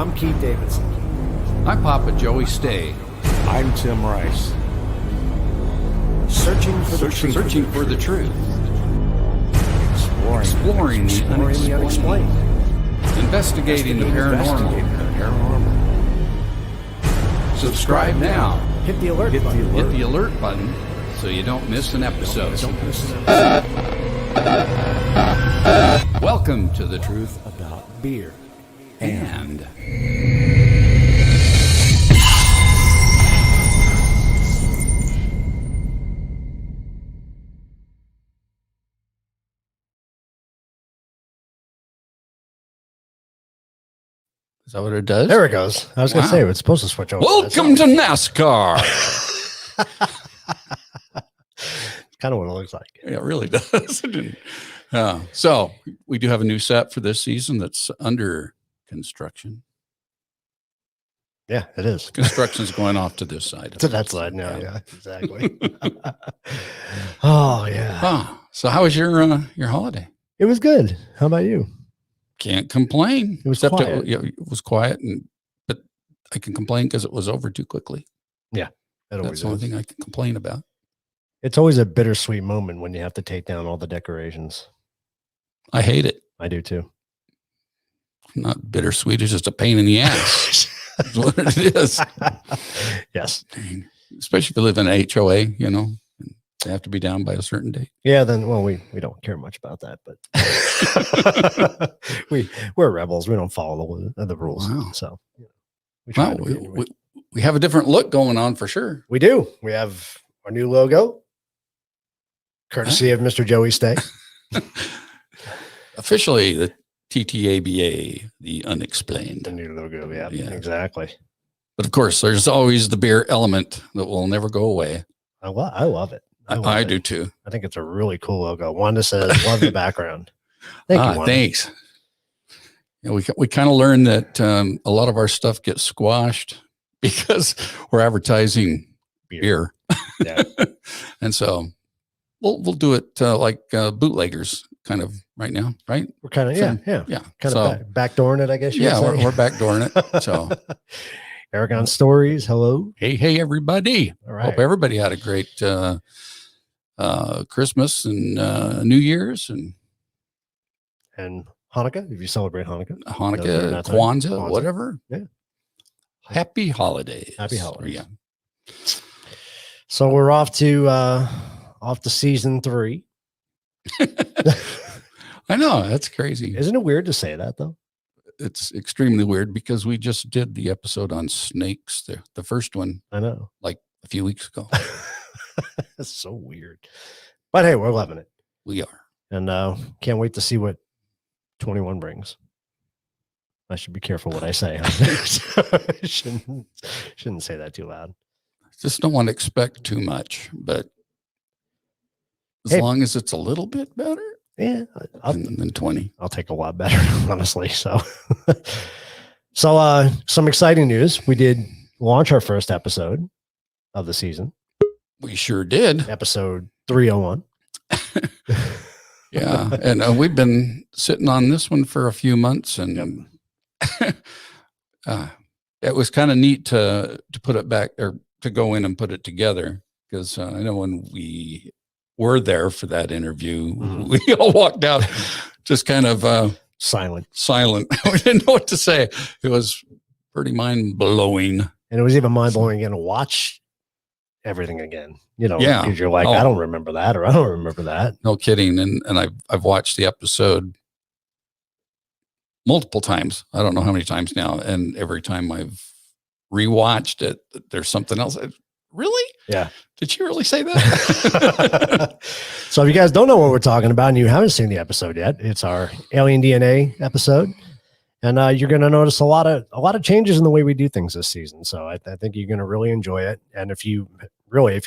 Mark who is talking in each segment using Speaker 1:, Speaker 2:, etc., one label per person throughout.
Speaker 1: I'm Keith Davidson.
Speaker 2: I'm Papa Joey Stay.
Speaker 3: I'm Tim Rice.
Speaker 1: Searching for the truth.
Speaker 3: Exploring
Speaker 1: the unexplained.
Speaker 2: Investigating the paranormal. Subscribe now.
Speaker 1: Hit the alert button.
Speaker 2: Hit the alert button so you don't miss an episode. Welcome to The Truth
Speaker 1: About beer.
Speaker 2: and... Is that what it does?
Speaker 1: There it goes. I was going to say, it's supposed to switch over.
Speaker 2: Welcome to NASCAR.
Speaker 1: Kind of what it looks like.
Speaker 2: Yeah, it really does. So we do have a new set for this season that's under construction.
Speaker 1: Yeah, it is.
Speaker 2: Construction's going off to this side.
Speaker 1: To that side now. Yeah, exactly. Oh, yeah.
Speaker 2: Oh, so how was your holiday?
Speaker 1: It was good. How about you?
Speaker 2: Can't complain.
Speaker 1: It was
Speaker 2: Except
Speaker 1: quiet.
Speaker 2: it was quiet, but I can complain because it was over too quickly.
Speaker 1: Yeah,
Speaker 2: That's the only thing I can complain about.
Speaker 1: It's always a bittersweet moment when you have to take down all the decorations.
Speaker 2: I hate it.
Speaker 1: I do too.
Speaker 2: Not bittersweet. It's just a pain in the ass. That's what it is.
Speaker 1: Yes.
Speaker 2: Especially if you live in an HOA, you know, they have to be down by a certain date.
Speaker 1: Yeah, then, well, we don't care much about that, but we're rebels. We don't follow the rules.
Speaker 2: Wow.
Speaker 1: So,
Speaker 2: we have a different look going on for sure.
Speaker 1: we do. We have our new logo, courtesy of Mr. Joey Stay.
Speaker 2: Officially, the TTABA, the unexplained.
Speaker 1: The new logo. Yeah,
Speaker 2: Yeah.
Speaker 1: exactly.
Speaker 2: But of course, there's always the beer element that will never go away.
Speaker 1: I love it.
Speaker 2: I do too.
Speaker 1: I think it's a really cool logo. Wanda says, love the background. Thank you, Wanda.
Speaker 2: Thanks. You know, we kind of learned that a lot of our stuff gets squashed because we're advertising beer.
Speaker 1: Yeah.
Speaker 2: And so we'll do it like bootleggers kind of right now, right?
Speaker 1: We're kind of,
Speaker 2: Yeah.
Speaker 1: kind of backdooring it, I guess.
Speaker 2: Yeah,
Speaker 1: would say.
Speaker 2: we're backdooring it. So
Speaker 1: Aragon Stories. Hello.
Speaker 2: hey, everybody.
Speaker 1: All right.
Speaker 2: Hope everybody had a great Christmas and New Year's and
Speaker 1: Hanukkah, if you celebrate Hanukkah.
Speaker 2: Hanukkah, Kwanzaa, whatever.
Speaker 1: Yeah.
Speaker 2: Happy holidays.
Speaker 1: Happy holidays.
Speaker 2: Yeah.
Speaker 1: So we're off to season 3.
Speaker 2: I know, that's crazy.
Speaker 1: Isn't it weird to say that though?
Speaker 2: It's extremely weird because we just did the episode on snakes, the first one,
Speaker 1: I know.
Speaker 2: like a few weeks ago.
Speaker 1: That's so weird. But hey, we're loving it.
Speaker 2: We are.
Speaker 1: And can't wait to see what 21 brings. I should be careful what I say. Shouldn't say that too loud.
Speaker 2: Just don't want to expect too much, but as long as it's a little bit better than 20.
Speaker 1: I'll take a lot better, honestly. So some exciting news. We did launch our first episode of the season.
Speaker 2: We sure did.
Speaker 1: Episode 301.
Speaker 2: Yeah. And we've been sitting on this one for a few months, and it was kind of neat to put it back, or to go in and put it together, because I know when we were there for that interview, we all walked out just kind of
Speaker 1: silent.
Speaker 2: We didn't know what to say. It was pretty mind-blowing.
Speaker 1: And it was even mind-blowing again to watch everything again. You know,
Speaker 2: Yeah.
Speaker 1: because you're like, I don't remember that, or I don't remember that.
Speaker 2: No kidding. And I've watched the episode multiple times. I don't know how many times now. And every time I've rewatched it, there's something else. Really?
Speaker 1: Yeah.
Speaker 2: Did you really say that?
Speaker 1: So if you guys don't know what we're talking about and you haven't seen the episode yet, it's our alien DNA episode. And you're going to notice a lot of changes in the way we do things this season. So I think you're going to really enjoy it. And if you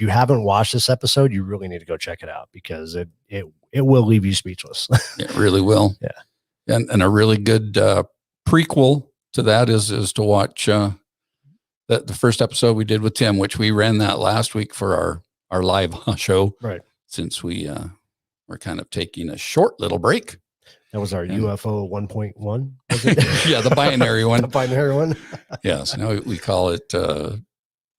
Speaker 1: haven't watched this episode, you really need to go check it out, because it will leave you speechless.
Speaker 2: It really will.
Speaker 1: Yeah.
Speaker 2: And a really good prequel to that is to watch the first episode we did with Tim, which we ran that last week for our live show.
Speaker 1: Right.
Speaker 2: Since we were kind of taking a short little break.
Speaker 1: That was our
Speaker 2: And-
Speaker 1: UFO 1.1. Was it?
Speaker 2: Yeah, the binary one.
Speaker 1: The binary one.
Speaker 2: Yes. Now we call it the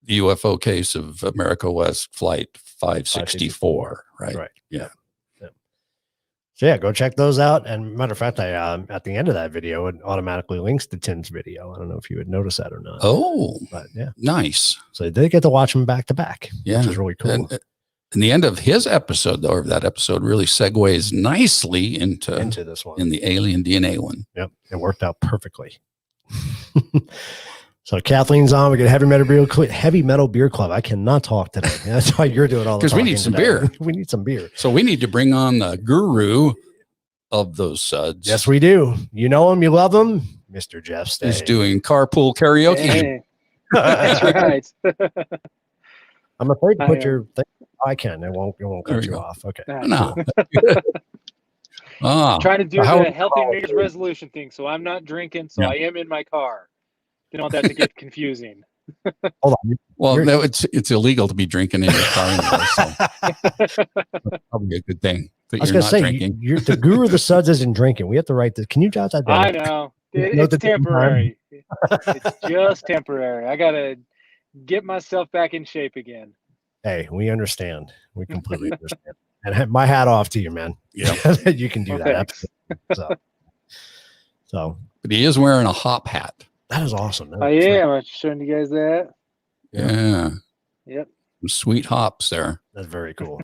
Speaker 2: UFO case of America West Flight 564. Right.
Speaker 1: Right.
Speaker 2: Yeah.
Speaker 1: So yeah, go check those out. And matter of fact, I at the end of that video, it automatically links to Tim's video. I don't know if you would notice that or not.
Speaker 2: Oh,
Speaker 1: But yeah,
Speaker 2: nice.
Speaker 1: so they get to watch them back to back,
Speaker 2: Yeah.
Speaker 1: which is really cool.
Speaker 2: And the end of his episode, though, or that episode really segues nicely into
Speaker 1: this one.
Speaker 2: in the alien DNA one.
Speaker 1: Yep, it worked out perfectly. So Kathleen's on. We get heavy metal beer club. I cannot talk today. That's why you're doing all the
Speaker 2: 'Cause we
Speaker 1: talking
Speaker 2: need some
Speaker 1: today.
Speaker 2: beer.
Speaker 1: We need some beer.
Speaker 2: So we need to bring on the guru of those suds.
Speaker 1: Yes, we do. You know him, you love him, Mr. Jeff Stay.
Speaker 2: He's doing carpool karaoke.
Speaker 4: Hey, that's right.
Speaker 1: I'm afraid to
Speaker 4: I
Speaker 1: put
Speaker 4: am.
Speaker 1: your thing. I can. It won't
Speaker 2: There
Speaker 1: cut
Speaker 2: we
Speaker 1: you
Speaker 2: go.
Speaker 1: off. Okay.
Speaker 2: No.
Speaker 4: Trying to do
Speaker 2: How-
Speaker 4: the healthy New Year's resolution thing, so I'm not drinking, so
Speaker 2: Yeah.
Speaker 4: I am in my car. Didn't want that to get confusing.
Speaker 1: Hold on.
Speaker 2: Well,
Speaker 1: You're-
Speaker 2: no, it's illegal to be drinking in your car anyway, so that's probably a good thing that
Speaker 1: I was
Speaker 2: you're
Speaker 1: gonna
Speaker 2: not
Speaker 1: say
Speaker 2: drinking.
Speaker 1: you're the guru of the suds isn't drinking. We have to write this. Can you jot that down?
Speaker 4: I know.
Speaker 1: Note
Speaker 4: It's
Speaker 1: the time.
Speaker 4: temporary. It's just temporary. I got to get myself back in shape again.
Speaker 1: Hey, we understand. We completely understand. And my hat off to you, man.
Speaker 2: Yeah.
Speaker 1: You can do
Speaker 4: Well,
Speaker 1: that.
Speaker 4: thanks.
Speaker 1: Absolutely. So
Speaker 2: But he is wearing a hop hat.
Speaker 1: that is awesome.
Speaker 4: I am. I'm showing you guys that.
Speaker 2: Yeah.
Speaker 4: Yep.
Speaker 2: Some sweet hops there.
Speaker 1: That's very cool.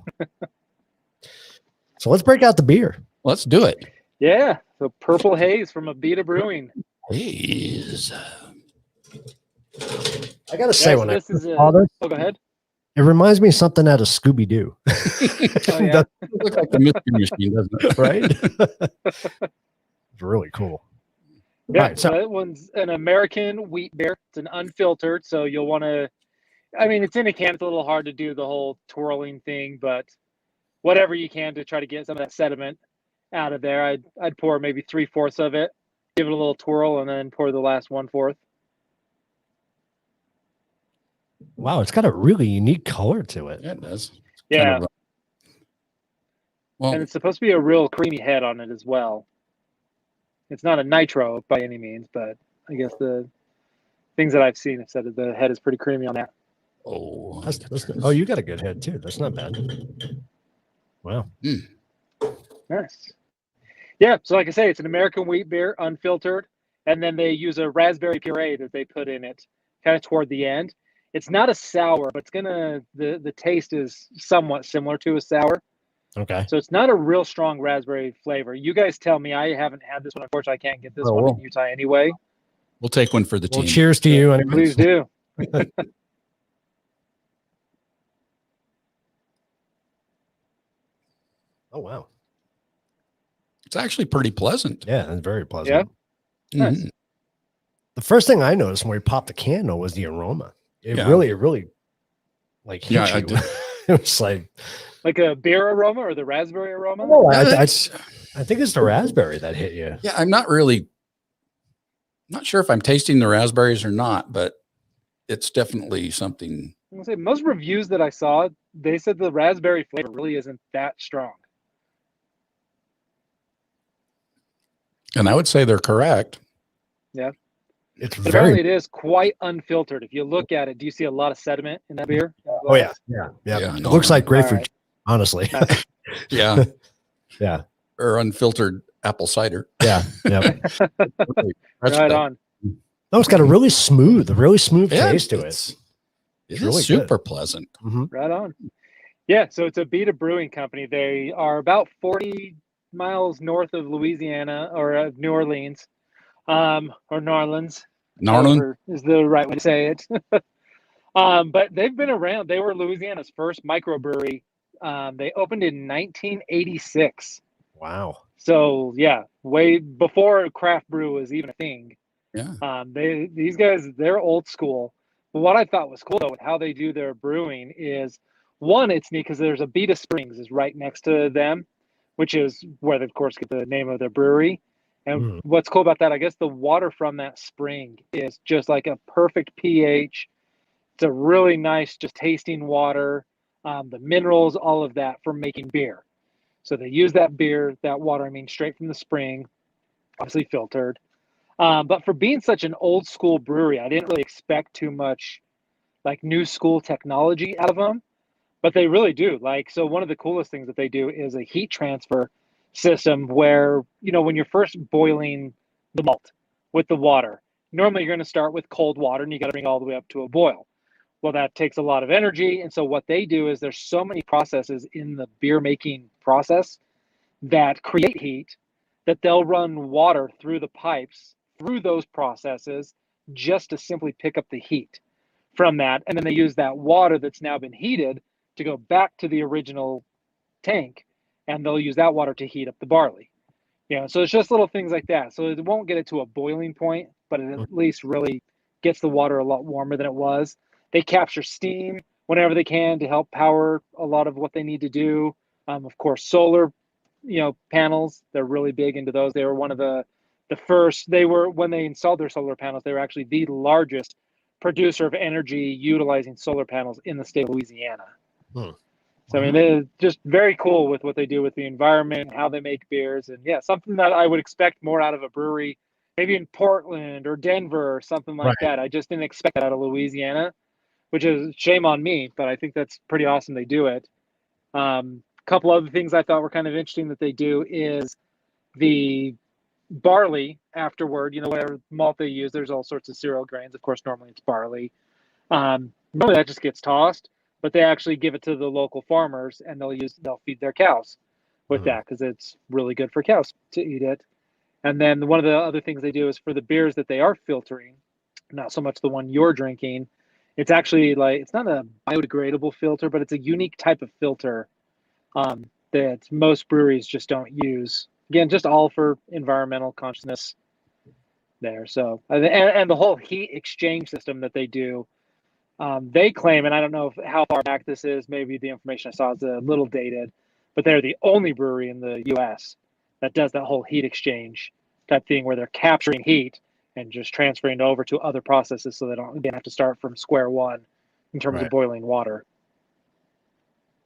Speaker 1: So let's break out the beer.
Speaker 2: Let's do it.
Speaker 4: Yeah. So Purple Haze from Abita Brewing.
Speaker 2: Please.
Speaker 1: I gotta say,
Speaker 4: Yeah, so
Speaker 1: when I
Speaker 4: this is a,
Speaker 1: saw this,
Speaker 4: oh, go ahead.
Speaker 1: it reminds me of something out of Scooby Doo,
Speaker 4: Oh, yeah.
Speaker 2: Looks like the mystery machine, doesn't it?
Speaker 1: right? It's really cool.
Speaker 4: Yeah,
Speaker 1: Right,
Speaker 4: so
Speaker 1: so-
Speaker 4: that one's an American wheat beer. It's an unfiltered, so you'll want to. I mean, it's in a can. It's a little hard to do the whole twirling thing, but whatever you can to try to get some of that sediment out of there. I'd pour maybe 3/4 of it, give it a little twirl, and then pour the last 1/4.
Speaker 1: Wow, it's got a really unique color to it.
Speaker 2: Yeah, it does.
Speaker 4: Yeah,
Speaker 2: Kind of a- well,
Speaker 4: and it's supposed to be a real creamy head on it as well. It's not a nitro by any means, but I guess the things that I've seen have said that the head is pretty creamy on that.
Speaker 2: oh,
Speaker 1: Oh, you got a good head too. That's not bad. Wow.
Speaker 4: Nice. Yeah, so like I say, it's an American wheat beer, unfiltered, and then they use a raspberry puree that they put in it kind of toward the end. It's not a sour, but it's the taste is somewhat similar to a sour.
Speaker 1: Okay.
Speaker 4: So it's not a real strong raspberry flavor. You guys tell me. I haven't had this one. Unfortunately, I can't get this
Speaker 1: Oh,
Speaker 4: one
Speaker 1: well.
Speaker 4: in Utah anyway.
Speaker 2: we'll take one for the
Speaker 1: Well,
Speaker 2: team.
Speaker 1: cheers to you. Anyways.
Speaker 4: Please do.
Speaker 1: Oh wow.
Speaker 2: It's actually pretty pleasant.
Speaker 1: Yeah, it's very pleasant.
Speaker 4: Yeah.
Speaker 2: Mhm.
Speaker 1: The first thing I noticed when we popped the candle was the aroma. It
Speaker 2: Yeah.
Speaker 1: really like hit
Speaker 2: Yeah, I
Speaker 1: you.
Speaker 2: did.
Speaker 1: It was like,
Speaker 4: Like a beer aroma or the raspberry aroma?
Speaker 1: oh,
Speaker 2: Yeah,
Speaker 1: I
Speaker 2: that's-
Speaker 1: think it's the raspberry that hit you.
Speaker 2: yeah, I'm not sure if I'm tasting the raspberries or not, but it's definitely something.
Speaker 4: I'm gonna say most reviews that I saw, they said the raspberry flavor really isn't that strong.
Speaker 2: And I would say they're correct.
Speaker 1: It's
Speaker 4: But apparently
Speaker 1: very.
Speaker 4: it is quite unfiltered. If you look at it, do you see a lot of sediment in that beer?
Speaker 1: Oh yeah, yeah.
Speaker 2: Yeah,
Speaker 1: It
Speaker 2: no,
Speaker 1: looks like grapefruit,
Speaker 4: All right.
Speaker 1: honestly.
Speaker 2: Yeah.
Speaker 1: Yeah,
Speaker 2: Or unfiltered apple cider.
Speaker 1: yeah, yeah.
Speaker 4: Right on.
Speaker 1: No, it's got a really smooth
Speaker 2: Yeah,
Speaker 1: taste to it.
Speaker 2: It's
Speaker 1: really good.
Speaker 2: super pleasant.
Speaker 1: Mhm.
Speaker 4: Right on. Yeah, so it's a Abita Brewing Company. They are about 40 miles north of Louisiana or New Orleans, or New Orleans.
Speaker 2: Narland.
Speaker 4: however is the right way to say it. But they've been around. They were Louisiana's first microbrewery. They opened in 1986.
Speaker 1: Wow.
Speaker 4: So yeah, way before craft brew was even a thing.
Speaker 2: Yeah.
Speaker 4: These guys, they're old school. But what I thought was cool though with how they do their brewing is one, it's neat because there's Abita Springs is right next to them, which is where they of course get the name of their brewery. And what's cool about that, I guess the water from that spring is just like a perfect pH. It's a really nice, just tasting water, the minerals, all of that for making beer. So they use that water, I mean, straight from the spring, obviously filtered. But for being such an old school brewery, I didn't really expect too much like new school technology out of them, but they really do. Like, so one of the coolest things that they do is a heat transfer system where, when you're first boiling the malt with the water, normally you're going to start with cold water and you got to bring it all the way up to a boil. Well, that takes a lot of energy. And so what they do is there's so many processes in the beer making process that create heat that they'll run water through the pipes through those processes just to simply pick up the heat from that. And then they use that water that's now been heated to go back to the original tank, and they'll use that water to heat up the barley. So it's just little things like that. So it won't get it to a boiling point, but it at least really gets the water a lot warmer than it was. They capture steam whenever they can to help power a lot of what they need to do. Of course, solar, panels, they're really big into those. They were one of the first, when they installed their solar panels, they were actually the largest producer of energy utilizing solar panels in the state of Louisiana. So, I mean, they're just very cool with what they do with the environment, how they make beers. And yeah, something that I would expect more out of a brewery, maybe in Portland or Denver or something like that. I just didn't expect that out of Louisiana, which is shame on me, but I think that's pretty awesome they do it. Couple other things I thought were kind of interesting that they do is the barley afterward, whatever malt they use, there's all sorts of cereal grains. Of course, normally it's barley. Normally that just gets tossed, but they actually give it to the local farmers and they'll feed their cows with that because it's really good for cows to eat it. And then one of the other things they do is for the beers that they are filtering, not so much the one you're drinking, it's actually it's not a biodegradable filter, but it's a unique type of filter that most breweries just don't use. Again, just all for environmental consciousness there. So, and the whole heat exchange system that they do, they claim, and I don't know how far back this is, maybe the information I saw is a little dated, but they're the only brewery in the US that does that whole heat exchange type thing where they're capturing heat and just transferring it over to other processes so they don't again have to start from square one in terms of boiling water.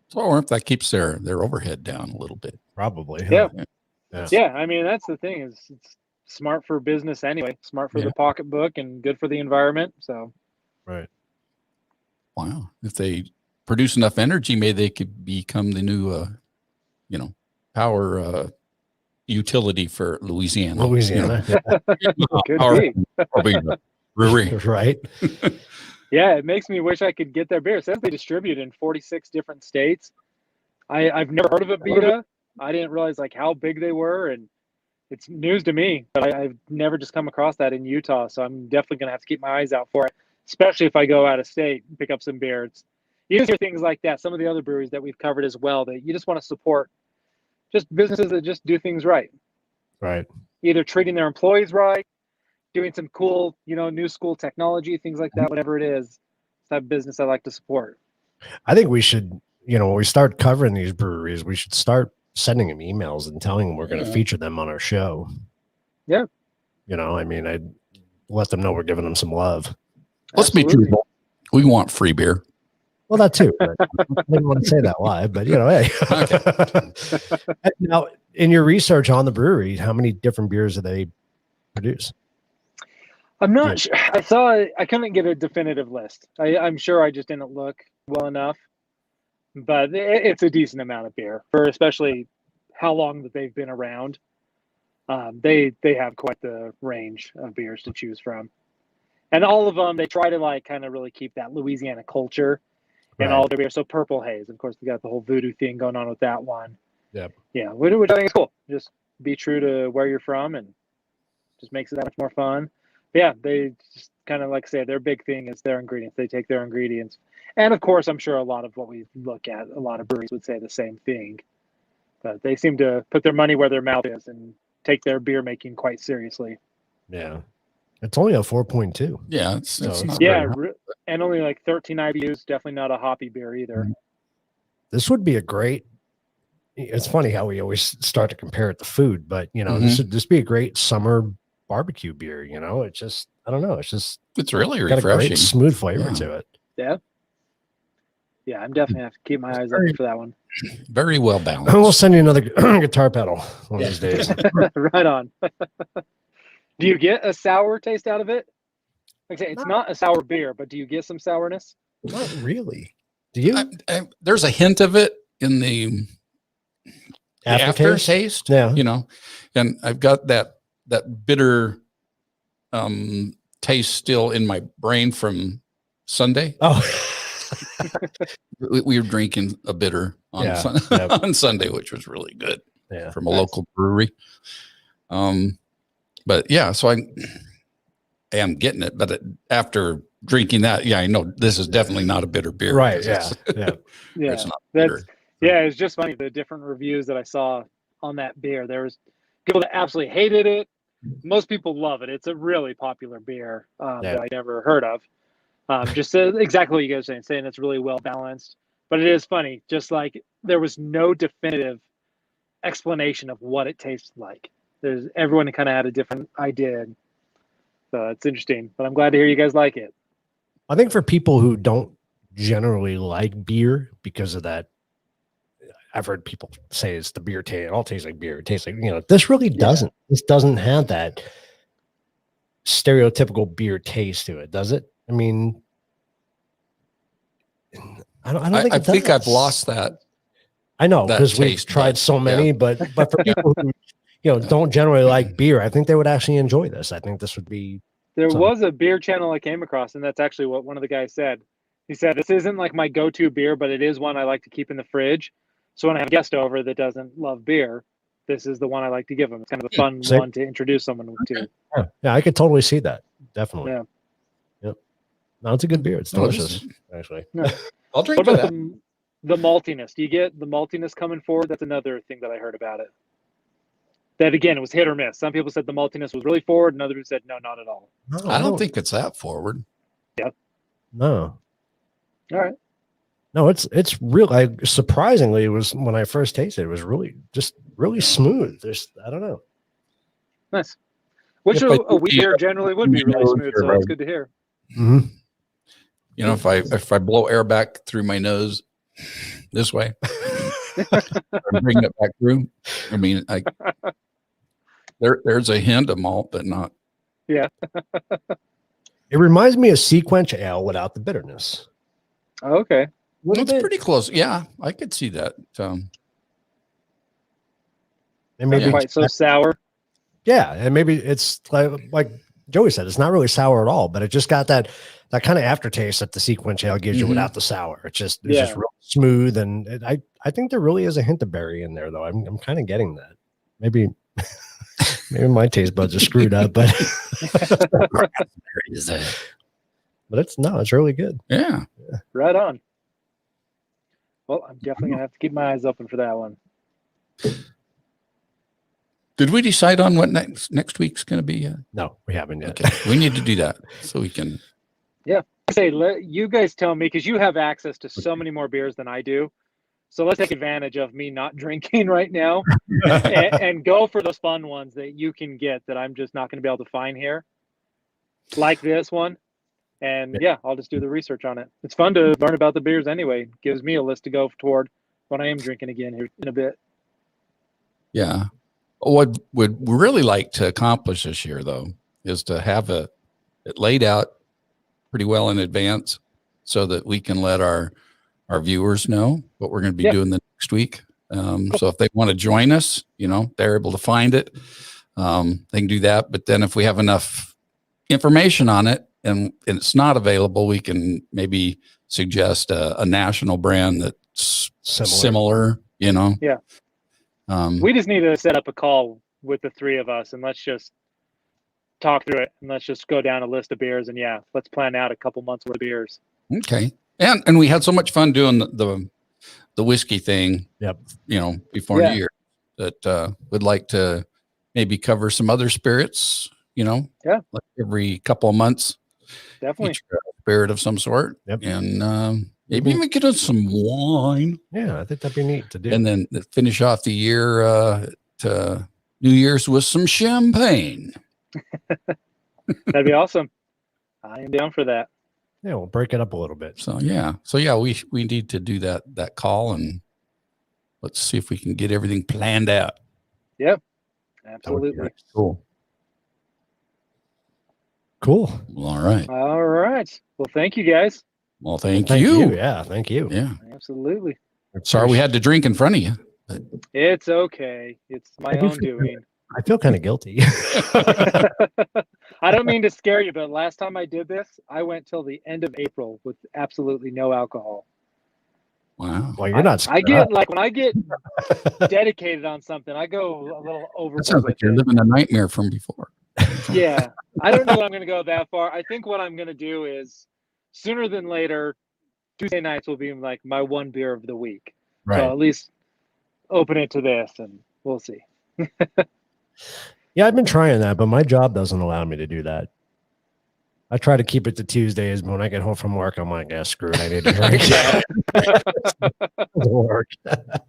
Speaker 2: So I wonder if that keeps their overhead down a little bit.
Speaker 1: Probably.
Speaker 4: Yeah. I mean, that's the thing is it's smart for business anyway, smart for the pocketbook and good for the environment. So,
Speaker 2: wow. If they produce enough energy, maybe they could become the new, power utility for Louisiana.
Speaker 4: Could be.
Speaker 2: Brewery.
Speaker 1: Right.
Speaker 4: Yeah, it makes me wish I could get their beer. It says they distribute in 46 different states. I've never heard of Abita. I didn't realize how big they were, and it's news to me. But I've never just come across that in Utah, so I'm definitely gonna have to keep my eyes out for it, especially if I go out of state and pick up some beers. You just hear things like that. Some of the other breweries that we've covered as well that you just want to support, just businesses that just do things right.
Speaker 1: Right.
Speaker 4: Either treating their employees right, doing some cool, new school technology, things like that, whatever it is. It's that business I like to support. I
Speaker 1: think we should, when we start covering these breweries, we should start sending them emails and telling them we're going to feature them on our show.
Speaker 4: Yeah.
Speaker 1: I'd let them know we're giving them some love.
Speaker 2: Let's be truthful. We want free beer.
Speaker 1: Well, that too. I didn't want to say that live, but hey. Okay. Now, in your research on the brewery, how many different beers do they produce?
Speaker 4: I'm not sure. I couldn't get a definitive list. I'm sure I just didn't look well enough, but it's a decent amount of beer for especially how long that they've been around. They have quite the range of beers to choose from, and all of them they try to kind of really keep that Louisiana culture in all their beers. So Purple Haze, of course, we got the whole Voodoo thing going on with that one.
Speaker 1: Yep.
Speaker 4: Yeah, which I think is cool. Just be true to where you're from, and just makes it that much more fun. Yeah, they just kind of say their big thing is their ingredients. They take their ingredients. And of course, I'm sure a lot of what we look at, a lot of breweries would say the same thing. But they seem to put their money where their mouth is and take their beer making quite seriously.
Speaker 1: Yeah. It's only a 4.2.
Speaker 2: Yeah. It's not
Speaker 4: and only 13 IBUs. Definitely not a hoppy beer either.
Speaker 1: This would be a great, it's funny how we always start to compare it to food, but this would just be a great summer barbecue beer. It's just, I don't know. It's really
Speaker 2: refreshing.
Speaker 1: A great smooth flavor to it.
Speaker 4: Yeah. Yeah, I'm definitely have to keep my eyes open for that one.
Speaker 2: Very well
Speaker 1: We'll
Speaker 2: balanced.
Speaker 1: send you another guitar pedal one of these days.
Speaker 4: Right on. Do you get a sour taste out of it? Like I say, it's not a sour beer, but do you get some sourness?
Speaker 1: Not really. Do you?
Speaker 2: There's a hint of it in the aftertaste,
Speaker 1: Yeah.
Speaker 2: you know, and I've got that bitter taste still in my brain from Sunday.
Speaker 1: Oh.
Speaker 2: We were drinking a bitter on on Sunday, which was really good from a local brewery. But yeah, so I am getting it, but after drinking that, I know this is definitely not a bitter beer.
Speaker 1: Right. Yeah.
Speaker 4: Yeah.
Speaker 2: It's not bitter.
Speaker 4: It's just funny. The different reviews that I saw on that beer, there was people that absolutely hated it. Most people love it. It's a really popular beer that I never heard of. Just exactly what you guys are saying it's really well balanced. But it is funny, just like there was no definitive explanation of what it tasted like. Everyone kind of had a different idea. So it's interesting. But I'm glad to hear you guys like it.
Speaker 1: I think for people who don't generally like beer because of that, I've heard people say it's the beer taste. It all tastes like beer. It tastes like, this really doesn't. This doesn't have that stereotypical beer taste to it, does it? I mean, I
Speaker 2: think I've lost that.
Speaker 1: I know, because we've tried so many, but for people who don't generally like beer, I think they would actually enjoy this. I think this would be.
Speaker 4: There was a beer channel I came across, and that's actually what one of the guys said. He said, this isn't like my go-to beer, but it is one I like to keep in the fridge. So when I have a guest over that doesn't love beer, this is the one I like to give them. It's kind of a fun one to introduce someone to.
Speaker 1: Yeah, I could totally see that. Definitely.
Speaker 4: Yeah.
Speaker 1: Yep. No, it's a good beer. It's delicious, actually.
Speaker 4: Yeah.
Speaker 2: I'll drink
Speaker 4: what
Speaker 2: that.
Speaker 4: about the maltiness? Do you get the maltiness coming forward? That's another thing that I heard about it. That, again, it was hit or miss. Some people said the maltiness was really forward, and others said, no, not at all.
Speaker 1: No,
Speaker 2: I don't think it's that forward.
Speaker 4: Yep.
Speaker 1: No.
Speaker 4: All right.
Speaker 1: No, it's real. Surprisingly, it was when I first tasted it, was really smooth. I don't know.
Speaker 4: Nice. Which a wheat beer generally would be really smooth, so it's good to hear.
Speaker 1: Mm-hmm.
Speaker 2: If I blow air back through my nose this way, and bring it back through. I mean, there's a hint of malt, but not.
Speaker 4: Yeah.
Speaker 1: It reminds me of Sequench Ale without the bitterness.
Speaker 4: Oh, okay.
Speaker 2: It's pretty close. Yeah, I could see that.
Speaker 1: And maybe
Speaker 4: quite so sour.
Speaker 1: Yeah, and maybe it's like Joey said, it's not really sour at all, but it just got that kind of aftertaste that the Sequench Ale gives you without the sour. It's just real smooth, and I think there really is a hint of berry in there, though. I'm kind of getting that. Maybe my taste buds are screwed up, but it's really good.
Speaker 2: Yeah.
Speaker 4: Right on. Well, I'm definitely gonna have to keep my eyes open for that one.
Speaker 2: Did we decide on what next week's going to be?
Speaker 1: No, we haven't yet.
Speaker 2: Okay. We need to do that so we can.
Speaker 4: Yeah. Let you guys tell me, because you have access to so many more beers than I do. So let's take advantage of me not drinking right now and go for those fun ones that you can get that I'm just not going to be able to find here, like this one. And I'll just do the research on it. It's fun to learn about the beers anyway. It gives me a list to go toward when I am drinking again here in a bit.
Speaker 2: Yeah. What would really like to accomplish this year, though, is to have it laid out pretty well in advance so that we can let our viewers know what we're going to be doing the next week. So if they want to join us, they're able to find it. They can do that. But then if we have enough information on it and it's not available, we can maybe suggest a national brand that's similar.
Speaker 4: Yeah. We just need to set up a call with the three of us and let's just talk through it and let's just go down a list of beers and let's plan out a couple months worth of beers.
Speaker 2: Okay. And we had so much fun doing the whiskey thing.
Speaker 1: Yep.
Speaker 2: Before New Year that would like to maybe cover some other spirits, like every couple of months.
Speaker 4: Definitely.
Speaker 2: Each spirit of some sort.
Speaker 1: Yep.
Speaker 2: And maybe even get us some wine.
Speaker 1: Yeah, I think that'd be neat to do.
Speaker 2: And then finish off the year to New Year's with some champagne.
Speaker 4: That'd be awesome. I am down for that.
Speaker 1: Yeah, we'll break it up a little bit.
Speaker 2: So yeah, we need to do that call, and let's see if we can get everything planned out.
Speaker 4: Yep,
Speaker 1: That would be
Speaker 4: absolutely.
Speaker 1: nice. Cool.
Speaker 2: Well, all right.
Speaker 4: All right. Well, thank you guys.
Speaker 2: Well, thank
Speaker 1: Thank
Speaker 2: you.
Speaker 1: you. Yeah, thank you.
Speaker 2: Yeah.
Speaker 4: Absolutely.
Speaker 2: Sorry we had to drink in front of you.
Speaker 4: It's okay. It's my own doing.
Speaker 1: I feel kind of guilty.
Speaker 4: I don't mean to scare you, but last time I did this, I went till the end of April with absolutely no alcohol.
Speaker 2: Wow.
Speaker 1: Well, you're not.
Speaker 4: I get like when I get dedicated on something, I go a little
Speaker 2: That
Speaker 4: overboard
Speaker 2: sounds like
Speaker 4: with
Speaker 2: you're
Speaker 4: it.
Speaker 2: living a nightmare from before.
Speaker 4: Yeah, I don't know that I'm going to go that far. I think what I'm going to do is sooner than later, Tuesday nights will be like my one beer of the week.
Speaker 1: Right.
Speaker 4: So at least open it to this, and we'll see.
Speaker 1: Yeah, I've been trying that, but my job doesn't allow me to do that. I try to keep it to Tuesdays, but when I get home from work, I'm like, yeah, screw it, I need to drink. It'll work. But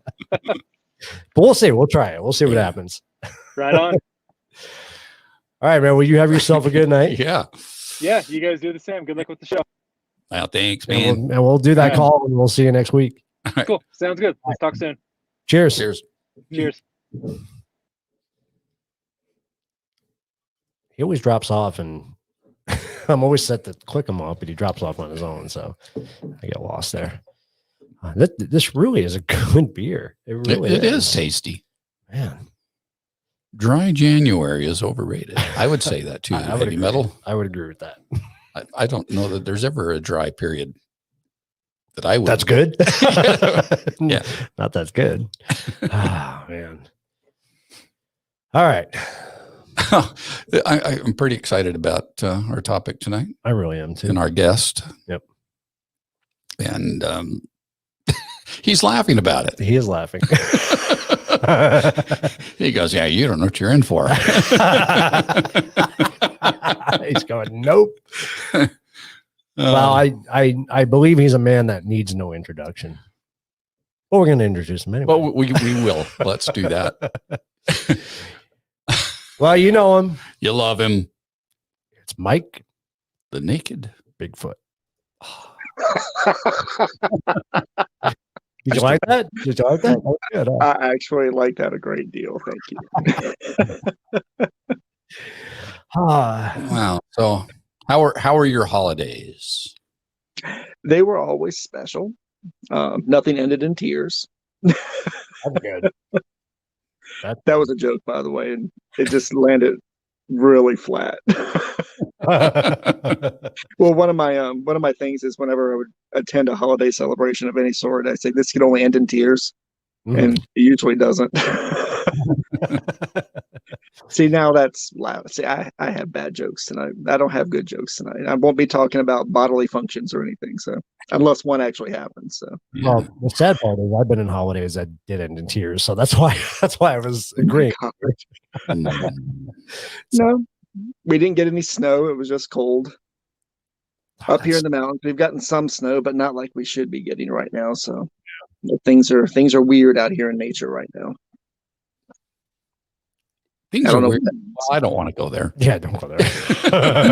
Speaker 1: we'll see. We'll try it. We'll see what happens.
Speaker 4: Right on.
Speaker 1: All right, man. Well, you have yourself a good night.
Speaker 2: Yeah.
Speaker 4: Yeah, you guys do the same. Good luck with the show.
Speaker 2: Well, thanks,
Speaker 1: And
Speaker 2: man.
Speaker 1: we'll do that
Speaker 4: Yeah.
Speaker 1: call, and we'll see you next week.
Speaker 4: Cool. Sounds good. Let's talk soon.
Speaker 1: Cheers.
Speaker 2: Cheers.
Speaker 4: Cheers.
Speaker 1: He always drops off, and I'm always set to click him off, but he drops off on his own, so I get lost there. This really is a good beer. It really
Speaker 2: It is tasty.
Speaker 1: Man.
Speaker 2: Dry January is overrated. I would say that too.
Speaker 1: I would
Speaker 2: Heavy
Speaker 1: agree.
Speaker 2: metal.
Speaker 1: I would agree with that.
Speaker 2: I don't know that there's ever a dry period that I would.
Speaker 1: That's good.
Speaker 2: Yeah.
Speaker 1: Not that's good. Oh, man. All right.
Speaker 2: I'm pretty excited about our topic tonight
Speaker 1: I really am too.
Speaker 2: and our guest.
Speaker 1: Yep.
Speaker 2: And he's laughing about it.
Speaker 1: He is laughing.
Speaker 2: He goes, yeah, you don't know what you're in for.
Speaker 1: He's going, nope. Well, I believe he's a man that needs no introduction. But we're going to introduce him anyway.
Speaker 2: Well, we will. Let's do that.
Speaker 1: Well, you know him.
Speaker 2: You love him.
Speaker 1: It's Mike
Speaker 2: The Naked
Speaker 1: Bigfoot. Did you like that? Did you like that? That was good, huh?
Speaker 5: I actually like that a great deal. Thank you.
Speaker 2: Wow. So how are your holidays?
Speaker 5: They were always special. Nothing ended in tears.
Speaker 1: I'm good.
Speaker 5: That was a joke, by the way, and it just landed really flat. Well, one of my things is whenever I would attend a holiday celebration of any sort, I say this can only end in tears, and it usually doesn't. See, now that's loud. See, I have bad jokes tonight. I don't have good jokes tonight. I won't be talking about bodily functions or anything. So unless one actually happens. So
Speaker 1: Well, the sad part is I've been in holidays that did end in tears, so that's why I was agreeing.
Speaker 5: No, we didn't get any snow. It was just cold up here in the mountains. We've gotten some snow, but not like we should be getting right now. So things are weird out here in nature right now.
Speaker 2: Things
Speaker 5: I
Speaker 2: are
Speaker 5: don't know.
Speaker 2: weird. Well, I don't want to go there.
Speaker 1: Yeah, don't go there.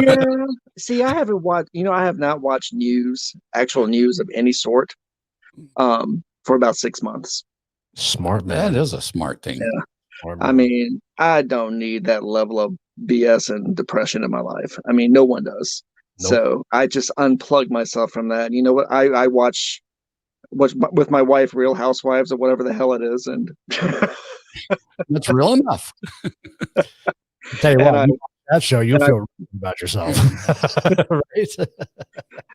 Speaker 5: Yeah. See, I haven't watched. I have not watched actual news of any sort, for about 6 months.
Speaker 1: Smart man.
Speaker 2: That is a smart thing.
Speaker 5: Yeah.
Speaker 1: Smart
Speaker 5: I
Speaker 1: man.
Speaker 5: mean, I don't need that level of BS and depression in my life. I mean, no one does.
Speaker 1: Nope.
Speaker 5: So I just unplug myself from that. You know what? I watch with my wife, Real Housewives or whatever the hell it is, and
Speaker 2: That's real enough.
Speaker 1: I'll tell you what,
Speaker 5: and
Speaker 1: you watch that show, you'll
Speaker 5: and
Speaker 1: feel really good about yourself. Right?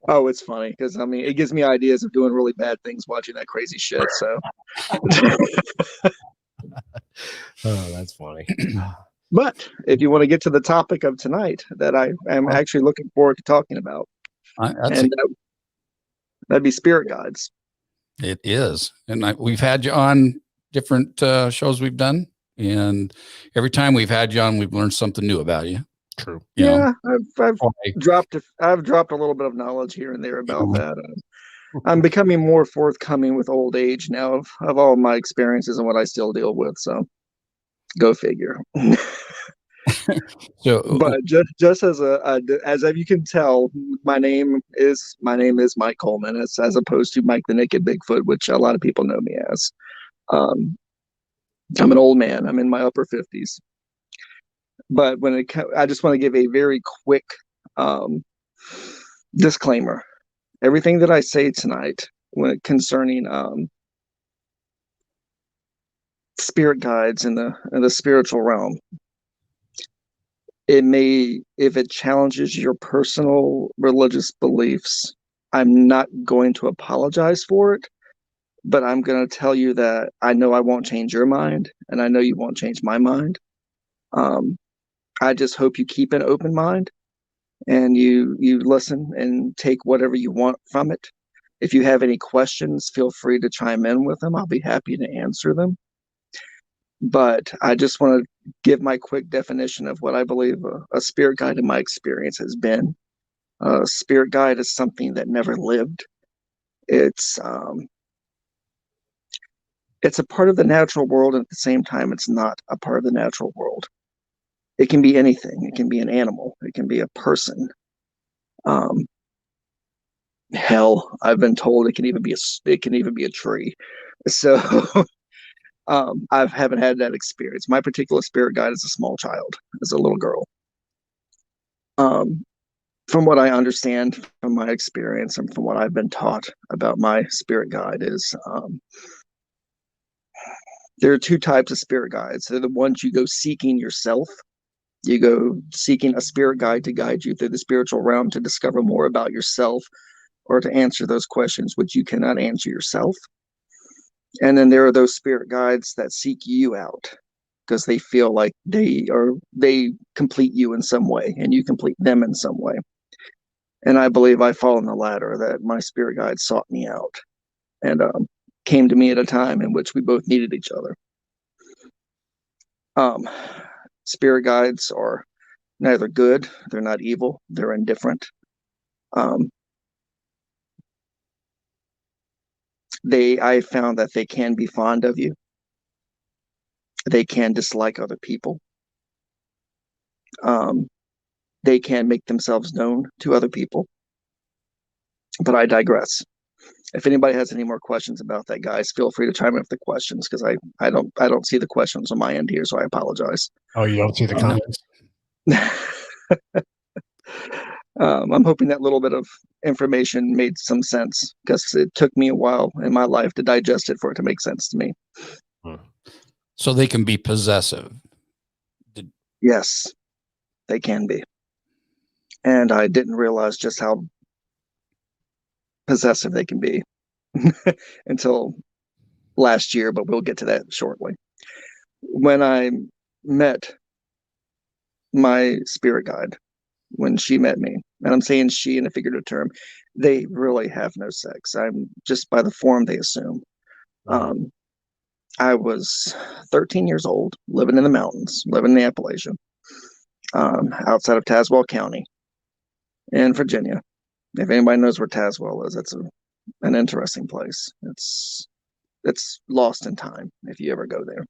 Speaker 5: oh, it's funny because I mean, it gives me ideas of doing really bad things watching that crazy shit. So,
Speaker 1: Oh, that's funny.
Speaker 5: but if you want to get to the topic of tonight, that I am actually looking forward to talking about, and that'd be spirit guides.
Speaker 2: It is. And we've had you on different shows we've done. And every time we've had you on, we've learned something new about you.
Speaker 1: True.
Speaker 2: You know?
Speaker 5: Yeah, I've
Speaker 2: Okay.
Speaker 5: dropped a little bit of knowledge here and there about that. I'm becoming more forthcoming with old age now of all my experiences and what I still deal with. So, go figure.
Speaker 2: So,
Speaker 5: But just as as you can tell, my name is Mike Colman, as opposed to Mike the Naked Bigfoot, which a lot of people know me as. Um, I'm an old man. I'm in my upper 50s. But I just want to give a very quick disclaimer. Everything that I say tonight concerning spirit guides in the spiritual realm, if it challenges your personal religious beliefs, I'm not going to apologize for it, but I'm going to tell you that I know I won't change your mind, and I know you won't change my mind. I just hope you keep an open mind, and you listen and take whatever you want from it. If you have any questions, feel free to chime in with them. I'll be happy to answer them. But I just want to give my quick definition of what I believe a spirit guide in my experience has been. A spirit guide is something that never lived. It's a part of the natural world, and at the same time, it's not a part of the natural world. It can be anything. It can be an animal. It can be a person. Hell, I've been told it can even be a tree. So I haven't had that experience. My particular spirit guide is a small child, as a little girl. From what I understand from my experience and from what I've been taught about my spirit guide is there are two types of spirit guides. They're the ones you go seeking yourself. You go seeking a spirit guide to guide you through the spiritual realm to discover more about yourself or to answer those questions which you cannot answer yourself. And then there are those spirit guides that seek you out because they feel like they complete you in some way and you complete them in some way. And I believe I fall in the latter, that my spirit guide sought me out and came to me at a time in which we both needed each other. Spirit guides are neither good, they're not evil, they're indifferent. I found that they can be fond of you. They can dislike other people. They can make themselves known to other people. But I digress. If anybody has any more questions about that, guys, feel free to chime in with the questions because I don't see the questions on my end here, so I apologize.
Speaker 1: Oh, you don't see the comments?
Speaker 5: I'm hoping that little bit of information made some sense because it took me a while in my life to digest it for it to make sense to me.
Speaker 2: So they can be possessive.
Speaker 5: Yes, they can be. And I didn't realize just how possessive they can be until last year, but we'll get to that shortly. When I met my spirit guide, when she met me, and I'm saying she in a figurative term, they really have no sex. I'm just by the form they assume. I was 13 years old, living in the mountains, living in the Appalachia, outside of Tazewell County in Virginia. If anybody knows where Tazewell is, that's an interesting place. It's lost in time if you ever go there.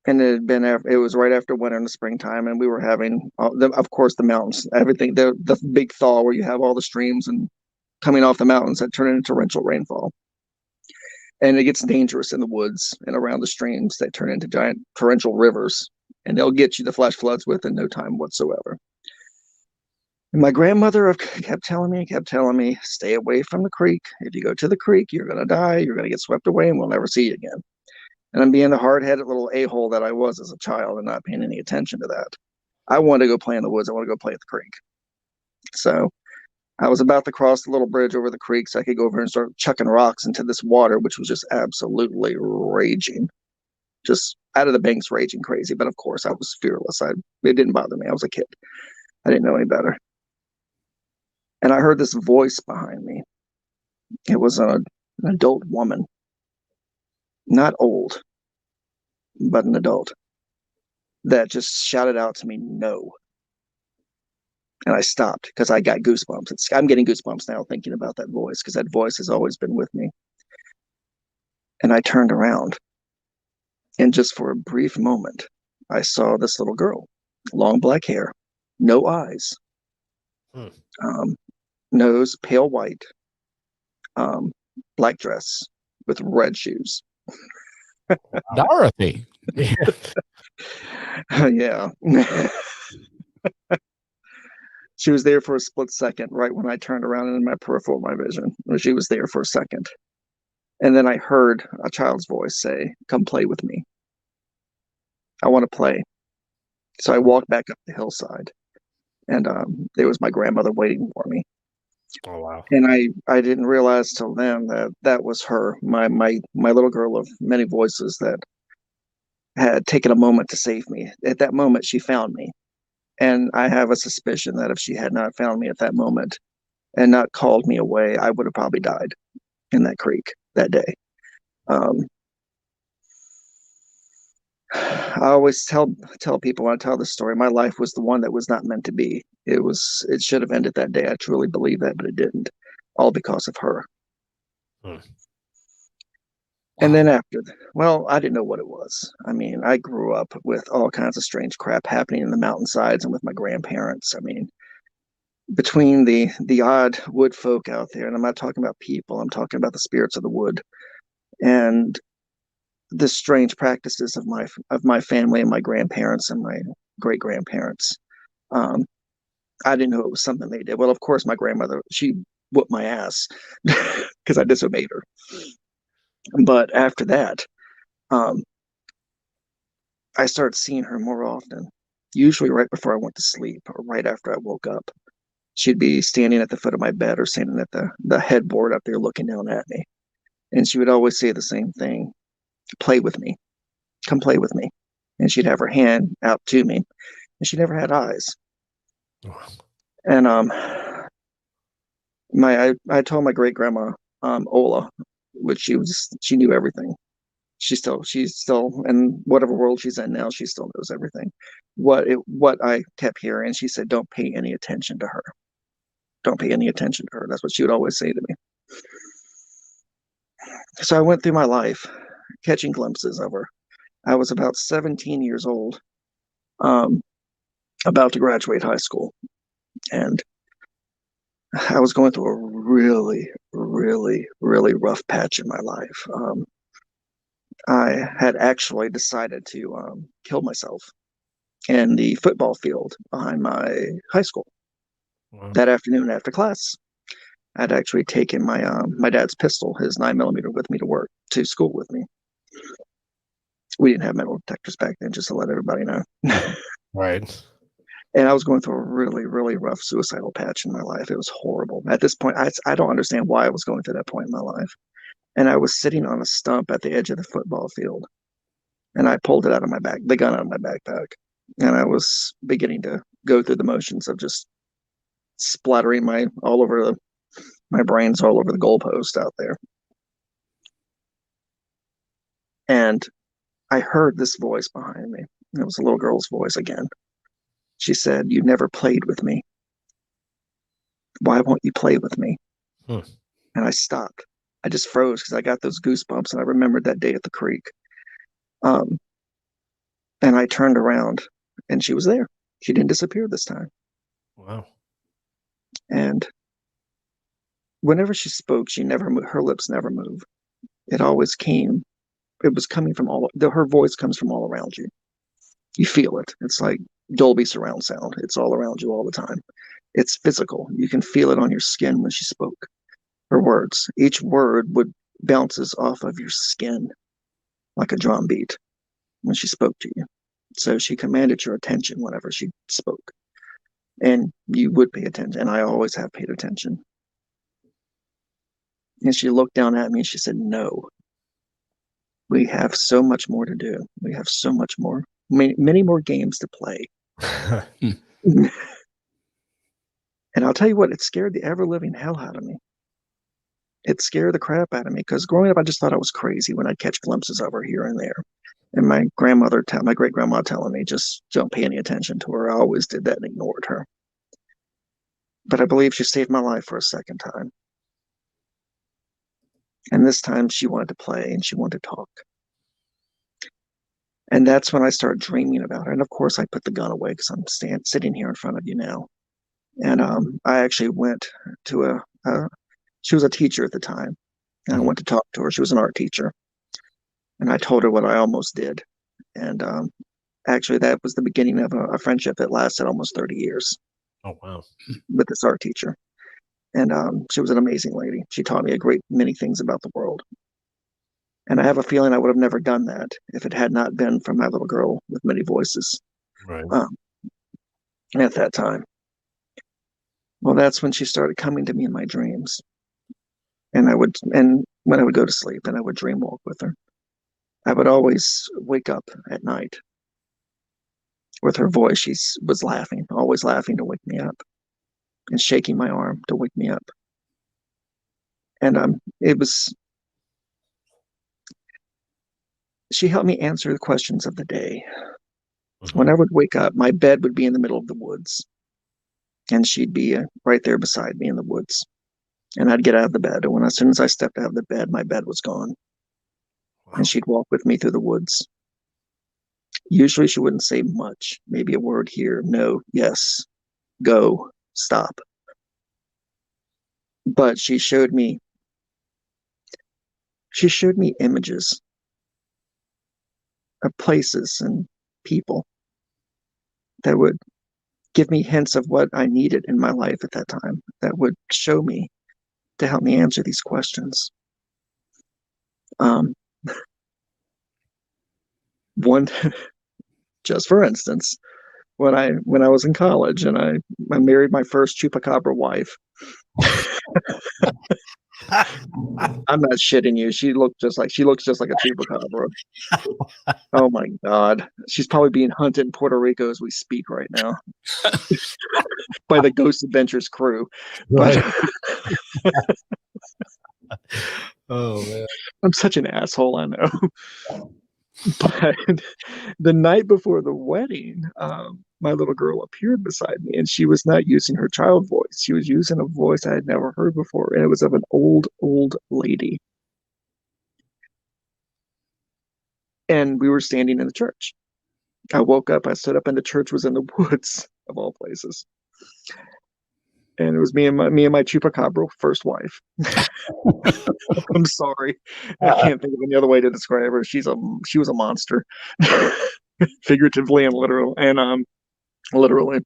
Speaker 5: And it was right after winter in the springtime, and we were having, of course, the mountains, everything, the big thaw where you have all the streams and coming off the mountains that turn into torrential rainfall. And it gets dangerous in the woods and around the streams that turn into giant torrential rivers, and they'll get you the flash floods within no time whatsoever. And my grandmother kept telling me, stay away from the creek. If you go to the creek, you're going to die. You're going to get swept away, and we'll never see you again. And I'm being the hard-headed little a-hole that I was as a child and not paying any attention to that. I wanted to go play in the woods. I want to go play at the creek. So I was about to cross the little bridge over the creek so I could go over and start chucking rocks into this water, which was just absolutely raging. Just out of the banks, raging crazy. But of course, I was fearless. It didn't bother me. I was a kid. I didn't know any better. And I heard this voice behind me. It was an adult woman. Not old, but an adult. That just shouted out to me, no. And I stopped because I got goosebumps. I'm getting goosebumps now thinking about that voice because that voice has always been with me. And I turned around. And just for a brief moment, I saw this little girl, long black hair, no eyes,
Speaker 1: Hmm.
Speaker 5: nose pale white, um, black dress with red shoes.
Speaker 2: Dorothy.
Speaker 1: Yeah.
Speaker 5: Yeah. She was there for a split second, right when I turned around and in my peripheral, my vision. She was there for a second. And then I heard a child's voice say, "Come play with me. I want to play." So I walked back up the hillside, and there was my grandmother waiting for me.
Speaker 1: Oh wow.
Speaker 5: And I didn't realize till then that that was her, my little girl of many voices that had taken a moment to save me. At that moment, she found me. And I have a suspicion that if she had not found me at that moment and not called me away, I would have probably died in that creek that day. Um, I always tell people when I tell this story, my life was the one that was not meant to be. It should have ended that day. I truly believe that, but it didn't. All because of her.
Speaker 1: Hmm.
Speaker 5: And then after, well, I didn't know what it was. I mean, I grew up with all kinds of strange crap happening in the mountainsides and with my grandparents. I mean, between the odd wood folk out there, and I'm not talking about people, I'm talking about the spirits of the wood, and the strange practices of my family and my grandparents and my great grandparents. Um, I didn't know it was something they did. Well, of course, my grandmother, she whooped my ass because I disobeyed her. But after that, um, I started seeing her more often, usually right before I went to sleep or right after I woke up. She'd be standing at the foot of my bed or standing at the headboard up there looking down at me. And she would always say the same thing: play with me, come play with me. And she'd have her hand out to me, and she never had eyes.
Speaker 1: Wow.
Speaker 5: And I told my great grandma, Ola, which she knew everything. She's still in whatever world she's in now. She still knows everything. What I kept hearing, she said, "Don't pay any attention to her. Don't pay any attention to her." That's what she would always say to me. So I went through my life catching glimpses of her. I was about 17 years old, um, about to graduate high school, and I was going through a really, really, really rough patch in my life. I had actually decided to kill myself in the football field behind my high school.
Speaker 1: Wow.
Speaker 5: That afternoon after class, I'd actually taken my dad's pistol, his 9mm, with me to school with me. We didn't have metal detectors back then, just to let everybody know.
Speaker 1: Right.
Speaker 5: And I was going through a really, really rough suicidal patch in my life. It was horrible. At this point, I don't understand why I was going through that point in my life. And I was sitting on a stump at the edge of the football field, and I pulled it out of the gun out of my backpack, and I was beginning to go through the motions of just splattering my brains all over the goalpost out there. And I heard this voice behind me. It was a little girl's voice again. She said, "You never played with me. Why won't you play with me?"
Speaker 1: Hmm.
Speaker 5: And I stopped. I just froze because I got those goosebumps, and I remembered that day at the creek. Um, and I turned around, and she was there. She didn't disappear this time.
Speaker 1: Wow.
Speaker 5: And whenever she spoke, her lips never moved. It always came. It was coming from her voice comes from all around you. You feel it. It's like Dolby surround sound. It's all around you all the time. It's physical. You can feel it on your skin when she spoke her words. Each word would bounces off of your skin like a drum beat when she spoke to you. So she commanded your attention whenever she spoke. And you would pay attention. And I always have paid attention. And she looked down at me and she said, "No, we have so much more to do. We have so much more, many more games to play." And I'll tell you what, it scared the ever living hell out of me. It scared the crap out of me because growing up, I just thought I was crazy when I'd catch glimpses of her here and there. And my great grandma telling me, just don't pay any attention to her. I always did that and ignored her. But I believe she saved my life for a second time. And this time she wanted to play and she wanted to talk. And that's when I started dreaming about her. And of course, I put the gun away because I'm sitting here in front of you now. And I actually went to she was a teacher at the time. And I went to talk to her. She was an art teacher. And I told her what I almost did. And actually, that was the beginning of a friendship that lasted almost 30 years.
Speaker 1: Oh, wow.
Speaker 5: With this art teacher. And she was an amazing lady. She taught me a great many things about the world. And I have a feeling I would have never done that if it had not been for my little girl with many voices.
Speaker 1: Right.
Speaker 5: At that time. Well, that's when she started coming to me in my dreams. And when I would go to sleep and I would dream walk with her, I would always wake up at night with her voice. She was laughing, always laughing to wake me up and shaking my arm to wake me up. And she helped me answer the questions of the day. When I would wake up, my bed would be in the middle of the woods. And she'd be right there beside me in the woods. And I'd get out of the bed. And as soon as I stepped out of the bed, my bed was gone. Wow. And she'd walk with me through the woods. Usually she wouldn't say much. Maybe a word here, no, yes, go, stop. But she showed me images of places and people that would give me hints of what I needed in my life at that time, that would show me to help me answer these questions. One, just for instance, when I was in college and I married my first chupacabra wife. I'm not shitting you. She looks just like a chupacabra. Oh my God. She's probably being hunted in Puerto Rico as we speak right now by the Ghost Adventures crew.
Speaker 1: Right. Oh man.
Speaker 5: I'm such an asshole, I know. But the night before the wedding, my little girl appeared beside me, and she was not using her child voice. She was using a voice I had never heard before, and it was of an old lady. And we were standing in the church. I woke up, I stood up, and the church was in the woods, of all places. And it was me and my chupacabra first wife. I'm sorry, I can't think of any other way to describe her. She was a monster, figuratively and literally. And literally,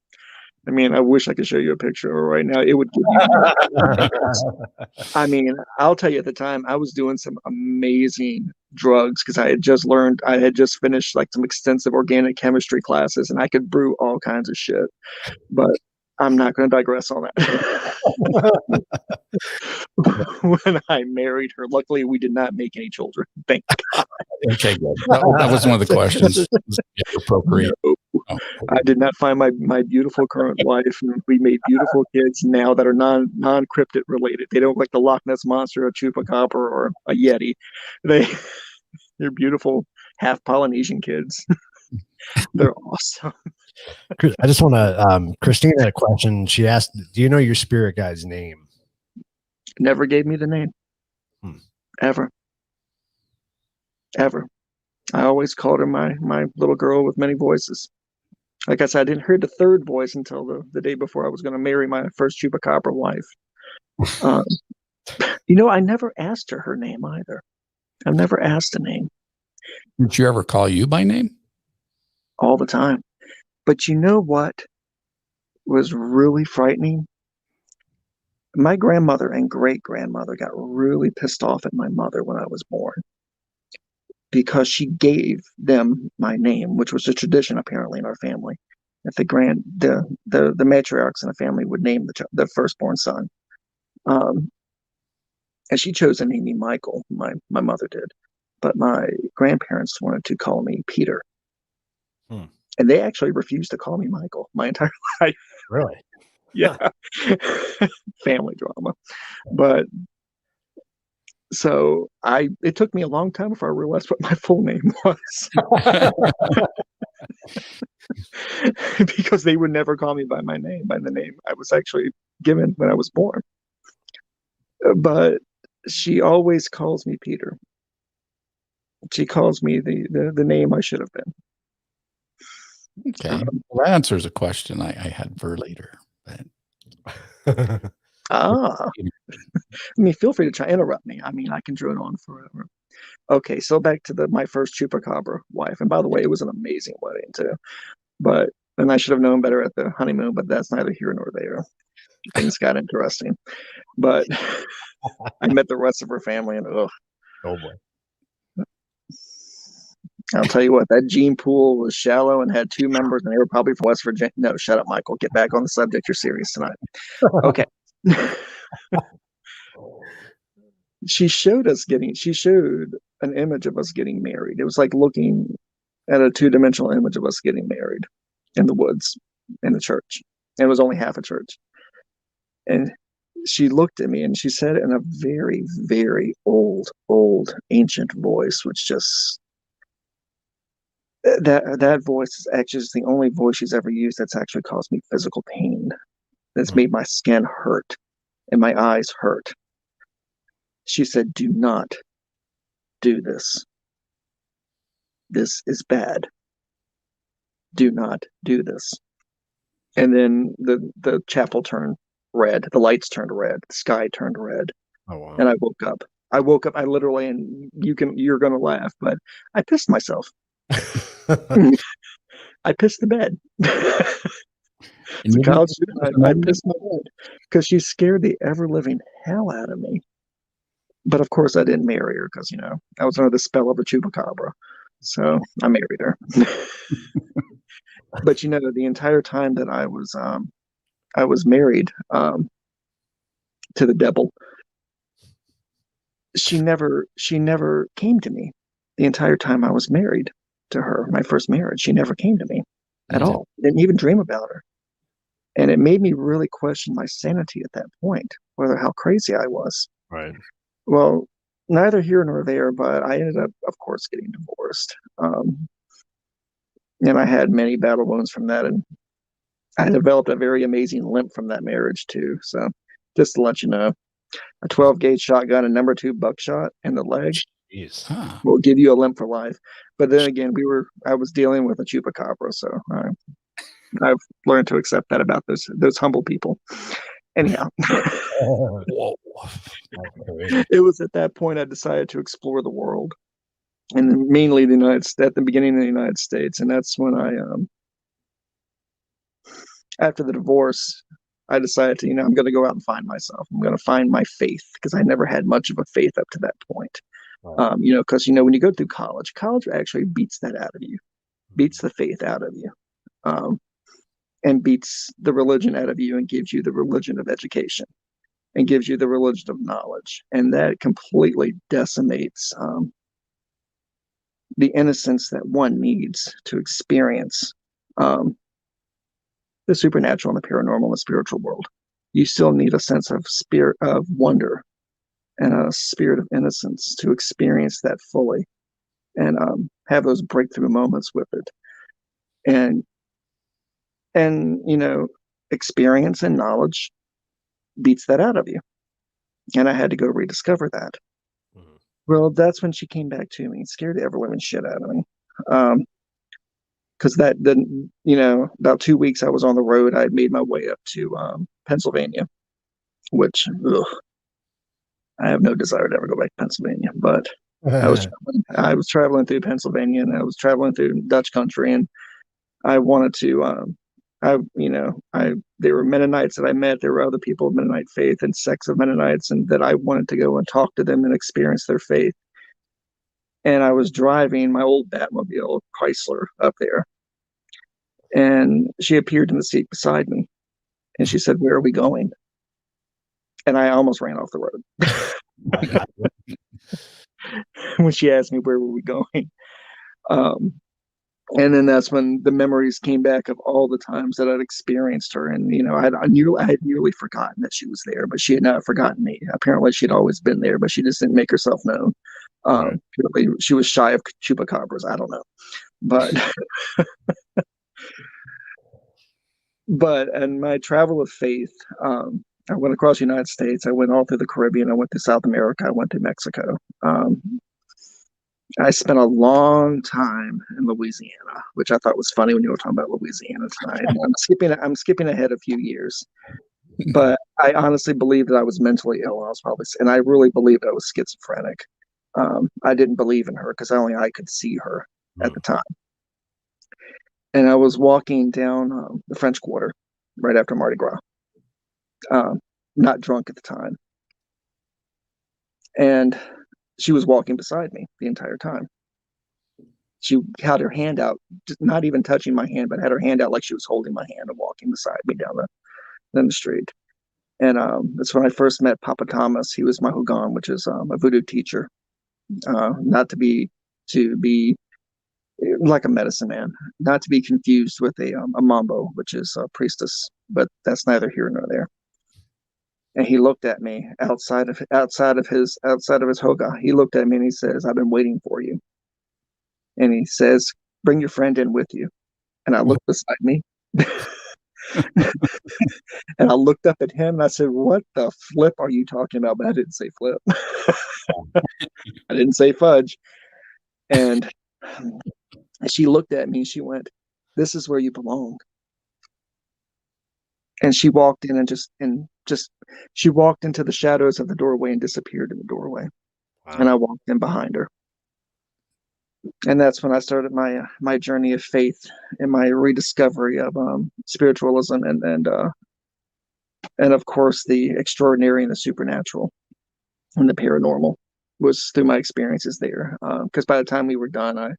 Speaker 5: I mean, I wish I could show you a picture of her right now. It would give you. I mean, I'll tell you, at the time, I was doing some amazing drugs because I had just finished like some extensive organic chemistry classes, and I could brew all kinds of shit. But I'm not going to digress on that. When I married her, luckily we did not make any children. Thank God.
Speaker 2: Okay, good. That was one of the questions. Appropriate.
Speaker 5: No, I did not find my beautiful current wife, and we made beautiful kids now that are non-cryptid related. They don't look like the Loch Ness Monster, a chupacabra, or a yeti. They're beautiful half Polynesian kids. They're awesome.
Speaker 1: I just want to, Christina had a question. She asked, do you know your spirit guide's name?
Speaker 5: Never gave me the name. Ever. I always called her my little girl with many voices. Like I said, I didn't hear the third voice until the day before I was going to marry my first chupacabra wife. I never asked her name either. I've never asked a name.
Speaker 2: Did you ever call you by name?
Speaker 5: All the time. But you know what was really frightening? My grandmother and great-grandmother got really pissed off at my mother when I was born because she gave them my name, which was a tradition apparently in our family. That the matriarchs in the family would name the firstborn son. And she chose to name me Michael. My mother did. But my grandparents wanted to call me Peter. And they actually refused to call me Michael my entire life.
Speaker 1: Really?
Speaker 5: Yeah. Family drama. But so it took me a long time before I realized what my full name was. Because they would never call me by the name I was actually given when I was born. But she always calls me Peter. She calls me the name I should have been.
Speaker 2: Okay. Well, that answers a question I had for later. But
Speaker 5: I mean, feel free to try interrupt me. I mean, I can drone on forever. Okay, so back to my first chupacabra wife, and by the way, it was an amazing wedding too. But and I should have known better at the honeymoon, but that's neither here nor there. Things got interesting, but I met the rest of her family, and
Speaker 1: Oh boy.
Speaker 5: I'll tell you what, that gene pool was shallow and had 2 members, and they were probably from West Virginia. No, shut up, Michael. Get back on the subject. You're serious tonight. Okay. She showed an image of us getting married. It was like looking at a 2-dimensional image of us getting married in the woods in the church. And it was only half a church. And she looked at me and she said in a very, very old, ancient voice, which just that voice is actually the only voice she's ever used that's actually caused me physical pain. That's made my skin hurt and my eyes hurt. She said, "Do not do this. This is bad. Do not do this." And then the chapel turned red. The lights turned red. The sky turned red.
Speaker 1: Oh wow.
Speaker 5: And I woke up. I literally, and you're gonna laugh, but I pissed myself. I pissed the bed. As a college student, I pissed my bed because she scared the ever living hell out of me. But of course, I didn't marry her because I was under the spell of the chupacabra. So I married her. But the entire time that I was married to the devil, she never came to me. The entire time I was married to her, my first marriage, she never came to me at all. Didn't even dream about her. And it made me really question my sanity at that point, whether how crazy I was.
Speaker 1: Right.
Speaker 5: Well, neither here nor there, but I ended up, of course, getting divorced. And I had many battle wounds from that. And I developed a very amazing limp from that marriage, too. So just to let you know, a 12-gauge shotgun and number 2 buckshot in the leg will give you a limp for life. But then again, I was dealing with a chupacabra, so I've learned to accept that about those humble people. Anyhow, it was at that point I decided to explore the world, and mainly the United States, at the beginning of the United States. And that's when after the divorce, I decided to, I'm going to go out and find myself. I'm going to find my faith, because I never had much of a faith up to that point. Because, when you go through college actually beats that out of you, beats the faith out of you, and beats the religion out of you and gives you the religion of education and gives you the religion of knowledge. And that completely decimates the innocence that one needs to experience the supernatural and the paranormal and the spiritual world. You still need a sense of spirit of wonder and a spirit of innocence to experience that fully and have those breakthrough moments with it. And experience and knowledge beats that out of you. And I had to go rediscover that. Well, that's when she came back to me, scared the ever-living shit out of me. Because about 2 weeks I was on the road. I had made my way up to Pennsylvania, which I have no desire to ever go back to Pennsylvania. But I was traveling through Pennsylvania, and I was traveling through Dutch country, and I wanted to. There were Mennonites that I met. There were other people of Mennonite faith and sects of Mennonites, and that I wanted to go and talk to them and experience their faith. And I was driving my old Batmobile Chrysler up there, and she appeared in the seat beside me, and she said, "Where are we going?" And I almost ran off the road when she asked me where were we going. And then that's when the memories came back of all the times that I'd experienced her. And, I had nearly forgotten that she was there, but she had not forgotten me. Apparently she'd always been there, but she just didn't make herself known. Right. She was shy of chupacabras. I don't know. But in my travel of faith, I went across the United States. I went all through the Caribbean. I went to South America. I went to Mexico. I spent a long time in Louisiana, which I thought was funny when you were talking about Louisiana tonight. I'm skipping ahead a few years, but I honestly believed that I was mentally ill. And I really believed I was schizophrenic. I didn't believe in her because only I could see her at the time. And I was walking down the French Quarter right after Mardi Gras, not drunk at the time. And she was walking beside me the entire time. She had her hand out, just not even touching my hand, but had her hand out like she was holding my hand and walking beside me down the street. And that's when I first met Papa Thomas. He was my Oungan, which is a voodoo teacher, not to be like a medicine man, not to be confused with a mambo, which is a priestess, but that's neither here nor there. And he looked at me outside of his hoga. He looked at me and he says, "I've been waiting for you." And he says, "Bring your friend in with you." And I looked beside me. And I looked up at him and I said, "What the flip are you talking about?" But I didn't say flip. I didn't say fudge. And she looked at me and she went, "This is where you belong." And she walked in and she walked into the shadows of the doorway and disappeared in the doorway. Wow. And I walked in behind her. And that's when I started my journey of faith and my rediscovery of spiritualism and of course the extraordinary and the supernatural and the paranormal was through my experiences there. Because by the time we were done,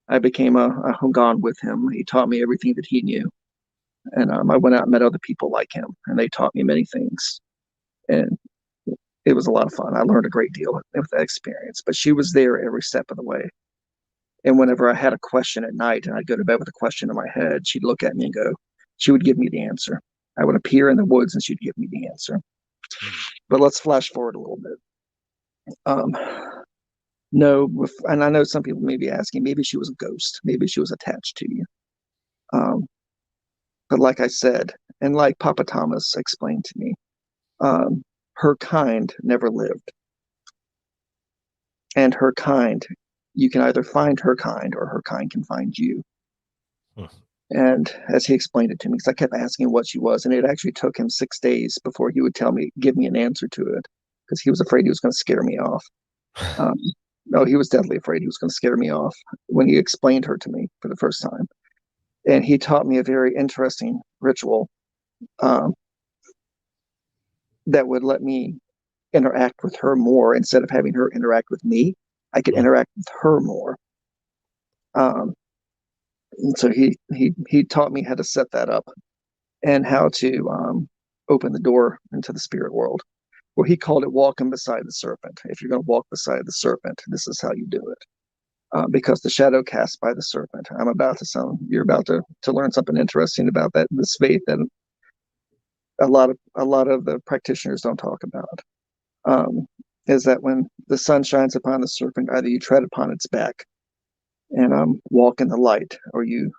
Speaker 5: I became a Oungan with him. He taught me everything that he knew. And I went out and met other people like him, and they taught me many things. And it was a lot of fun. I learned a great deal with that experience. But she was there every step of the way. And whenever I had a question at night and I'd go to bed with a question in my head, she'd look at me and go, she would give me the answer. I would appear in the woods and she'd give me the answer. But let's flash forward a little bit. No, and I know some people may be asking, maybe she was a ghost. Maybe she was attached to you. But like I said, and like Papa Thomas explained to me, her kind never lived. And her kind, you can either find her kind or her kind can find you. And as he explained it to me, because I kept asking what she was, and it actually took him 6 days before he would give me an answer to it, because he was afraid he was going to scare me off. No, he was deadly afraid he was going to scare me off when he explained her to me for the first time. And he taught me a very interesting ritual that would let me interact with her more instead of having her interact with me. I could interact with her more. And so he taught me how to set that up and how to open the door into the spirit world. Well, he called it walking beside the serpent. If you're going to walk beside the serpent, this is how you do it. Because the shadow cast by the serpent. You're about to learn something interesting about this faith that a lot of the practitioners don't talk about. Is that when the sun shines upon the serpent, either you tread upon its back and walk in the light, or you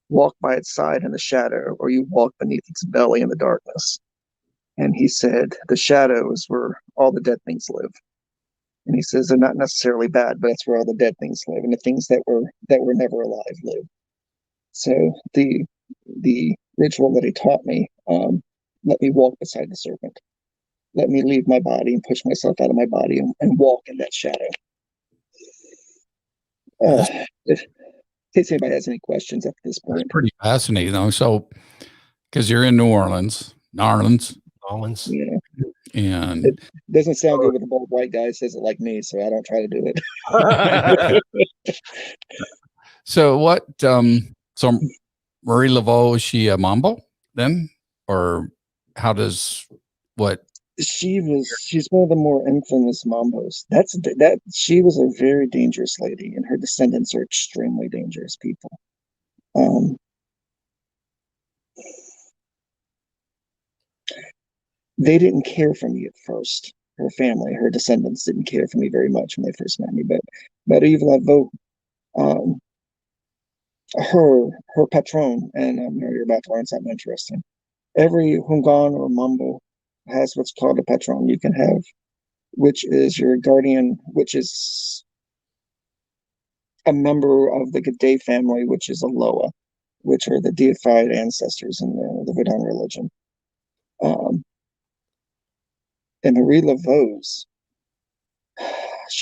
Speaker 5: walk by its side in the shadow, or you walk beneath its belly in the darkness. And he said the shadows where all the dead things live. And he says they're not necessarily bad, but it's where all the dead things live, and the things that were never alive live. So the ritual that he taught me, let me walk beside the serpent. Let me leave my body and push myself out of my body and walk in that shadow. In case anybody has any questions at this point.
Speaker 2: That's pretty fascinating, though. So, because you're in New Orleans.
Speaker 1: Yeah.
Speaker 2: And
Speaker 5: it doesn't sound good with a bald white guy says it like me, so I don't try to do it.
Speaker 2: So what? So Marie Laveau, is she a mambo then, or how does what?
Speaker 5: She's one of the more infamous mambos. She was a very dangerous lady, and her descendants are extremely dangerous people. They didn't care for me at first. Her family, her descendants didn't care for me very much when they first met me. But Marie Laveau, her patron, and you're about to learn something interesting. Every Oungan or mambo has what's called a patron. You can have, which is your guardian, which is a member of the G'day family, which is a Loa, which are the deified ancestors in the Vodou religion. And Marie Laveau's,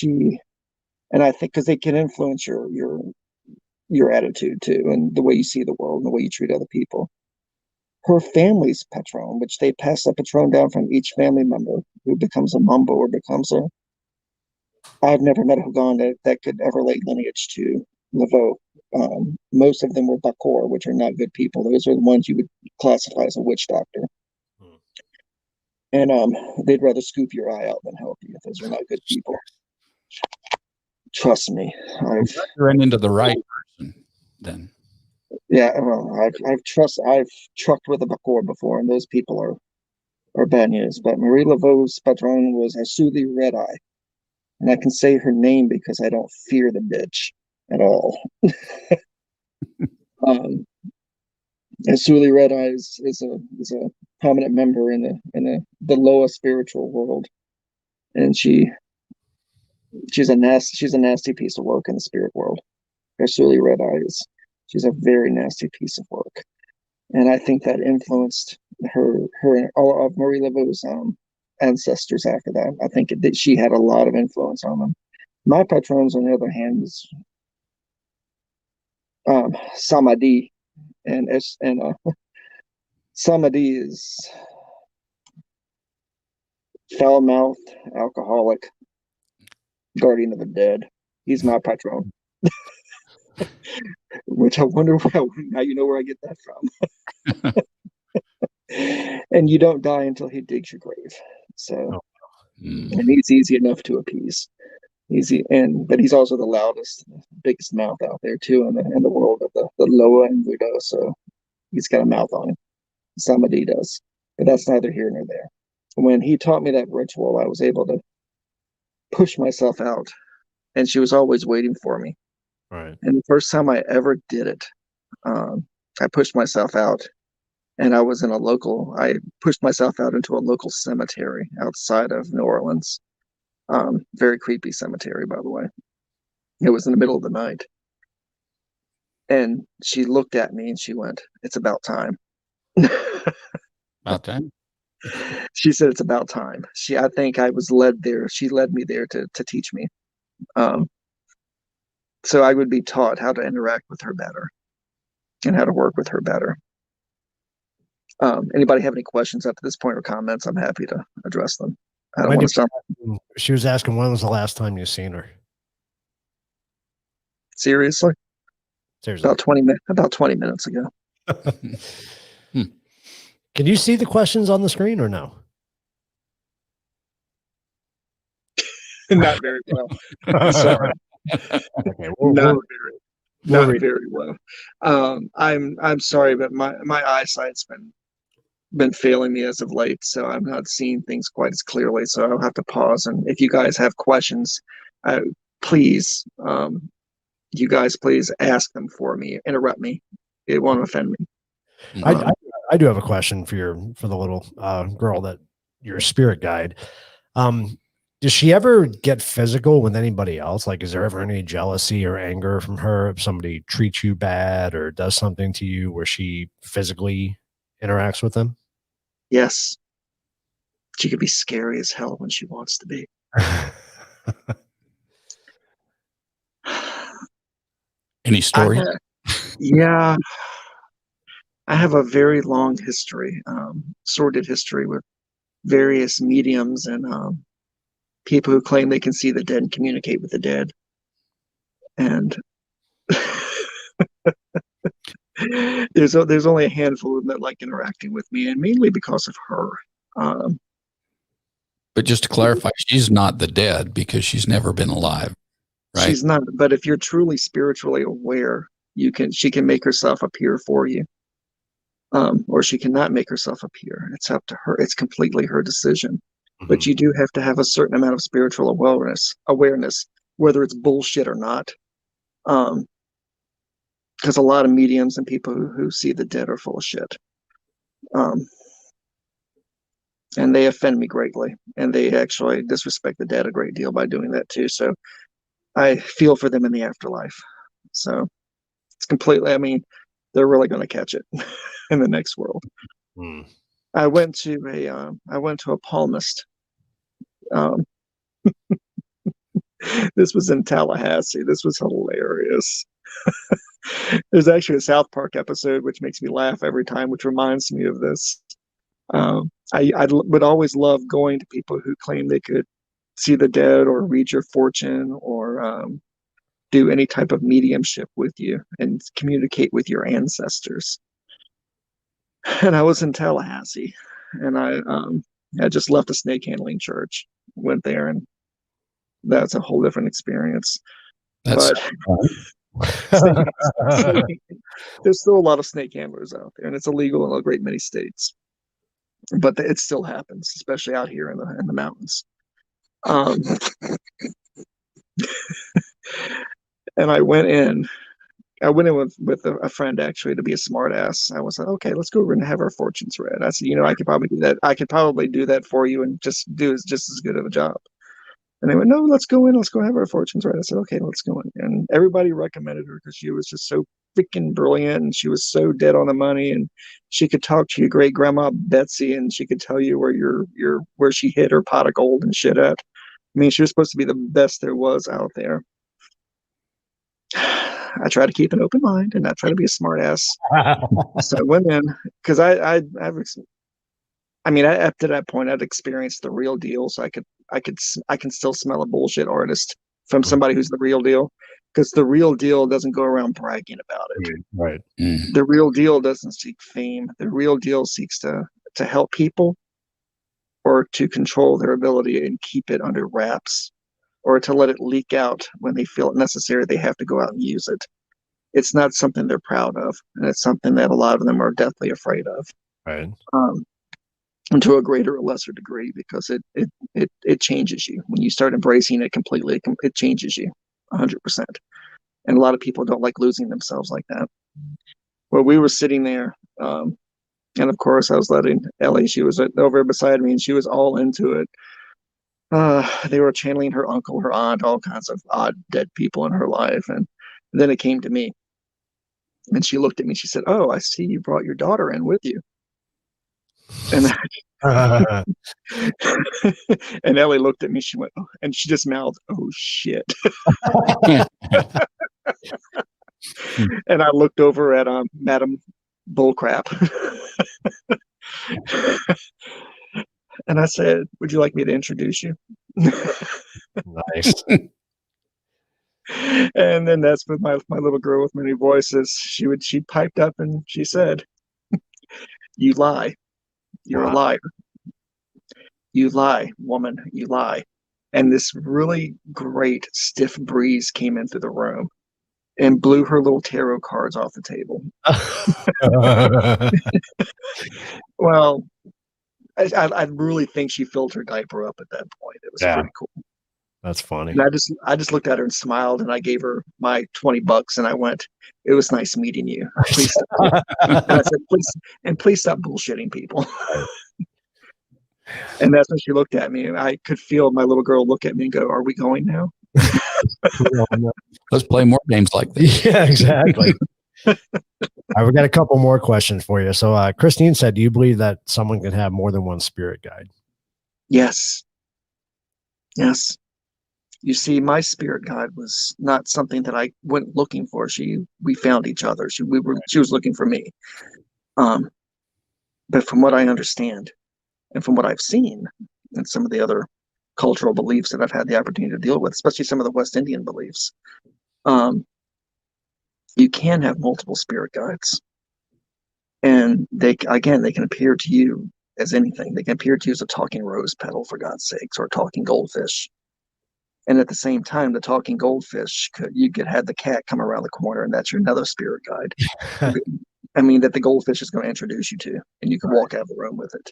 Speaker 5: and I think because they can influence your attitude too, and the way you see the world and the way you treat other people. Her family's patron, which they pass the patron down from each family member who becomes a mambo or becomes a. I've never met a Hogan that could ever lay lineage to Laveau. Most of them were Bakor, which are not good people. Those are the ones you would classify as a witch doctor. And they'd rather scoop your eye out than help you. Those are not good people. Trust me.
Speaker 2: You ran into the right person then.
Speaker 5: Yeah, well, I've trucked with a Bakor before, and those people are bad news. But Marie Laveau's patron was Asuli Red Eye, and I can say her name because I don't fear the bitch at all. Asuli Red Eye is a prominent member in the Loa spiritual world, and she's a nasty piece of work in the spirit world. Asuli Red Eye she's a very nasty piece of work, and I think that influenced her and all of Marie Laveau's ancestors after that. I think that she had a lot of influence on them. My patrons, on the other hand, is Samadhi, and Samadhi is foul-mouthed, alcoholic, guardian of the dead. He's my patron. Which I wonder now you know where I get that from. And you don't die until he digs your grave. So, and he's easy enough to appease. But he's also the loudest, biggest mouth out there too in the world of the Loa and Vodou. So he's got a mouth on him. Somebody does, but that's neither here nor there. When he taught me that ritual, I was able to push myself out, and she was always waiting for me.
Speaker 1: Right.
Speaker 5: And the first time I ever did it, I pushed myself out, and I pushed myself out into a local cemetery outside of New Orleans. Very creepy cemetery, by the way. It was in the middle of the night. And she looked at me and she went, "It's about time."
Speaker 2: About time?
Speaker 5: She said, "It's about time." I think I was led there. She led me there to teach me. So I would be taught how to interact with her better and how to work with her better. Anybody have any questions up to this point or comments? I'm happy to address them. I don't want to stop.
Speaker 1: She was asking, when was the last time you seen her?
Speaker 5: Seriously?
Speaker 1: Seriously.
Speaker 5: About 20 minutes ago.
Speaker 1: Can you see the questions on the screen or no?
Speaker 5: Not very well. Sorry.
Speaker 1: Okay,
Speaker 5: not very well. I'm sorry, but my eyesight's been failing me as of late, so I'm not seeing things quite as clearly. So I'll have to pause. And if you guys have questions, please, you guys please ask them for me. Interrupt me. It won't offend me.
Speaker 1: I do have a question for the little girl that your spirit guide. Does she ever get physical with anybody else? Like, is there ever any jealousy or anger from her if somebody treats you bad or does something to you where she physically interacts with them?
Speaker 5: Yes. She could be scary as hell when she wants to be.
Speaker 2: Any story?
Speaker 5: Yeah. I have a very long history, sordid history with various mediums and people who claim they can see the dead and communicate with the dead. And there's only a handful of them that like interacting with me, and mainly because of her.
Speaker 2: But just to clarify, she's not the dead because she's never been alive, right?
Speaker 5: She's not. But if you're truly spiritually aware, she can make herself appear for you, or she cannot make herself appear. It's up to her. It's completely her decision. Mm-hmm. But you do have to have a certain amount of spiritual awareness, whether it's bullshit or not. Because a lot of mediums and people who see the dead are full of shit. And they offend me greatly. And they actually disrespect the dead a great deal by doing that too. So I feel for them in the afterlife. So it's completely, I mean, they're really going to catch it in the next world.
Speaker 1: Hmm.
Speaker 5: I went to a palmist. Um, this was in Tallahassee. This was hilarious. There's actually a South Park episode which makes me laugh every time, which reminds me of this. I would always love going to people who claim they could see the dead or read your fortune or do any type of mediumship with you and communicate with your ancestors. And I was in Tallahassee, and I just left a snake handling church, went there, and that's a whole different experience.
Speaker 2: That's
Speaker 5: But there's still a lot of snake handlers out there, and it's illegal in a great many states. But it still happens, especially out here in the mountains. And I went in with a friend actually to be a smart ass. I was like, okay, let's go over and have our fortunes read. I said, I could probably do that. I could probably do that for you and just do just as good of a job. And they went, no, let's go in. Let's go have our fortunes read. I said, okay, let's go in. And everybody recommended her because she was just so freaking brilliant and she was so dead on the money and she could talk to your great grandma Betsy and she could tell you where she hid her pot of gold and shit at. I mean, she was supposed to be the best there was out there. I try to keep an open mind and not try to be a smart ass. So I went in because up to that point I'd experienced the real deal, so I can still smell a bullshit artist from somebody who's the real deal, because the real deal doesn't go around bragging about it.
Speaker 1: Right.
Speaker 5: The real deal doesn't seek fame. The real deal seeks to help people or to control their ability and keep it under wraps, or to let it leak out when they feel it necessary. They have to go out and use it. It's not something they're proud of, and it's something that a lot of them are deathly afraid of.
Speaker 1: Right.
Speaker 5: And to a greater or lesser degree, because it changes you when you start embracing it completely. It changes you 100%. And a lot of people don't like losing themselves like that. Well, we were sitting there, and of course I was letting Ellie. She was over beside me, and she was all into it. They were channeling her uncle, her aunt, all kinds of odd dead people in her life, and then it came to me. And she looked at me. She said, "Oh, I see you brought your daughter in with you." And and Ellie looked at me. She went, oh, and she just mouthed, "Oh shit." And I looked over at Madam Bullcrap, and I said, "Would you like me to introduce you?"
Speaker 1: Nice.
Speaker 5: And then that's with my little girl with many voices. She piped up and she said, "You lie. You're a liar. You lie, woman. You lie." And this really great stiff breeze came into the room and blew her little tarot cards off the table. Well, I really think she filled her diaper up at that point. It was pretty cool.
Speaker 1: That's funny.
Speaker 5: And I just looked at her and smiled, and I gave her my $20, and I went, "It was nice meeting you. Please stop." And I said, please stop bullshitting people." And that's when she looked at me, and I could feel my little girl look at me and go, "Are we going now?"
Speaker 2: Let's play more games like this.
Speaker 1: Yeah, exactly. All right, we've got a couple more questions for you. So Christine said, do you believe that someone can have more than one spirit guide?
Speaker 5: Yes. Yes. You see, my spirit guide was not something that I went looking for. We found each other. She was looking for me. But from what I understand and from what I've seen and some of the other cultural beliefs that I've had the opportunity to deal with, especially some of the West Indian beliefs, you can have multiple spirit guides. And they can appear to you as anything. They can appear to you as a talking rose petal, for God's sakes, or a talking goldfish. And at the same time, the talking goldfish, you could have the cat come around the corner, and that's your another spirit guide. I mean, that the goldfish is going to introduce you to, and you can walk out of the room with it.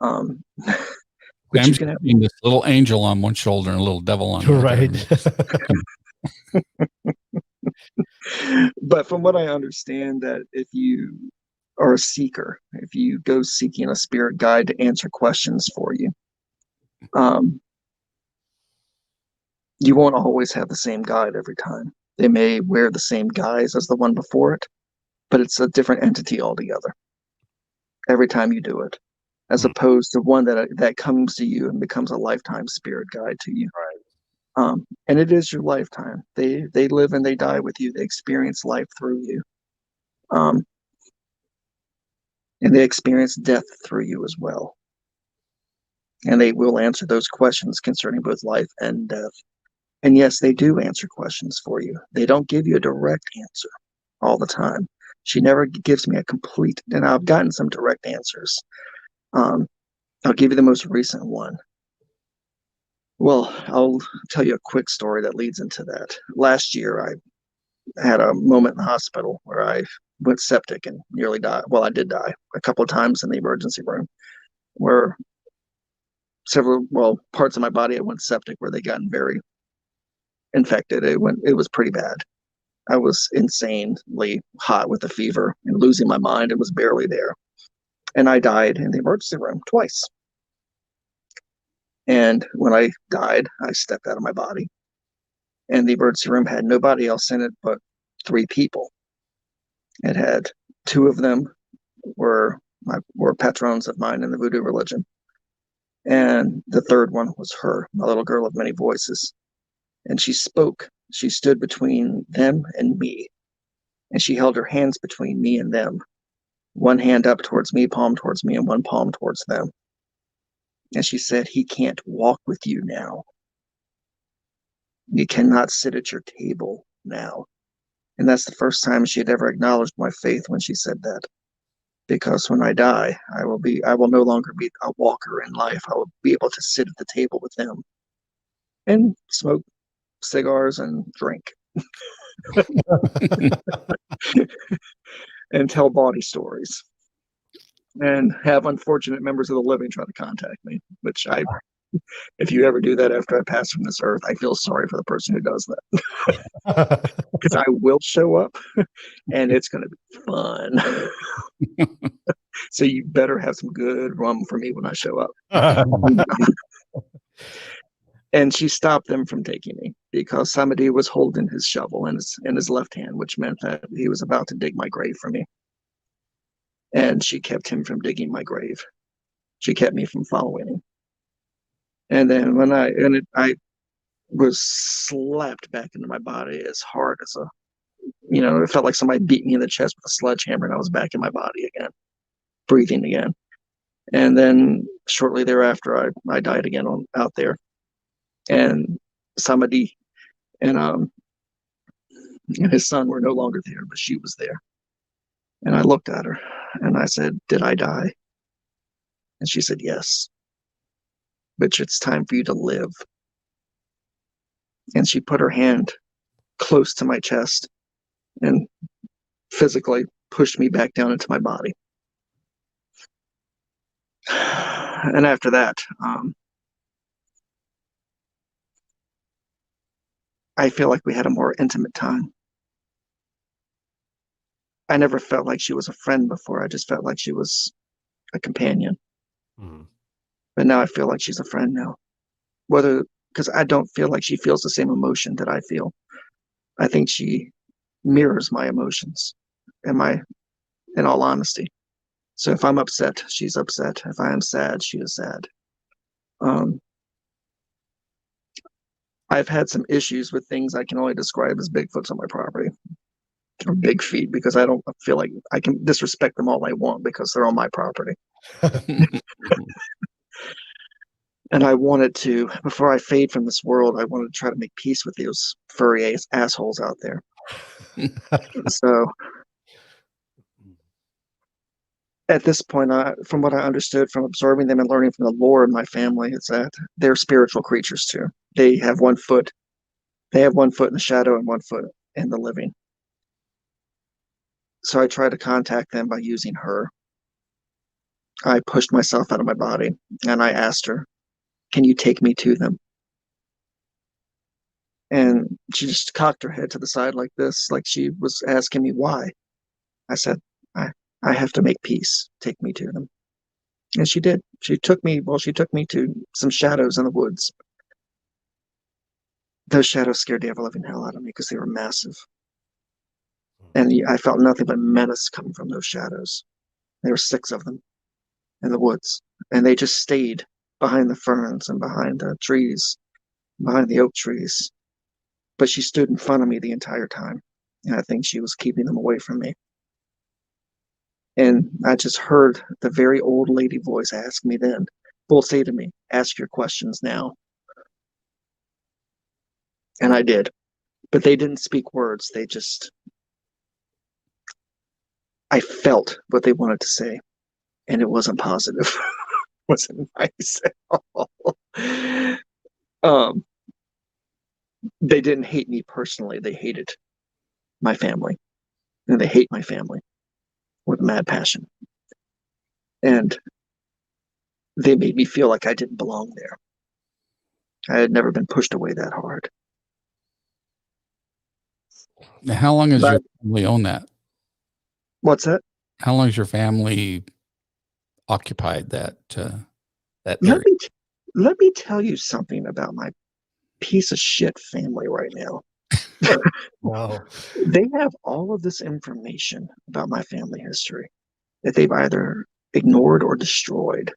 Speaker 5: But
Speaker 2: I'm
Speaker 5: you can have
Speaker 2: this little angel on one shoulder and a little devil on the other.
Speaker 5: Right. But from what I understand, that if you are a seeker, if you go seeking a spirit guide to answer questions for you, you won't always have the same guide every time. They may wear the same guise as the one before it, but it's a different entity altogether every time you do it, as opposed to one that comes to you and becomes a lifetime spirit guide to you. And it is your lifetime. They live and they die with you. They experience life through you. And they experience death through you as well. And they will answer those questions concerning both life and death. And yes, they do answer questions for you. They don't give you a direct answer all the time. She never gives me a complete, and I've gotten some direct answers. I'll give you the most recent one. Well, I'll tell you a quick story that leads into that. Last year, I had a moment in the hospital where I went septic and nearly died. Well, I did die a couple of times in the emergency room, where parts of my body went septic where they gotten very infected. It was pretty bad. I was insanely hot with a fever and losing my mind. It was barely there. And I died in the emergency room twice. And when I died, I stepped out of my body. And the emergency room had nobody else in it but 3 people. It had 2 of them were patrons of mine in the Voodoo religion. And the third one was her, my little girl of many voices. And she spoke. She stood between them and me. And she held her hands between me and them. One hand up towards me, palm towards me, and one palm towards them. And she said, "He can't walk with you now. You cannot sit at your table now." And that's the first time she had ever acknowledged my faith when she said that. Because when I die, I will no longer be a walker in life. I will be able to sit at the table with them and smoke cigars and drink and tell bawdy stories and have unfortunate members of the living try to contact me, which if you ever do that after I pass from this earth, I feel sorry for the person who does that. Because I will show up and it's going to be fun. So you better have some good rum for me when I show up. And she stopped them from taking me because somebody was holding his shovel in his left hand, which meant that he was about to dig my grave for me. And she kept him from digging my grave. She kept me from following him. And then when I was slapped back into my body as hard as it felt like somebody beat me in the chest with a sledgehammer, and I was back in my body again, breathing again. And then shortly thereafter, I died again out there. And somebody and his son were no longer there, but she was there. And I looked at her and I said, "Did I die?" And she said, "Yes. But it's time for you to live." And she put her hand close to my chest and physically pushed me back down into my body. And after that, I feel like we had a more intimate time. I never felt like she was a friend before. I just felt like she was a companion. But now I feel like she's a friend now. Because I don't feel like she feels the same emotion that I feel. I think she mirrors my emotions, in all honesty. So if I'm upset, she's upset. If I am sad, she is sad. I've had some issues with things I can only describe as Bigfoots on my property, or big feet, because I don't feel like I can disrespect them all I want because they're on my property. And I wanted to, before I fade from this world, I wanted to try to make peace with those furry assholes out there. So at this point, from what I understood from observing them and learning from the lore of my family, is that they're spiritual creatures too. They have one foot in the shadow and one foot in the living. So I tried to contact them by using her. I pushed myself out of my body and I asked her, "Can you take me to them?" And she just cocked her head to the side like this, like she was asking me why. I said, I have to make peace. Take me to them. And she did. She took me to some shadows in the woods. Those shadows scared the ever living hell out of me because they were massive. And I felt nothing but menace coming from those shadows. There were 6 of them in the woods, and they just stayed behind the ferns and behind the trees, behind the oak trees. But she stood in front of me the entire time, and I think she was keeping them away from me. And I just heard the very old lady voice ask me then, will say to me, ask your questions now. And I did. But they didn't speak words. They just, I felt what they wanted to say. And it wasn't positive. It wasn't nice at all. They didn't hate me personally. They hated my family. And they hate my family with mad passion. And they made me feel like I didn't belong there. I had never been pushed away that hard.
Speaker 2: Now, how long has
Speaker 5: But-
Speaker 2: your family owned that?
Speaker 5: What's that?
Speaker 2: How long has your family occupied that that
Speaker 5: Let
Speaker 2: area?
Speaker 5: me let me tell you something about my piece of shit family right now.
Speaker 1: Wow.
Speaker 5: They have all of this information about my family history that they've either ignored or destroyed.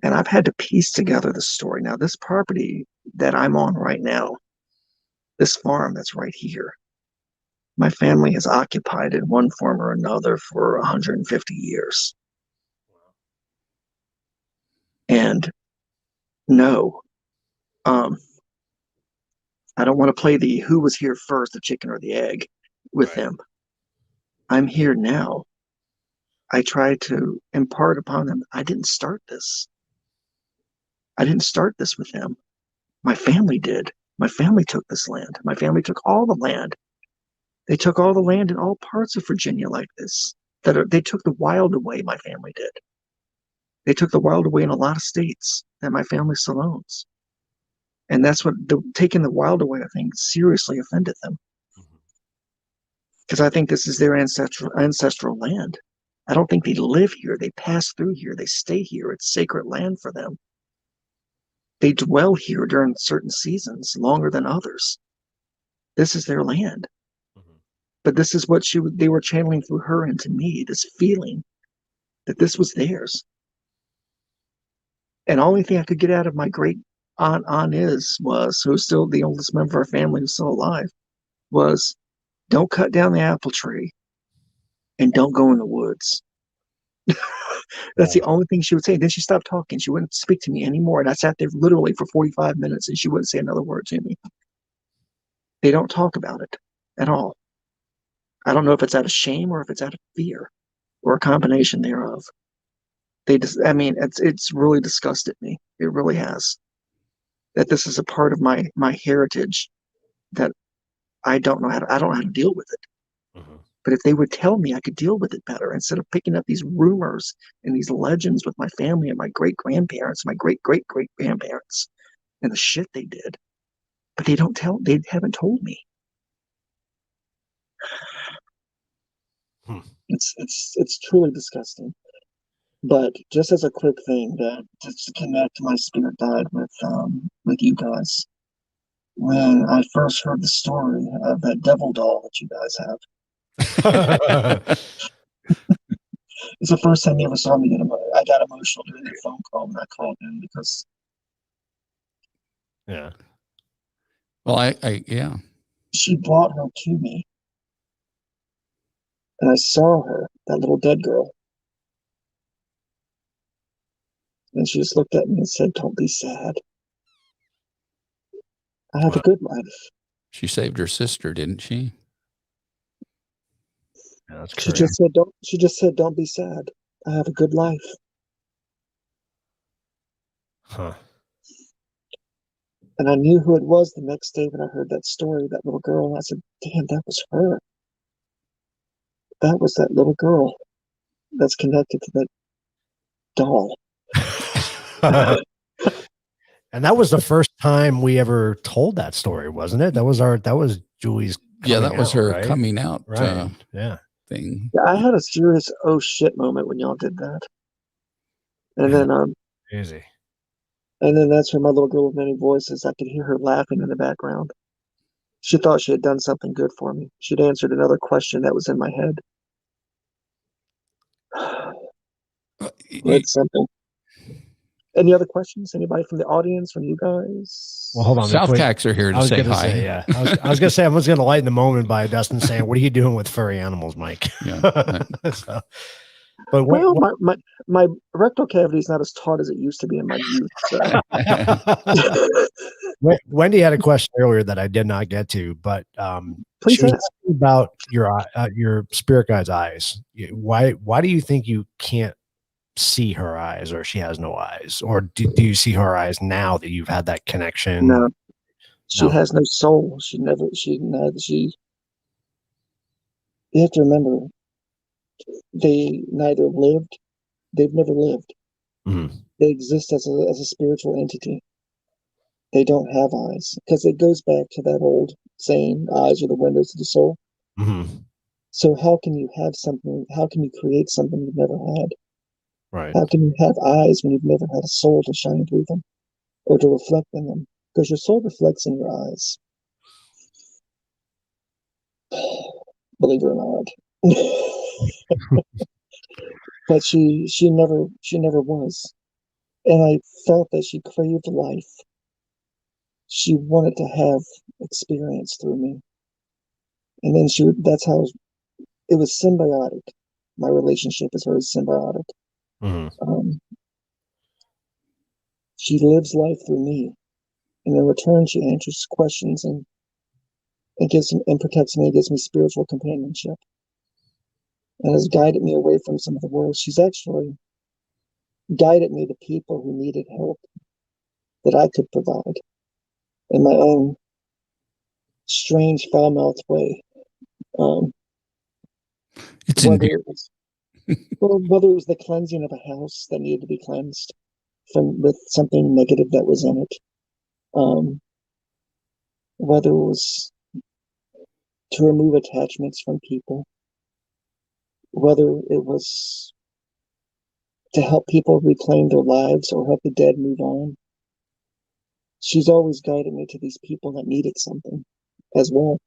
Speaker 5: And I've had to piece together the story. Now, this property that I'm on right now, this farm that's right here, my family has occupied in one form or another for 150 years. And no, I don't want to play the who was here first, the chicken or the egg, with
Speaker 1: Right.
Speaker 5: them. I'm here now. I try to impart upon them. I didn't start this. I didn't start this with them. My family did. My family took this land. My family took all the land. They took all the land in all parts of Virginia like this. They took the wild away, my family did. They took the wild away in a lot of states that my family still owns. And that's what taking the wild away, I think, seriously offended them. Because I think this is their ancestral land. I don't think they live here. They pass through here. They stay here. It's sacred land for them. They dwell here during certain seasons longer than others. This is their land. But this is what they were channeling through her into me, this feeling that this was theirs. And the only thing I could get out of my great aunt who's still the oldest member of our family who's still alive, was don't cut down the apple tree and don't go in the woods. That's the only thing she would say. Then she stopped talking. She wouldn't speak to me anymore. And I sat there literally for 45 minutes and she wouldn't say another word to me. They don't talk about it at all. I don't know if it's out of shame or if it's out of fear or a combination thereof. It's really disgusted me. It really has. That this is a part of my heritage that I don't know how to deal with it.
Speaker 1: Mhm.
Speaker 5: But if they would tell me, I could deal with it better instead of picking up these rumors and these legends with my family and my great grandparents, my great great great grandparents, and the shit they did. But they haven't told me. It's truly disgusting. But just as a quick thing, just to connect my spirit guide with you guys, when I first heard the story of that devil doll that you guys have, it's the first time you ever saw me get emotional. I got emotional during that phone call when I called in because
Speaker 1: Yeah.
Speaker 2: Well, yeah.
Speaker 5: she brought her to me, and I saw her, that little dead girl, and she just looked at me and said, "Don't be sad. I have a good life."
Speaker 2: She saved her sister, didn't she?
Speaker 1: Yeah, that's
Speaker 5: She
Speaker 1: correct.
Speaker 5: just said, "Don't." She just said, "Don't be sad. I have a good life."
Speaker 1: Huh.
Speaker 5: And I knew who it was the next day when I heard that story, that little girl. And I said, "Damn, that was her. That was that little girl that's connected to that doll."
Speaker 1: And that was the first time we ever told that story, wasn't it? That was Julie's.
Speaker 2: Yeah, that was her
Speaker 1: right?
Speaker 2: coming out
Speaker 1: Right. Yeah.
Speaker 2: thing.
Speaker 5: Yeah, I had a serious oh shit moment when y'all did that. And then
Speaker 1: Easy.
Speaker 5: And then that's when my little girl with many voices, I could hear her laughing in the background. She thought she had done something good for me. She'd answered another question that was in my head. It's something. Any other questions? Anybody from the audience, from you guys?
Speaker 1: Well, hold on.
Speaker 2: South
Speaker 1: before-
Speaker 2: Cacs are here
Speaker 1: I
Speaker 2: to
Speaker 1: was
Speaker 2: say
Speaker 1: gonna
Speaker 2: hi.
Speaker 1: say, yeah. I was gonna say I was gonna lighten the moment by Dustin saying, "What are you doing with furry animals, Mike?"
Speaker 2: Yeah.
Speaker 1: So, but
Speaker 5: Well, my rectal cavity is not as taut as it used to be in my youth. So.
Speaker 1: Wendy had a question earlier that I did not get to, but
Speaker 5: Please
Speaker 1: she was
Speaker 5: ask.
Speaker 1: asking about your spirit guide's eyes. Why do you think you can't see her eyes, or she has no eyes, or do you see her eyes now that you've had that connection?
Speaker 5: No, she
Speaker 1: No.
Speaker 5: has no soul. You have to remember, they've never lived.
Speaker 1: Mhm.
Speaker 5: They exist as a spiritual entity. They don't have eyes, because it goes back to that old saying, eyes are the windows to the soul.
Speaker 1: Mhm.
Speaker 5: So how can you have something? How can you create something you've never had?
Speaker 1: Right.
Speaker 5: How can you have eyes when you've never had a soul to shine through them or to reflect in them? Because your soul reflects in your eyes. Believe it or not. But she never was. And I felt that she craved life. She wanted to have experience through me. And then that's how it was symbiotic. My relationship is very symbiotic.
Speaker 1: Mhm.
Speaker 5: She lives life through me. And in return, she answers questions and protects me, gives me spiritual companionship, and has guided me away from some of the world. She's actually guided me to people who needed help that I could provide in my own strange, foul-mouthed way.
Speaker 2: It's
Speaker 5: Whether
Speaker 2: endearing.
Speaker 5: whether it was the cleansing of a house that needed to be cleansed with something negative that was in it, whether it was to remove attachments from people, whether it was to help people reclaim their lives or help the dead move on. She's always guided me to these people that needed something as well.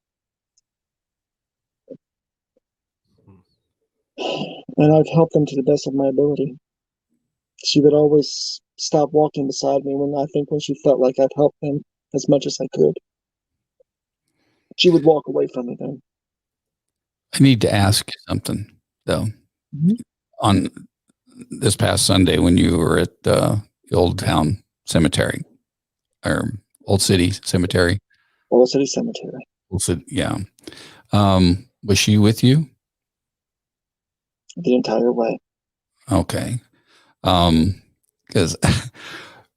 Speaker 5: And I've helped them to the best of my ability. She would always stop walking beside me when she felt like I've helped them as much as I could. She would walk away from me then.
Speaker 2: I need to ask you something, though.
Speaker 5: Mm-hmm.
Speaker 2: On this past Sunday, when you were at the Old Town Cemetery, or Old City Cemetery,
Speaker 5: Old City Cemetery.
Speaker 2: Old City, yeah. Was she with you?
Speaker 5: The entire way.
Speaker 2: Okay. Because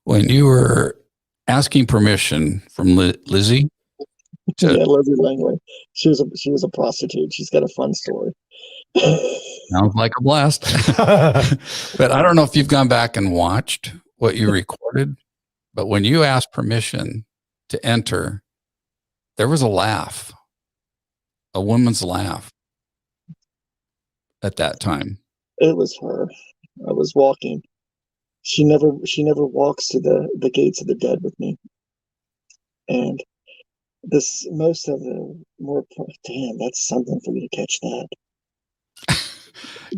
Speaker 2: when you were asking permission from Lizzie,
Speaker 5: Yeah, Lizzie Langley. She was a prostitute. She's got a fun story.
Speaker 2: sounds like a blast. But I don't know if you've gone back and watched what you recorded, but when you asked permission to enter, there was a laugh, a woman's laugh at that time.
Speaker 5: It was her. I was walking. She never walks to the gates of the dead with me. And most of the more, damn, that's something for you to catch that.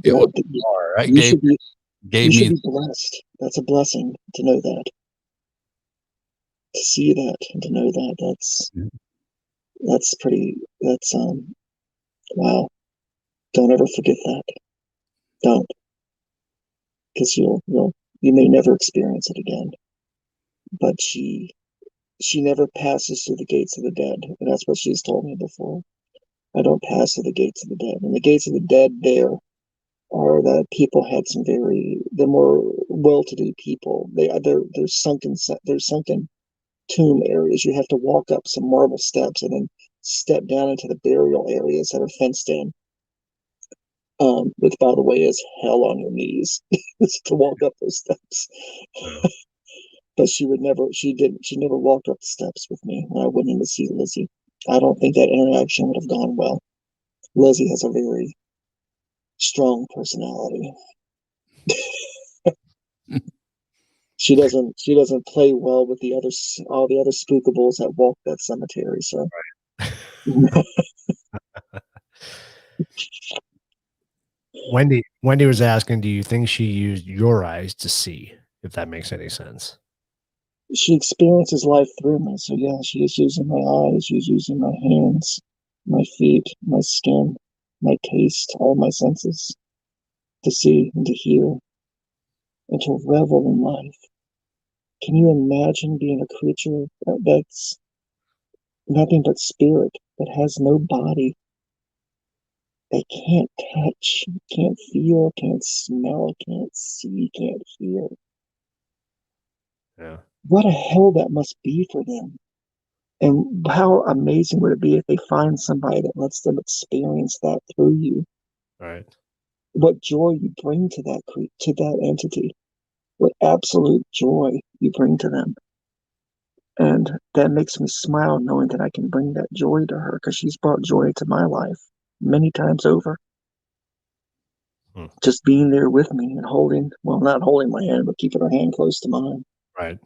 Speaker 2: It was right.
Speaker 5: You should be
Speaker 2: me
Speaker 5: blessed. That's a blessing to know that, to see that, and to know that. That's pretty. That's wow. Don't ever forget that. Don't, because you may never experience it again. But she never passes through the gates of the dead, and that's what she's told me before. I don't pass through the gates of the dead. And the gates of the dead there are that people had the more well-to-do people. They're sunken tomb areas. You have to walk up some marble steps and then step down into the burial areas that are fenced in. Which, by the way, is hell on your knees to walk up those steps. But she never walked up the steps with me when I went in to see Lizzie. I don't think that interaction would have gone well. Lizzie has a very strong personality. She doesn't play well with all the other spookables that walk that cemetery. So
Speaker 1: Wendy was asking, do you think she used your eyes to see? If that makes any sense.
Speaker 5: she experiences life through me. So yeah, she is using my eyes. She's using my hands, my feet, my skin, my taste, all my senses to see and to hear and to revel in life. Can you imagine being a creature that's nothing but spirit, that has no body, that can't touch, can't feel, can't smell, can't see, can't hear?
Speaker 1: Yeah.
Speaker 5: What a hell that must be for them. And how amazing would it be if they find somebody that lets them experience that through you?
Speaker 1: Right.
Speaker 5: What joy you bring to that entity. What absolute joy you bring to them. And that makes me smile knowing that I can bring that joy to her, because she's brought joy to my life many times over. Just being there with me and not holding my hand, but keeping her hand close to mine.
Speaker 1: Right.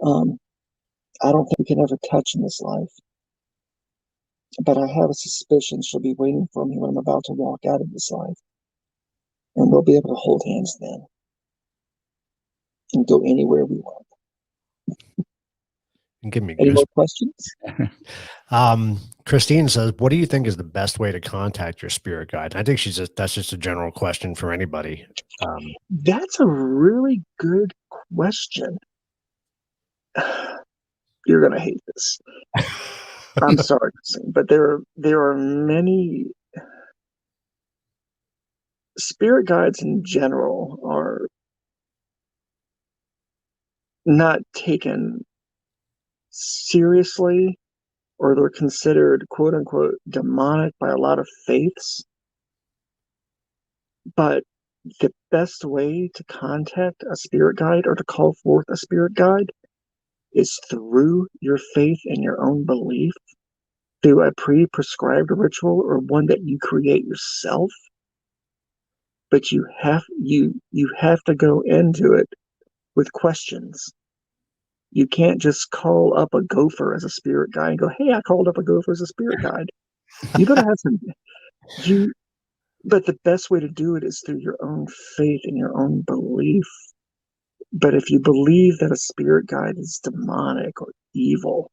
Speaker 5: I don't think we can ever touch in this life, but I have a suspicion she'll be waiting for me when I'm about to walk out of this life. And we'll be able to hold hands then and go anywhere we want.
Speaker 1: And give me
Speaker 5: Any more
Speaker 1: goosebumps.
Speaker 5: questions?
Speaker 1: Christine says, what do you think is the best way to contact your spirit guide? I think that's just a general question for anybody.
Speaker 5: That's a really good question. You're going to hate this. I'm sorry, but there are many spirit guides in general are not taken seriously, or they're considered quote unquote demonic by a lot of faiths. But the best way to contact a spirit guide or to call forth a spirit guide is through your faith and your own belief, through a pre-prescribed ritual or one that you create yourself. But you have to go into it with questions. You can't just call up a gopher as a spirit guide and go, "Hey, I called up a gopher as a spirit guide." You better have some but the best way to do it is through your own faith and your own belief. But if you believe that a spirit guide is demonic or evil,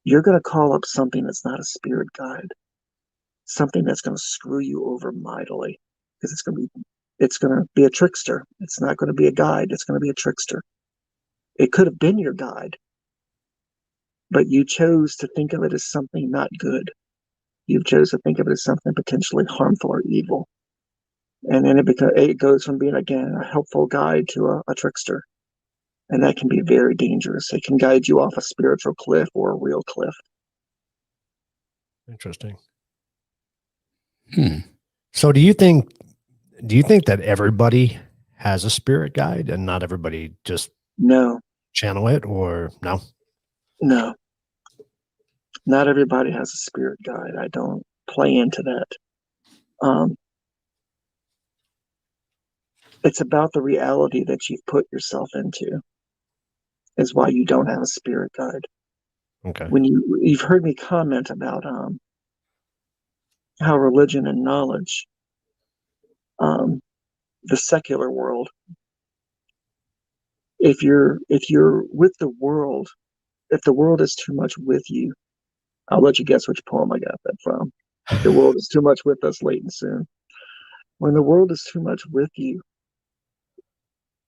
Speaker 5: you're going to call up something that's not a spirit guide, something that's going to screw you over mightily, because it's going to be a trickster. It's not going to be a guide. It's going to be a trickster. It could have been your guide, but you chose to think of it as something not good. You chose to think of it as something potentially harmful or evil. And then it goes from being, again, a helpful guide to a trickster. And that can be very dangerous. It can guide you off a spiritual cliff or a real cliff.
Speaker 1: Interesting. So do you think that everybody has a spirit guide and not everybody just channel it, or no?
Speaker 5: No. Not everybody has a spirit guide. I don't play into that. It's about the reality that you've put yourself into is why you don't have a spirit guide.
Speaker 1: Okay.
Speaker 5: When you've heard me comment about how religion and knowledge, the secular world, if you're with the world, if the world is too much with you, I'll let you guess which poem I got that from. The world is too much with us late and soon. When the world is too much with you,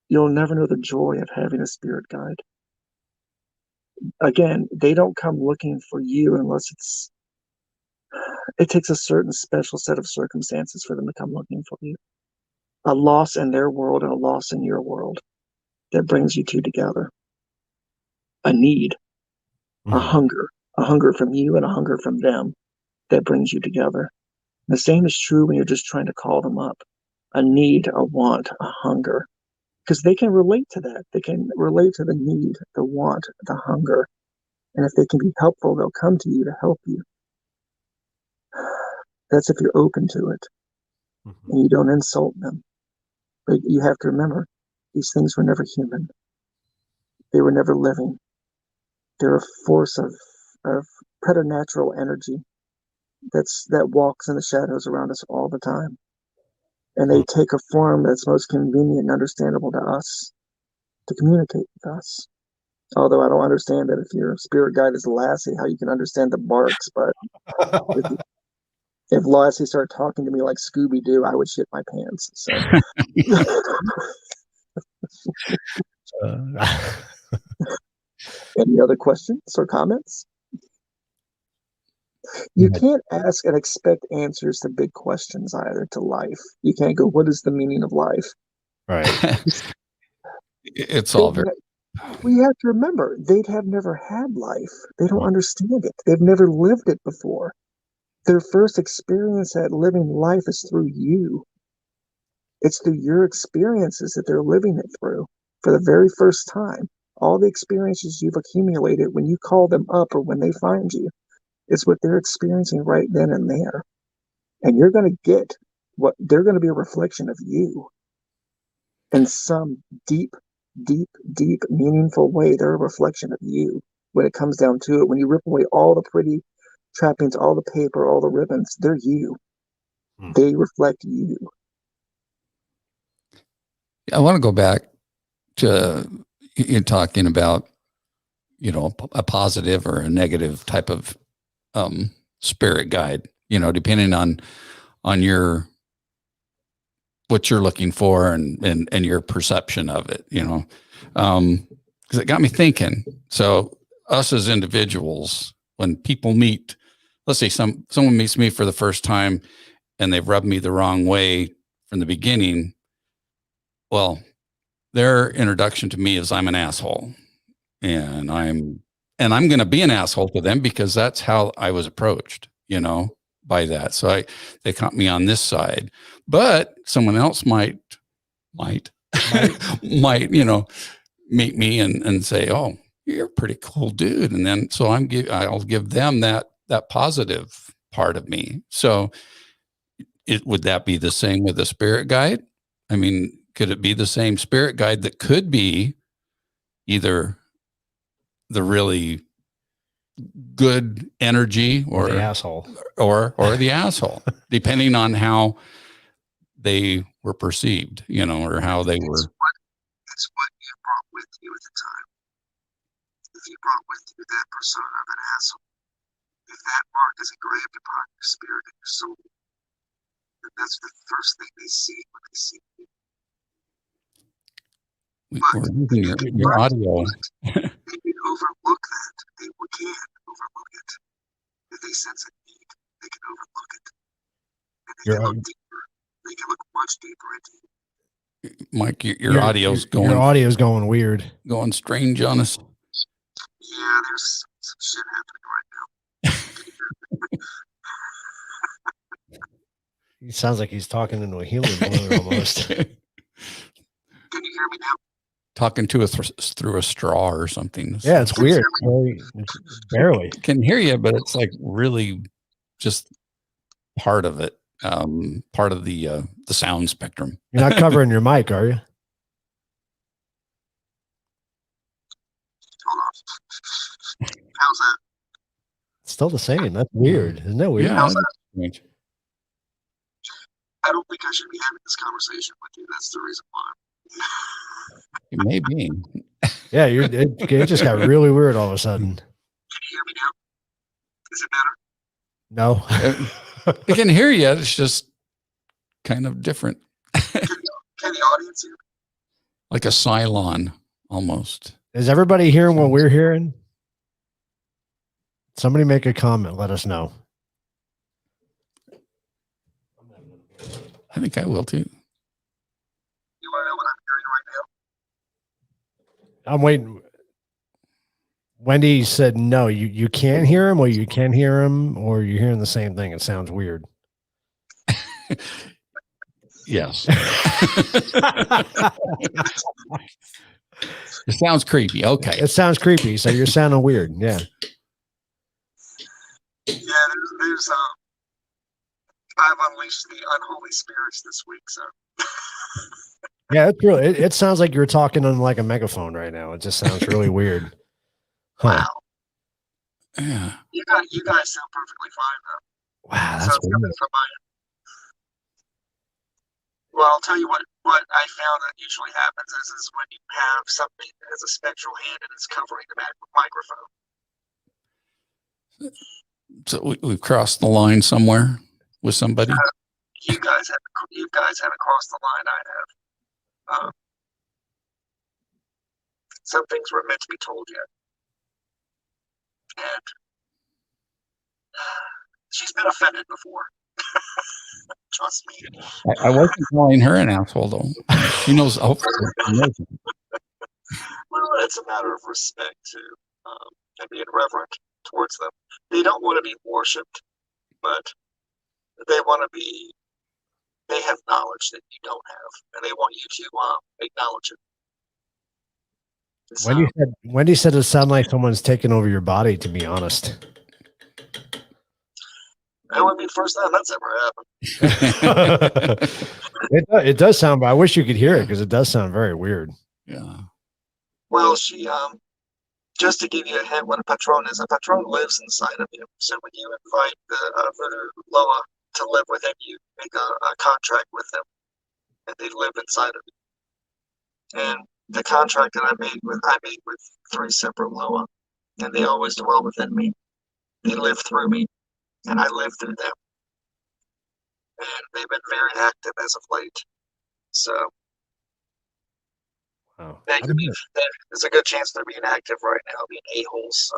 Speaker 5: you'll never know the joy of having a spirit guide. Again, they don't come looking for you unless it takes a certain special set of circumstances for them to come looking for you. A loss in their world and a loss in your world that brings you two together. A need, a hunger from you and a hunger from them that brings you together. The same is true when you're just trying to call them up. A need, a want, a hunger. Because they can relate to that. They can relate to the need, the want, the hunger. And if they can be helpful, they'll come to you to help you. That's if you're open to it and you don't insult them. But you have to remember, These things were never human. They were never living. They're a force of preternatural energy that walks in the shadows around us all the time. And they take a form that's most convenient and understandable to us to communicate with us. Although I don't understand that if your spirit guide is Lassie, how you can understand the barks. But if Lassie started talking to me like Scooby Doo, I would shit my pants. So, any other questions or comments? You can't ask and expect answers to big questions either to life. You can't go, what is the meaning of life?
Speaker 1: Right.
Speaker 2: It's all very.
Speaker 5: We have to remember, they'd have never had life. They don't understand it. They've never lived it before. Their first experience at living life is through you. It's through your experiences that they're living it through for the very first time. All the experiences you've accumulated when you call them up or when they find you, it's what they're experiencing right then and there. And you're going to get what they're going to be a reflection of you in some deep, meaningful way. They're a reflection of you when it comes down to it. When you rip away all the pretty trappings, all the paper, all the ribbons, they're you. They reflect you.
Speaker 2: I want to go back to you talking about, a positive or a negative type of spirit guide, depending on what you're looking for and your perception of it, because it got me thinking. So us as individuals, when people meet, let's say someone meets me for the first time and they've rubbed me the wrong way from the beginning. Well, their introduction to me is I'm an asshole, and I'm going to be an asshole to them because that's how I was approached, by that. So they caught me on this side, but someone else might, meet me and say, oh, you're a pretty cool dude. And then, so I'll give them that positive part of me. So would that be the same with a spirit guide? I mean, could it be the same spirit guide that could be either the really good energy or
Speaker 1: the asshole
Speaker 2: or the asshole, depending on how they were perceived, or how they were.
Speaker 5: It's what you brought with you at the time. If you brought with you that persona of an asshole, if that mark is engraved upon your spirit and your soul, then that's the first thing they see when they see you.
Speaker 2: We're losing your audio.
Speaker 5: They can overlook that. They can overlook it. If they sense a need, they can overlook it. And they can look deeper. They can look much deeper into you.
Speaker 2: Mike, your audio's going.
Speaker 1: Your audio's going weird.
Speaker 2: Going strange on us.
Speaker 5: Yeah, there's some shit happening right now.
Speaker 1: He sounds like he's talking into a helium balloon almost.
Speaker 5: Can you hear me now?
Speaker 2: Talking to through a straw or something.
Speaker 1: Yeah, it's weird. Barely
Speaker 2: can hear you, but it's like really just part of it, part of the sound spectrum.
Speaker 1: You're not covering your mic, are you?
Speaker 5: Hold on. How's that?
Speaker 1: It's still the same. That's weird. Isn't that weird?
Speaker 2: Yeah,
Speaker 5: How's that?
Speaker 2: Strange.
Speaker 5: I don't think I should be having this conversation with you. That's the reason why.
Speaker 2: It may be.
Speaker 1: Yeah, it just got really weird all of a sudden.
Speaker 5: Can you hear me now? Is it better?
Speaker 1: No.
Speaker 2: I can hear you. It's just kind of different.
Speaker 5: Can the audience hear me?
Speaker 2: Like a Cylon almost.
Speaker 1: Is everybody hearing what we're hearing? Somebody make a comment. Let us know.
Speaker 2: I think I will too.
Speaker 5: You want to know what I'm hearing right now?
Speaker 1: I'm waiting. Wendy said no. You can't hear him, or you can hear him, or you're hearing the same thing. It sounds weird.
Speaker 2: Yes. It sounds creepy. Okay.
Speaker 1: It sounds creepy. So you're sounding weird. Yeah.
Speaker 5: Yeah, there's I've unleashed the unholy spirits this week, so
Speaker 1: Yeah, it's really. It sounds like you're talking on like a megaphone right now. It just sounds really weird. Huh.
Speaker 5: Wow.
Speaker 2: Yeah.
Speaker 5: You guys sound perfectly fine though.
Speaker 1: Wow,
Speaker 5: So
Speaker 1: that's
Speaker 5: it's coming
Speaker 1: weird.
Speaker 5: from my end. Well, I'll tell you what I found that usually happens is when you have something that has a spectral hand and it's covering the microphone.
Speaker 2: So we've crossed the line somewhere with somebody.
Speaker 5: You guys haven't crossed the line. I have. Some things were meant to be told yet, and she's been offended before. Trust me.
Speaker 2: I wasn't calling her an asshole though. She knows. Hopefully, she knows it.
Speaker 5: Well, it's a matter of respect too, and being reverent towards them. They don't want to be worshipped, but they want to be. They have knowledge that you don't have, and they want you to acknowledge it.
Speaker 1: Wendy said it sounded like someone's taking over your body. To be honest,
Speaker 5: That would be the first time that's ever happened.
Speaker 1: it does sound. But I wish you could hear it because it does sound very weird.
Speaker 2: Yeah.
Speaker 5: Well, she just to give you a hint, what a patron is, a patron lives inside of you. So when you invite the Voodoo Loa to live within you, make a contract with them, and they live inside of you. And the contract that I made with 3 separate Loa, and they always dwell within me. They live through me, and I live through them. And they've been very active as of late. So
Speaker 1: Wow.
Speaker 5: there's a good chance they're being active right now, being a-holes. So.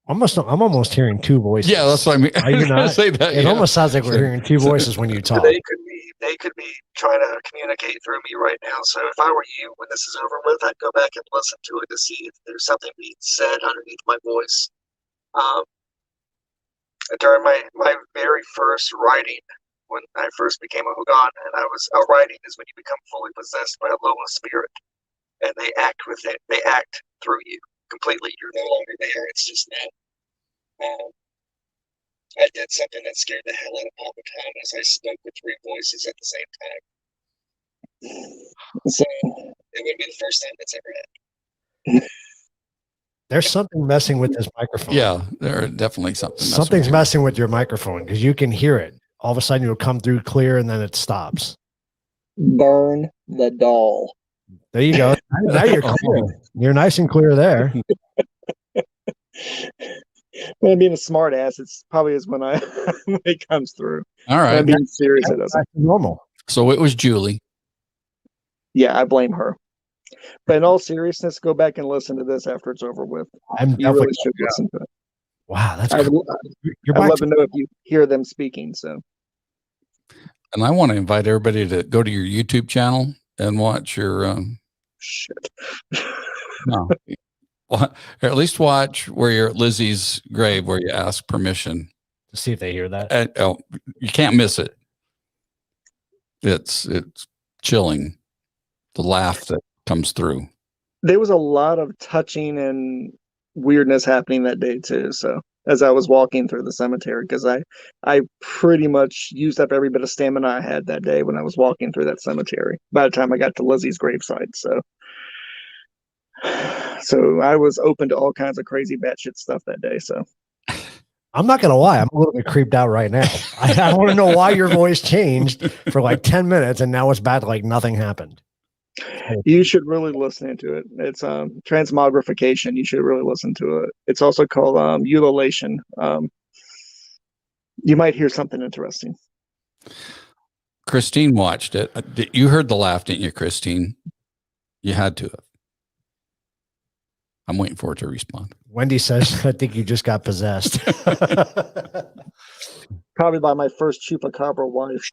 Speaker 1: I'm almost hearing two voices.
Speaker 2: Yeah, that's what I mean.
Speaker 1: Are you not?
Speaker 2: Say that.
Speaker 1: It almost sounds like we're hearing two voices when you talk.
Speaker 5: They could be trying to communicate through me right now. So if I were you, when this is over with, I'd go back and listen to it to see if there's something being said underneath my voice. During my very first writing, when I first became a Oungan, and a writing is when you become fully possessed by a Loa spirit, and they act with it. They act through you completely. You're no longer there. It's just that. I did something that scared the hell out of Papa Tom as I spoke with 3 voices at the same time. So it would be the first time that's ever happened.
Speaker 1: There's something messing with this microphone.
Speaker 2: Yeah, there are definitely something.
Speaker 1: Something's messing with your microphone because you can hear it. All of a sudden, you'll come through clear, and then it stops.
Speaker 5: Burn the doll.
Speaker 1: There you go. Now you're clear. You're nice and clear there.
Speaker 5: When I'm being a smart ass, it's probably is when when it comes through.
Speaker 2: All
Speaker 5: When
Speaker 2: right.
Speaker 5: I'm being serious, it doesn't.
Speaker 1: That's normal.
Speaker 2: So it was Julie.
Speaker 5: Yeah, I blame her. But in all seriousness, go back and listen to this after it's over with.
Speaker 1: I'm
Speaker 5: You
Speaker 1: definitely.
Speaker 5: really should listen to it.
Speaker 1: Wow, that's
Speaker 5: I'd
Speaker 1: cool. You're
Speaker 5: I'd
Speaker 1: back
Speaker 5: love
Speaker 1: to-
Speaker 5: to know if you hear them speaking. So
Speaker 2: And I want to invite everybody to go to your YouTube channel and watch your
Speaker 5: shit.
Speaker 2: no. Or at least watch where you're at Lizzie's grave where you ask permission.
Speaker 1: to see if they hear that.
Speaker 2: And, you can't miss it. It's chilling. The laugh that comes through.
Speaker 5: There was a lot of touching and weirdness happening that day too. So as I was walking through the cemetery, because I pretty much used up every bit of stamina I had that day when I was walking through that cemetery. By the time I got to Lizzie's gravesite, so I was open to all kinds of crazy batshit stuff that day. So
Speaker 1: I'm not gonna lie, I'm a little bit creeped out right now. I want to know why your voice changed for like 10 minutes and now it's back like nothing happened.
Speaker 5: you should really listen to it. It's transmogrification. You should really listen to it. It's also called ululation. You might hear something interesting.
Speaker 2: Christine watched it. You heard the laugh, didn't you, Christine? You had to have. I'm waiting for her to respond.
Speaker 1: Wendy says, I think you just got possessed.
Speaker 5: Probably by my first chupacabra wife.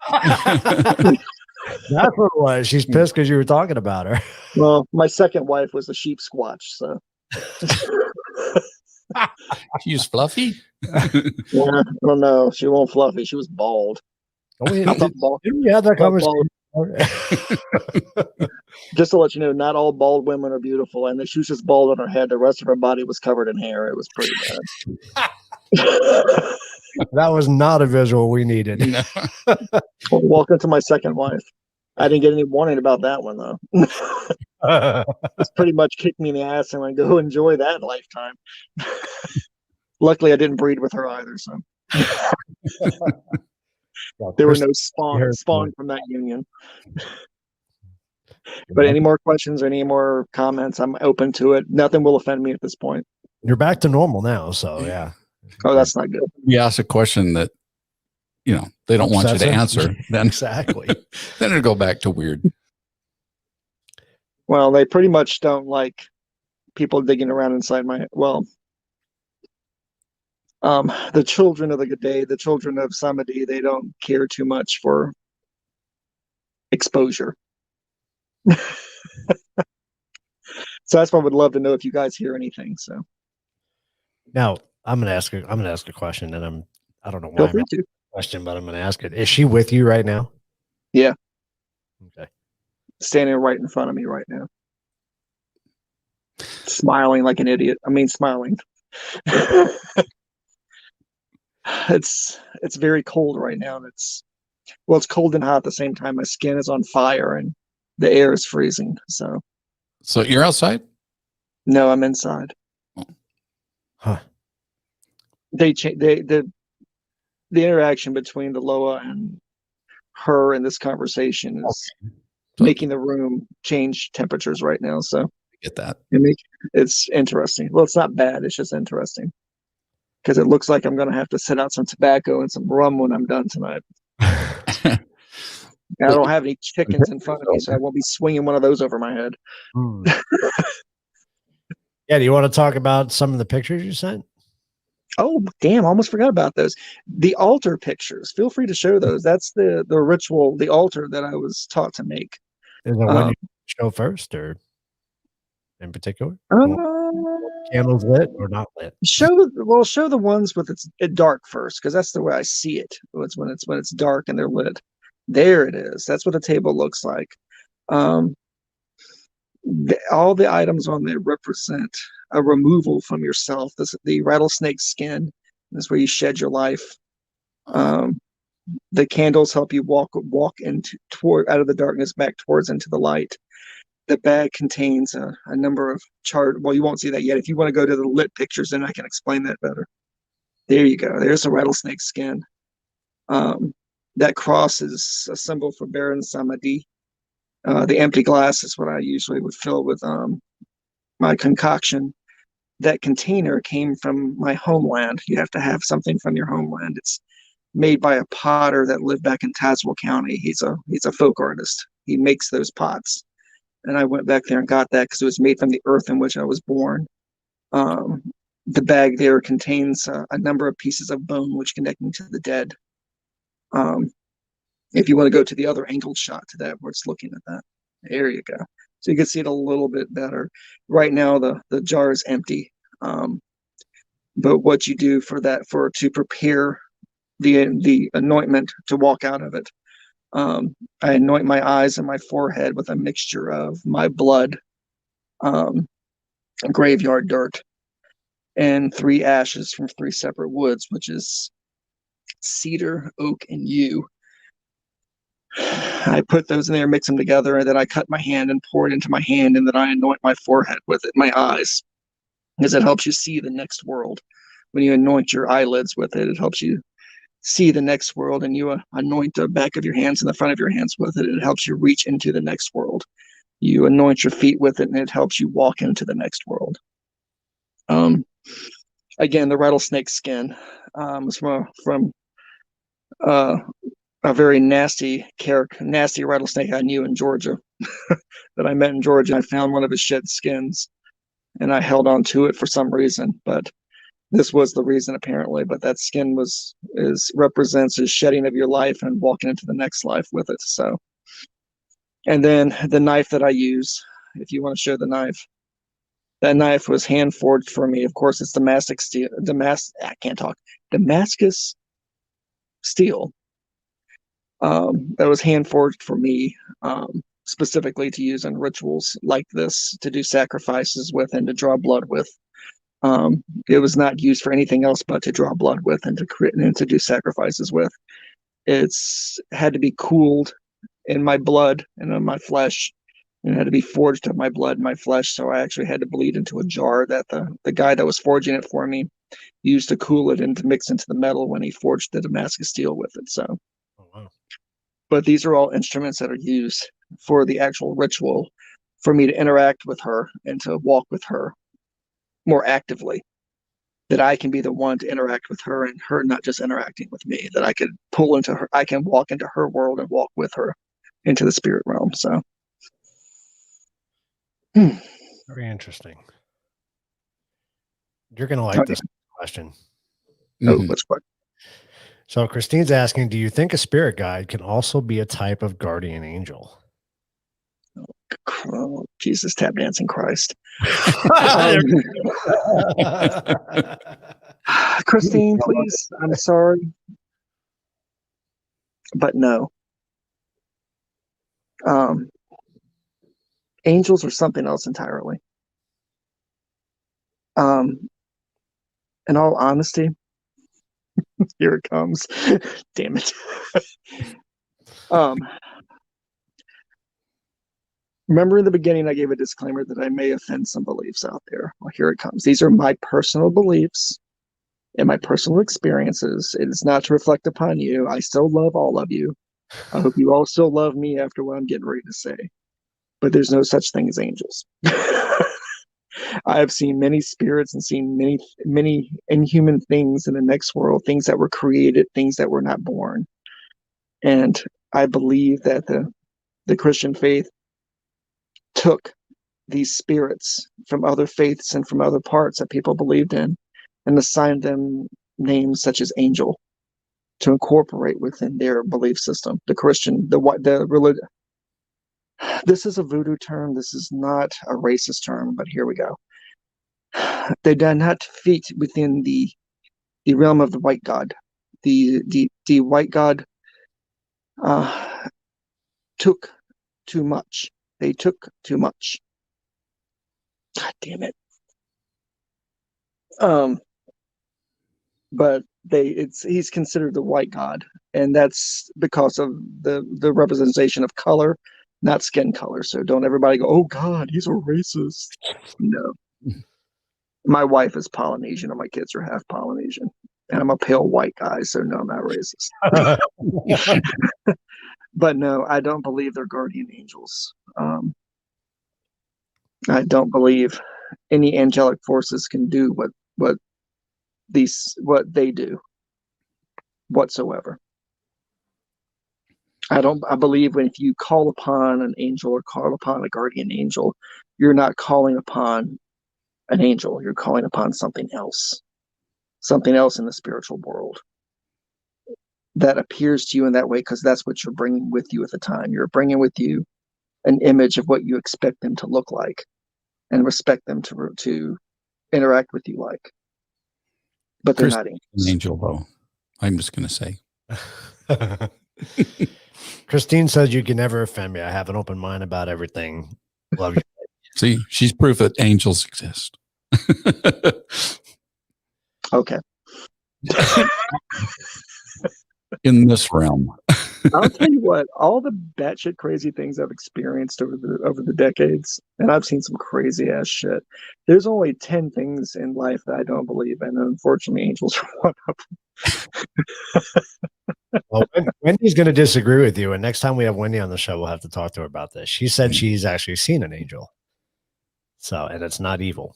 Speaker 1: That's what it was. She's pissed because you were talking about her.
Speaker 5: Well, my second wife was a sheep squatch. So
Speaker 2: She's fluffy.
Speaker 5: yeah, I don't know. She wasn't fluffy. She was bald.
Speaker 1: Oh, we
Speaker 5: I thought bald.
Speaker 1: didn't we have that
Speaker 5: Not
Speaker 1: conversation?
Speaker 5: Just to let you know, not all bald women are beautiful, and she was just bald on her head. The rest of her body was covered in hair. It was pretty bad.
Speaker 1: That was not a visual we needed.
Speaker 2: No.
Speaker 5: Welcome to my second wife. I didn't get any warning about that one though. It's pretty much kicked me in the ass and I go enjoy that lifetime. Luckily, I didn't breed with her either, so there were no spawn from that union. But any more questions or any more comments? I'm open to it. Nothing will offend me at this point.
Speaker 1: You're back to normal now, so yeah.
Speaker 5: Oh, that's not good.
Speaker 2: You ask a question that they don't want you to answer, then
Speaker 1: exactly.
Speaker 2: Then it'll go back to weird.
Speaker 5: Well, they pretty much don't like people digging around inside the children of the good day, the children of Samadhi, they don't care too much for exposure. So that's why I would love to know if you guys hear anything. So
Speaker 1: now I'm gonna ask a question, and I don't know why
Speaker 5: feel
Speaker 1: I'm
Speaker 5: free
Speaker 1: asking
Speaker 5: to.
Speaker 1: the question, but I'm gonna ask it. Is she with you right now?
Speaker 5: Yeah.
Speaker 1: Okay.
Speaker 5: Standing right in front of me right now. Smiling like an idiot. I mean smiling. It's very cold right now. It's cold and hot at the same time. My skin is on fire and the air is freezing.
Speaker 2: So you're outside?
Speaker 5: No, I'm inside.
Speaker 1: Huh.
Speaker 5: The interaction between the Loa and her in this conversation is making the room change temperatures right now. So
Speaker 2: I get that.
Speaker 5: It's interesting. Well, it's not bad. It's just interesting. Because it looks like I'm going to have to sit out some tobacco and some rum when I'm done tonight. I don't have any chickens in front of me, so I won't be swinging one of those over my head.
Speaker 1: Yeah, do you want to talk about some of the pictures you sent?
Speaker 5: Oh, damn, I almost forgot about those. The altar pictures. Feel free to show those. That's the ritual, the altar that I was taught to make.
Speaker 1: Is there one you show first, or in particular? Candles lit or not lit?
Speaker 5: Show the ones with it dark first, because that's the way I see it. It's when it's dark and they're lit. There it is. That's what the table looks like. All the items on there represent a removal from yourself. The rattlesnake skin is where you shed your life. The candles help you walk out of the darkness back towards into the light. The bag contains a number of well, you won't see that yet. If you want to go to the lit pictures, then I can explain that better. There you go. There's a rattlesnake skin. That cross is a symbol for Baron Samadhi. The empty glass is what I usually would fill with my concoction. That container came from my homeland. You have to have something from your homeland. It's made by a potter that lived back in Tazewell County. He's a folk artist. He makes those pots. And I went back there and got that because it was made from the earth in which I was born. The bag there contains a number of pieces of bone which connect me to the dead. If you want to go to the other angled shot to that, where it's looking at that, there you go. So you can see it a little bit better. Right now, the jar is empty. But what you do to prepare the anointment to walk out of it, I anoint my eyes and my forehead with a mixture of my blood, graveyard dirt, and 3 ashes from 3 separate woods, which is cedar, oak, and yew. I put those in there, mix them together, and then I cut my hand and pour it into my hand, and then I anoint my forehead with it, my eyes, because it helps you see the next world. When you anoint your eyelids with it, it helps you see the next world, and you anoint the back of your hands and the front of your hands with it. It helps you reach into the next world. You anoint your feet with it, and it helps you walk into the next world. Again, the rattlesnake skin was from a very nasty rattlesnake I knew in Georgia that I met in Georgia. I found one of his shed skins, and I held on to it for some reason, but this was the reason apparently. But that skin represents his shedding of your life and walking into the next life with it. So, and then the knife that I use, if you want to show the knife, that knife was hand forged for me. Of course, it's Damascus steel. That was hand forged for me, specifically to use in rituals like this, to do sacrifices with and to draw blood with. It was not used for anything else but to draw blood with and to do sacrifices with. It's had to be cooled in my blood and in my flesh, and it had to be forged of my blood and my flesh. So I actually had to bleed into a jar that the guy that was forging it for me used to cool it and to mix into the metal when he forged the Damascus steel with it. So,
Speaker 1: Oh, wow.
Speaker 5: but these are all instruments that are used for the actual ritual for me to interact with her and to walk with her more actively. That I can be the one to interact with her and her not just interacting with me, that I could pull into her, I can walk into her world and walk with her into the spirit realm. So,
Speaker 1: Very interesting. You're going to like this question.
Speaker 2: Mhm.
Speaker 5: Which one?
Speaker 1: So Christine's asking, do you think a spirit guide can also be a type of guardian angel?
Speaker 5: Oh, Jesus, tap dancing Christ. Christine, please. I'm sorry. But no. Angels are something else entirely. In all honesty, here it comes. Damn it. Remember in the beginning, I gave a disclaimer that I may offend some beliefs out there. Well, here it comes. These are my personal beliefs and my personal experiences. It is not to reflect upon you. I still love all of you. I hope you all still love me after what I'm getting ready to say. But there's no such thing as angels. I have seen many spirits and seen many inhuman things in the next world, things that were created, things that were not born. And I believe that the Christian faith took these spirits from other faiths and from other parts that people believed in and assigned them names such as angel to incorporate within their belief system. The Christian, the religion. This is a voodoo term. This is not a racist term, but here we go. They do not fit within the realm of the white god. The white god took too much. They took too much. God damn it. But he's considered the white god, and that's because of the representation of color, not skin color. So don't everybody go, oh God, he's a racist. No. My wife is Polynesian, and my kids are half Polynesian, and I'm a pale white guy, so no, I'm not racist. But no, I don't believe they're guardian angels. I don't believe any angelic forces can do what they do whatsoever. I believe if you call upon an angel or call upon a guardian angel, you're not calling upon an angel, you're calling upon something else in the spiritual world that appears to you in that way, because that's what you're bringing with you at the time. You're bringing with you an image of what you expect them to look like and respect them to interact with you like. But they're not angels.
Speaker 2: An angel, though. I'm just going to say.
Speaker 1: Christine says you can never offend me. I have an open mind about everything. Love you.
Speaker 2: See, she's proof that angels exist.
Speaker 5: Okay.
Speaker 2: In this realm.
Speaker 5: I'll tell you what, all the batshit crazy things I've experienced over the decades, and I've seen some crazy ass shit. There's only 10 things in life that I don't believe in, and unfortunately, angels are one of them.
Speaker 1: Well, Wendy's going to disagree with you, and next time we have Wendy on the show, we'll have to talk to her about this. She said she's actually seen an angel, and it's not evil.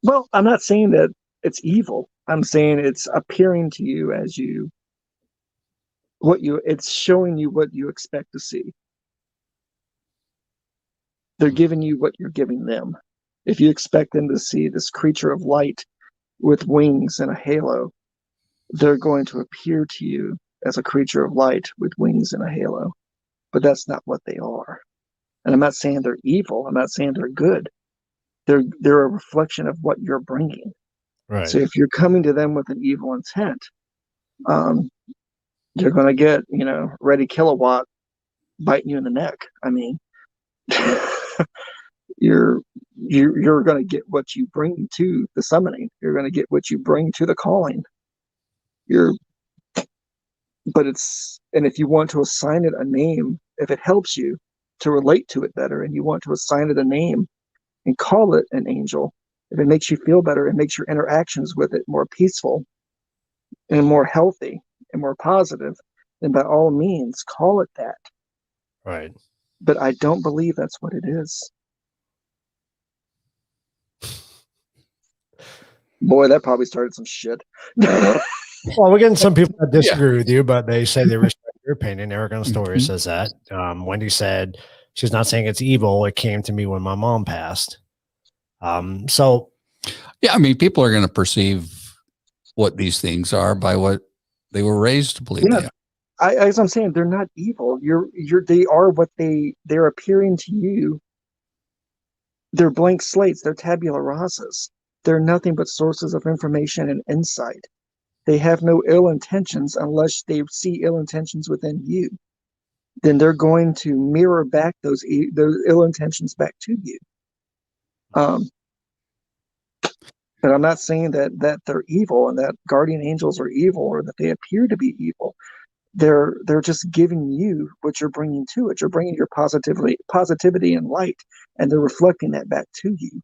Speaker 5: Well, I'm not saying that it's evil. I'm saying it's appearing to you as it's showing you what you expect to see. They're giving you what you're giving them. If you expect them to see this creature of light with wings and a halo, they're going to appear to you as a creature of light with wings and a halo. But that's not what they are. And I'm not saying they're evil. I'm not saying they're good. They're a reflection of what you're bringing.
Speaker 1: Right.
Speaker 5: So if you're coming to them with an evil intent, you're going to get, Ready Kilowatt biting you in the neck. I mean, you're going to get what you bring to the summoning. You're going to get what you bring to the calling. but and if you want to assign it a name, if it helps you to relate to it better, and you want to assign it a name and call it an angel, if it makes you feel better, it makes your interactions with it more peaceful and more healthy and more positive, then by all means call it that.
Speaker 1: Right.
Speaker 5: But I don't believe that's what it is. Boy, that probably started some shit.
Speaker 1: Well, we're getting some people that disagree with you, but they say they respect your opinion. Eric on the story says that. Wendy said she's not saying it's evil. It came to me when my mom passed. So
Speaker 2: Yeah, I mean, people are going to perceive what these things are by what they were raised to believe they are.
Speaker 5: As I'm saying, they're not evil. They are what they're appearing to you. They're blank slates. They're tabula rasas. They're nothing but sources of information and insight. They have no ill intentions unless they see ill intentions within you. Then they're going to mirror back those ill intentions back to you. But I'm not saying that they're evil and that guardian angels are evil or that they appear to be evil. They're just giving you what you're bringing to it. You're bringing your positivity and light, and they're reflecting that back to you.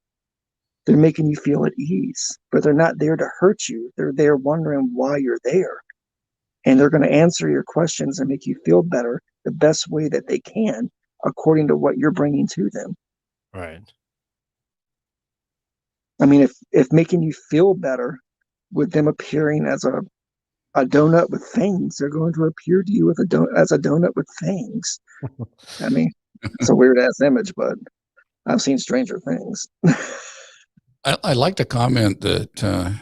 Speaker 5: They're making you feel at ease, but they're not there to hurt you. They're there wondering why you're there. And they're going to answer your questions and make you feel better the best way that they can, according to what you're bringing to them.
Speaker 1: right.
Speaker 5: I mean, if making you feel better with them appearing as a donut with fangs, they're going to appear to you as a donut with fangs. I mean, it's a weird ass image, but I've seen stranger things.
Speaker 2: I like to comment that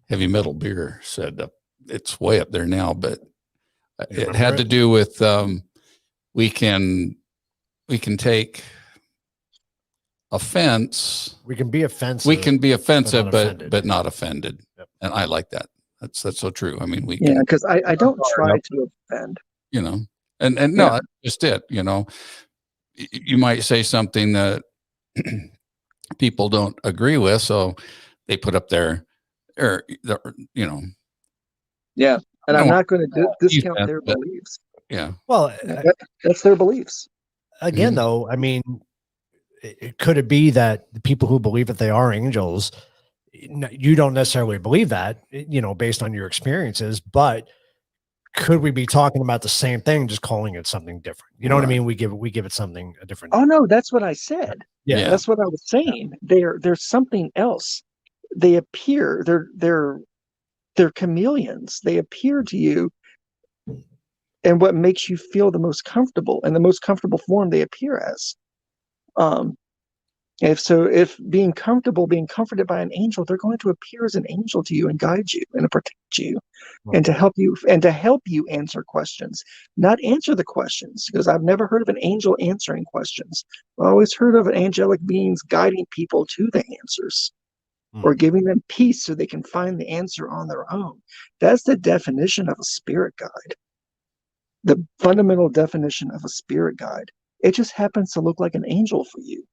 Speaker 2: Heavy Metal Beer said it's way up there now, but it had to do with we can take offense.
Speaker 1: We can be offensive.
Speaker 2: We can be offensive,
Speaker 1: but
Speaker 2: but not offended.
Speaker 1: Yep.
Speaker 2: And I like that. That's so true. I mean,
Speaker 5: Yeah, because I don't try to offend.
Speaker 2: You know, and no, that's just it. You know, you might say something that people don't agree with, so they put up their you know.
Speaker 5: Yeah, and I'm not going to discount their beliefs.
Speaker 2: Yeah.
Speaker 1: Well,
Speaker 5: that's their beliefs.
Speaker 1: Again, though, I mean, could it be that the people who believe that they are angels, you don't necessarily believe that, based on your experiences, but could we be talking about the same thing, just calling it something different? You know what I mean? We give it something a different.
Speaker 5: Oh no, that's what I said.
Speaker 1: Yeah,
Speaker 5: that's what I was saying. There's something else. They appear. They're chameleons. They appear to you, and what makes you feel the most comfortable, and the most comfortable form they appear as. If being comforted by an angel, they're going to appear as an angel to you and guide you and protect you, and to help you answer questions, not answer the questions, because I've never heard of an angel answering questions. I've always heard of angelic beings guiding people to the answers, or giving them peace so they can find the answer on their own. That's the definition of a spirit guide. The fundamental definition of a spirit guide. It just happens to look like an angel for you.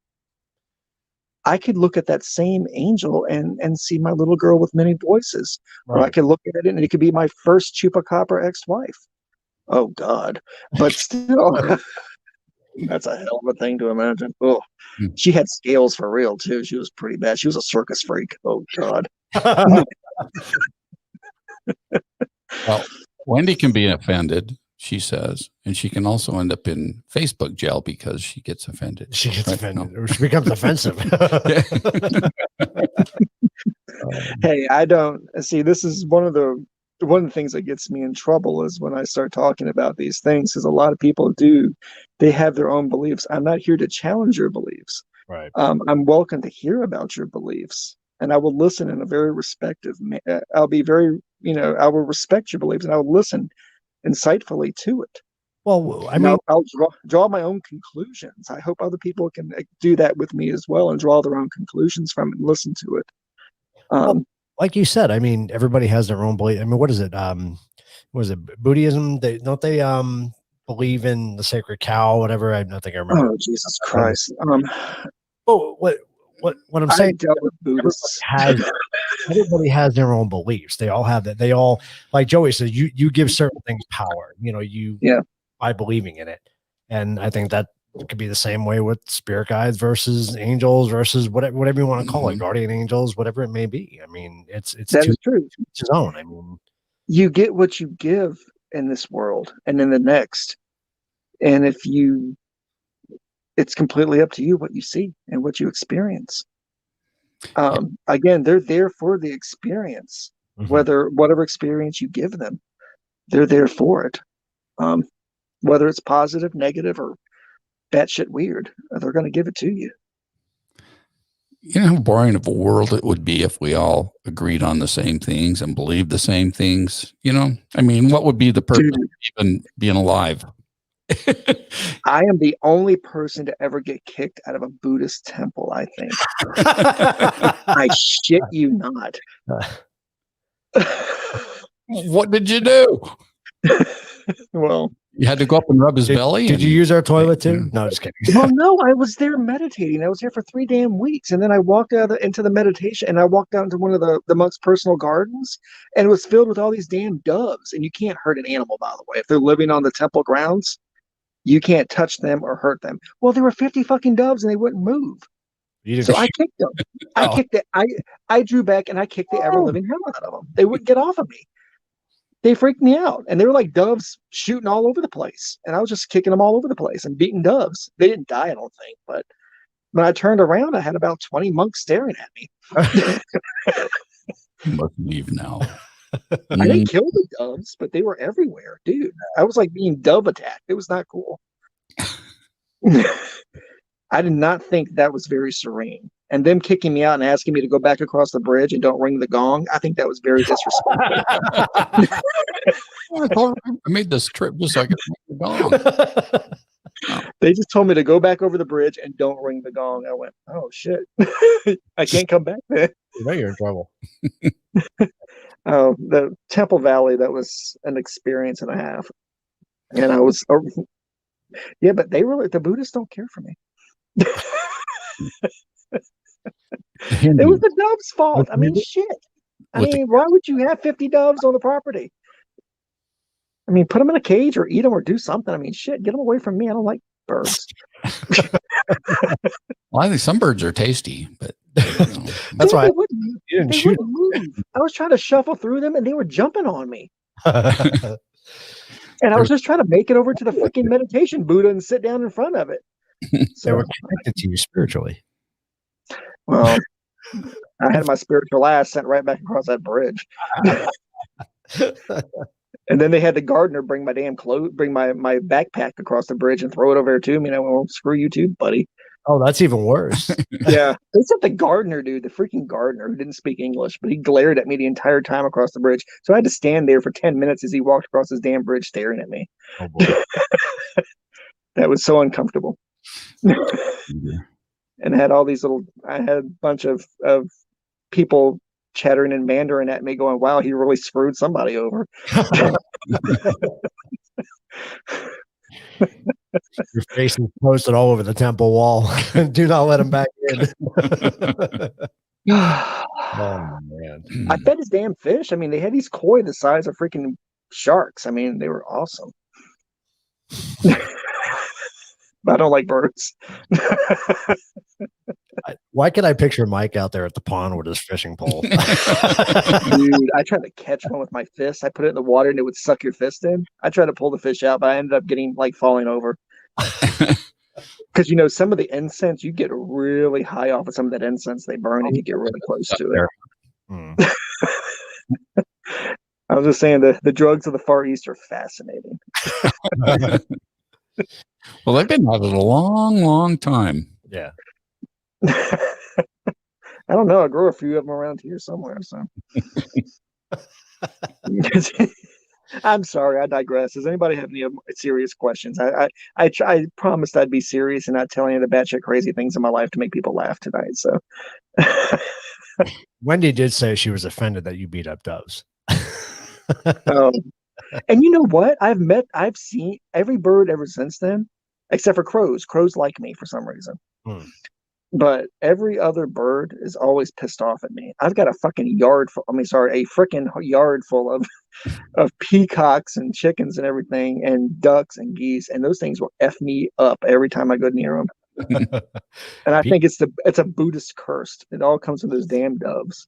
Speaker 5: I could look at that same angel and see my little girl with many voices. Right. Or I could look at it and it could be my first chupacabra ex-wife. Oh God. But still, that's a hell of a thing to imagine. Oh, she had scales for real too. She was pretty bad. She was a circus freak. Oh God.
Speaker 2: Well, Wendy can be offended, she says, and she can also end up in Facebook jail because she gets offended.
Speaker 1: She gets offended, or she becomes offensive.
Speaker 5: Hey, I don't see. This is one of the things that gets me in trouble is when I start talking about these things, because a lot of people they have their own beliefs. I'm not here to challenge your beliefs.
Speaker 1: Right.
Speaker 5: I'm welcome to hear about your beliefs, and I will listen in a very respectful. I'll be very, I will respect your beliefs, and I will listen insightfully to it.
Speaker 1: Well, I mean,
Speaker 5: I'll draw my own conclusions. I hope other people can do that with me as well and draw their own conclusions from it and listen to it.
Speaker 1: Well, like you said, I mean, everybody has their own belief. I mean, what is it? What is it? Buddhism? Don't they believe in the sacred cow? Whatever. I don't think I remember.
Speaker 5: Oh, Jesus Christ.
Speaker 1: What I'm saying?
Speaker 5: Buddhists.
Speaker 1: Has everybody has their own beliefs. They all have that. They all, like Joey says, you give certain things power,
Speaker 5: Yeah.
Speaker 1: by believing in it. And I think that could be the same way with spirit guides versus angels versus whatever you want to call it, guardian angels, whatever it may be. I mean, it's
Speaker 5: That is true.
Speaker 1: his own. I mean,
Speaker 5: You get what you give in this world and in the next. And it's completely up to you what you see and what you experience. Again, they're there for the experience, whatever experience you give them, they're there for it. Whether it's positive, negative, or batshit weird, they're going to give it to you.
Speaker 2: You know how boring of a world it would be if we all agreed on the same things and believed the same things. I mean, what would be the purpose of even being alive?
Speaker 5: I am the only person to ever get kicked out of a Buddhist temple, I think. I shit you not.
Speaker 2: What did you do?
Speaker 5: Well,
Speaker 2: you had to go up and rub his belly?
Speaker 1: Did you use our toilet too? No, just kidding.
Speaker 5: Well, no, I was there meditating. I was here for 3 damn weeks. And then I walked out into the meditation and I walked out into one of the monk's personal gardens, and it was filled with all these damn doves. And you can't hurt an animal, by the way. If they're living on the temple grounds, you can't touch them or hurt them. Well, there were 50 fucking doves and they wouldn't move. So I kicked them. I kicked it. I drew back and I kicked the ever living hell out of them. They wouldn't get off of me. They freaked me out. And they were like doves shooting all over the place. And I was just kicking them all over the place and beating doves. They didn't die, I don't think. But when I turned around, I had about 20 monks staring at me.
Speaker 2: You must leave now.
Speaker 5: I didn't kill the doves, but they were everywhere, dude. I was like being dove attacked. It was not cool. I did not think that was very serene. And them kicking me out and asking me to go back across the bridge and don't ring the gong, I think that was very disrespectful.
Speaker 2: I made this trip just so I could ring the gong.
Speaker 5: They just told me to go back over the bridge and don't ring the gong. I went, oh shit. I can't come back there.
Speaker 1: You know you're in trouble.
Speaker 5: The Temple Valley, that was an experience and a half. And I was, yeah, but the Buddhists don't care for me. It was the dove's fault. I mean, shit. I mean, why would you have 50 doves on the property? I mean, put them in a cage or eat them or do something. I mean, shit, get them away from me. I don't like birds.
Speaker 2: Well, I think some birds are tasty, but
Speaker 1: that's why you didn't shoot them.
Speaker 5: I was trying to shuffle through them and they were jumping on me. And I was just trying to make it over to the freaking meditation Buddha and sit down in front of it. So,
Speaker 1: they were connected to you spiritually.
Speaker 5: Well, I had my spiritual ass sent right back across that bridge. And then they had the gardener bring my damn clothes, bring my backpack across the bridge and throw it over there to me. And I went, well, screw you too, buddy.
Speaker 1: Oh, that's even worse.
Speaker 5: Yeah. They sent the gardener, dude, the freaking gardener who didn't speak English, but he glared at me the entire time across the bridge. So I had to stand there for 10 minutes as he walked across this damn bridge staring at me.
Speaker 1: Oh, boy.
Speaker 5: That was so uncomfortable. And had all these I had a bunch of people chattering in Mandarin at me going, wow, he really screwed somebody over.
Speaker 1: Your face is posted all over the temple wall. Do not let him back in. Oh, man.
Speaker 5: I fed his damn fish. I mean, they had these koi the size of freaking sharks. I mean, they were awesome. But I don't like birds.
Speaker 1: Why can I picture Mike out there at the pond with his fishing pole?
Speaker 5: Dude, I tried to catch one with my fist. I put it in the water and it would suck your fist in. I tried to pull the fish out, but I ended up getting falling over. Because some of the incense, you get really high off of some of that incense they burn if you get really close to it. I was just saying the drugs of the Far East are fascinating.
Speaker 2: Well, they've been at it a long, long time.
Speaker 1: Yeah.
Speaker 5: I don't know. I grew a few of them around here somewhere. So I'm sorry. I digress. Does anybody have any serious questions? I promised I'd be serious and not tell any of the batshit crazy things in my life to make people laugh tonight. So
Speaker 1: Wendy did say she was offended that you beat up doves.
Speaker 5: And you know what? I've seen every bird ever since then, except for crows. Crows like me for some reason. But every other bird is always pissed off at me. I've got a fucking yard full, a freaking yard full of peacocks and chickens and everything, and ducks and geese, and those things will F me up every time I go near them. And I think it's a Buddhist curse. It all comes from those damn doves.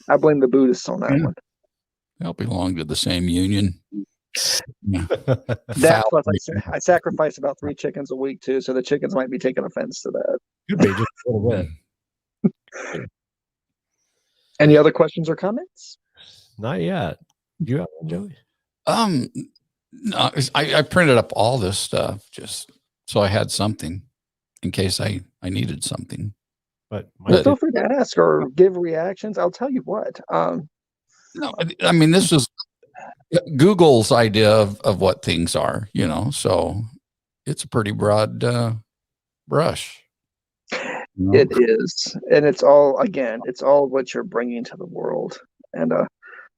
Speaker 5: I blame the Buddhists on that one.
Speaker 2: They all belong to the same union. Yeah.
Speaker 5: That plus I sacrifice about 3 chickens a week too, so the chickens might be taking offense to that.
Speaker 1: Could be just a little bit.
Speaker 5: Any other questions or comments?
Speaker 1: Not yet. You have one, Joey?
Speaker 2: No, I printed up all this stuff just so I had something in case I needed something.
Speaker 1: But
Speaker 5: feel free to ask or give reactions. I'll tell you what.
Speaker 2: No, I mean, this is Google's idea of what things are, you know, so it's a pretty broad brush. You know?
Speaker 5: It is. And it's all what you're bringing to the world. And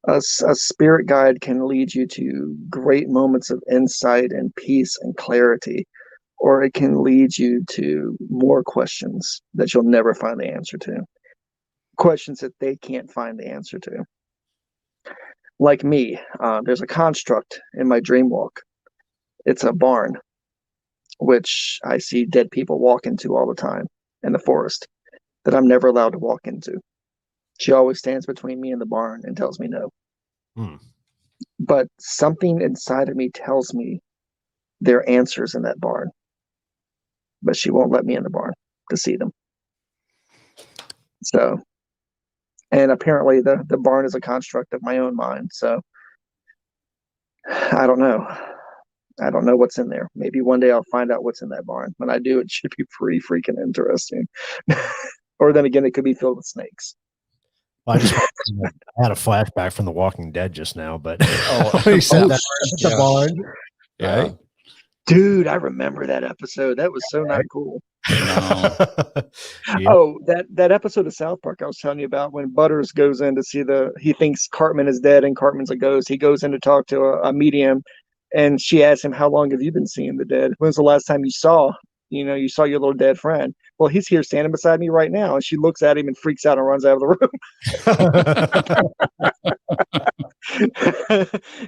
Speaker 5: a spirit guide can lead you to great moments of insight and peace and clarity, or it can lead you to more questions that you'll never find the answer to. Questions that they can't find the answer to. Like me, there's a construct in my dream walk. It's a barn, which I see dead people walk into all the time in the forest that I'm never allowed to walk into. She always stands between me and the barn and tells me no. But something inside of me tells me there are answers in that barn. But she won't let me in the barn to see them. So, and apparently the barn is a construct of my own mind. So I don't know. I don't know what's in there. Maybe one day I'll find out what's in that barn. When I do, it should be pretty freaking interesting. Or then again, it could be filled with snakes.
Speaker 1: Well, I had a flashback from The Walking Dead just now, but he said that the barn.
Speaker 2: Yeah.
Speaker 1: Right?
Speaker 5: Dude, I remember that episode. That was so not cool.
Speaker 2: No.
Speaker 1: Yeah.
Speaker 5: Oh, that episode of South Park I was telling you about, when Butters goes in to see he thinks Cartman is dead and Cartman's a ghost. He goes in to talk to a medium, and she asks him, "How long have you been seeing the dead? When's the last time you saw your little dead friend?" "Well, he's here standing beside me right now." And she looks at him and freaks out and runs out of the room.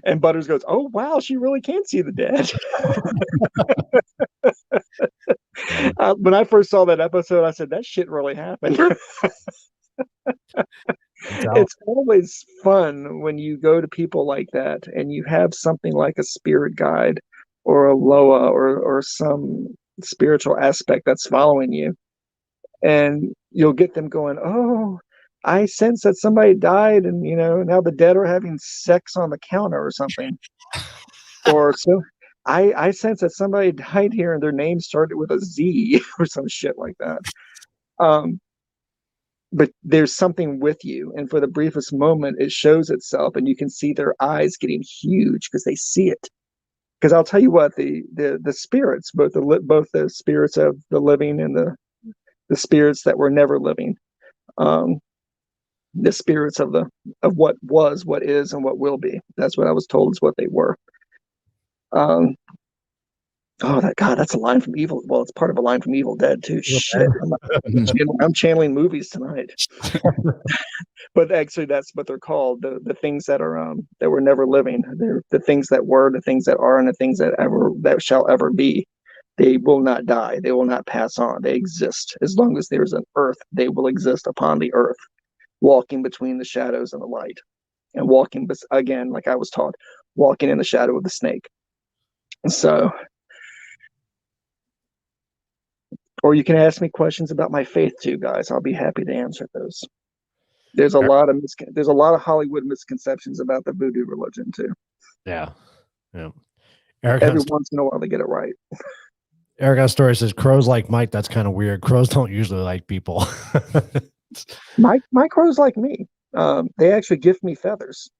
Speaker 5: And Butters goes, "Oh, wow, she really can see the dead." When I first saw that episode, I said, that shit really happened. It's always fun when you go to people like that and you have something like a spirit guide or a Loa or some spiritual aspect that's following you. And you'll get them going, "Oh, I sense that somebody died, and now the dead are having sex on the counter or something." Or so I sense that somebody died here and their name started with a Z or some shit like that. But there's something with you, and for the briefest moment, it shows itself, and you can see their eyes getting huge because they see it. Because I'll tell you what, the spirits, both the spirits of the living and the spirits that were never living, the spirits of what was, what is, and what will be. That's what I was told is what they were. That's a line from Evil. Well, it's part of a line from Evil Dead too. Shit, I'm channeling movies tonight. But actually, that's what they're called. The things that are that were never living. They're the things that were, the things that are, and the things that shall ever be. They will not die. They will not pass on. They exist as long as there is an earth. They will exist upon the earth, walking between the shadows and the light, and walking again, like I was taught, walking in the shadow of the snake. So. Or you can ask me questions about my faith too, guys. I'll be happy to answer those. There's a lot of Hollywood misconceptions about the voodoo religion too.
Speaker 1: Yeah.
Speaker 5: Every once in a while they get it right.
Speaker 1: Eric Story says crows like Mike. That's kind of weird. Crows don't usually like people.
Speaker 5: My crows like me. They actually gift me feathers.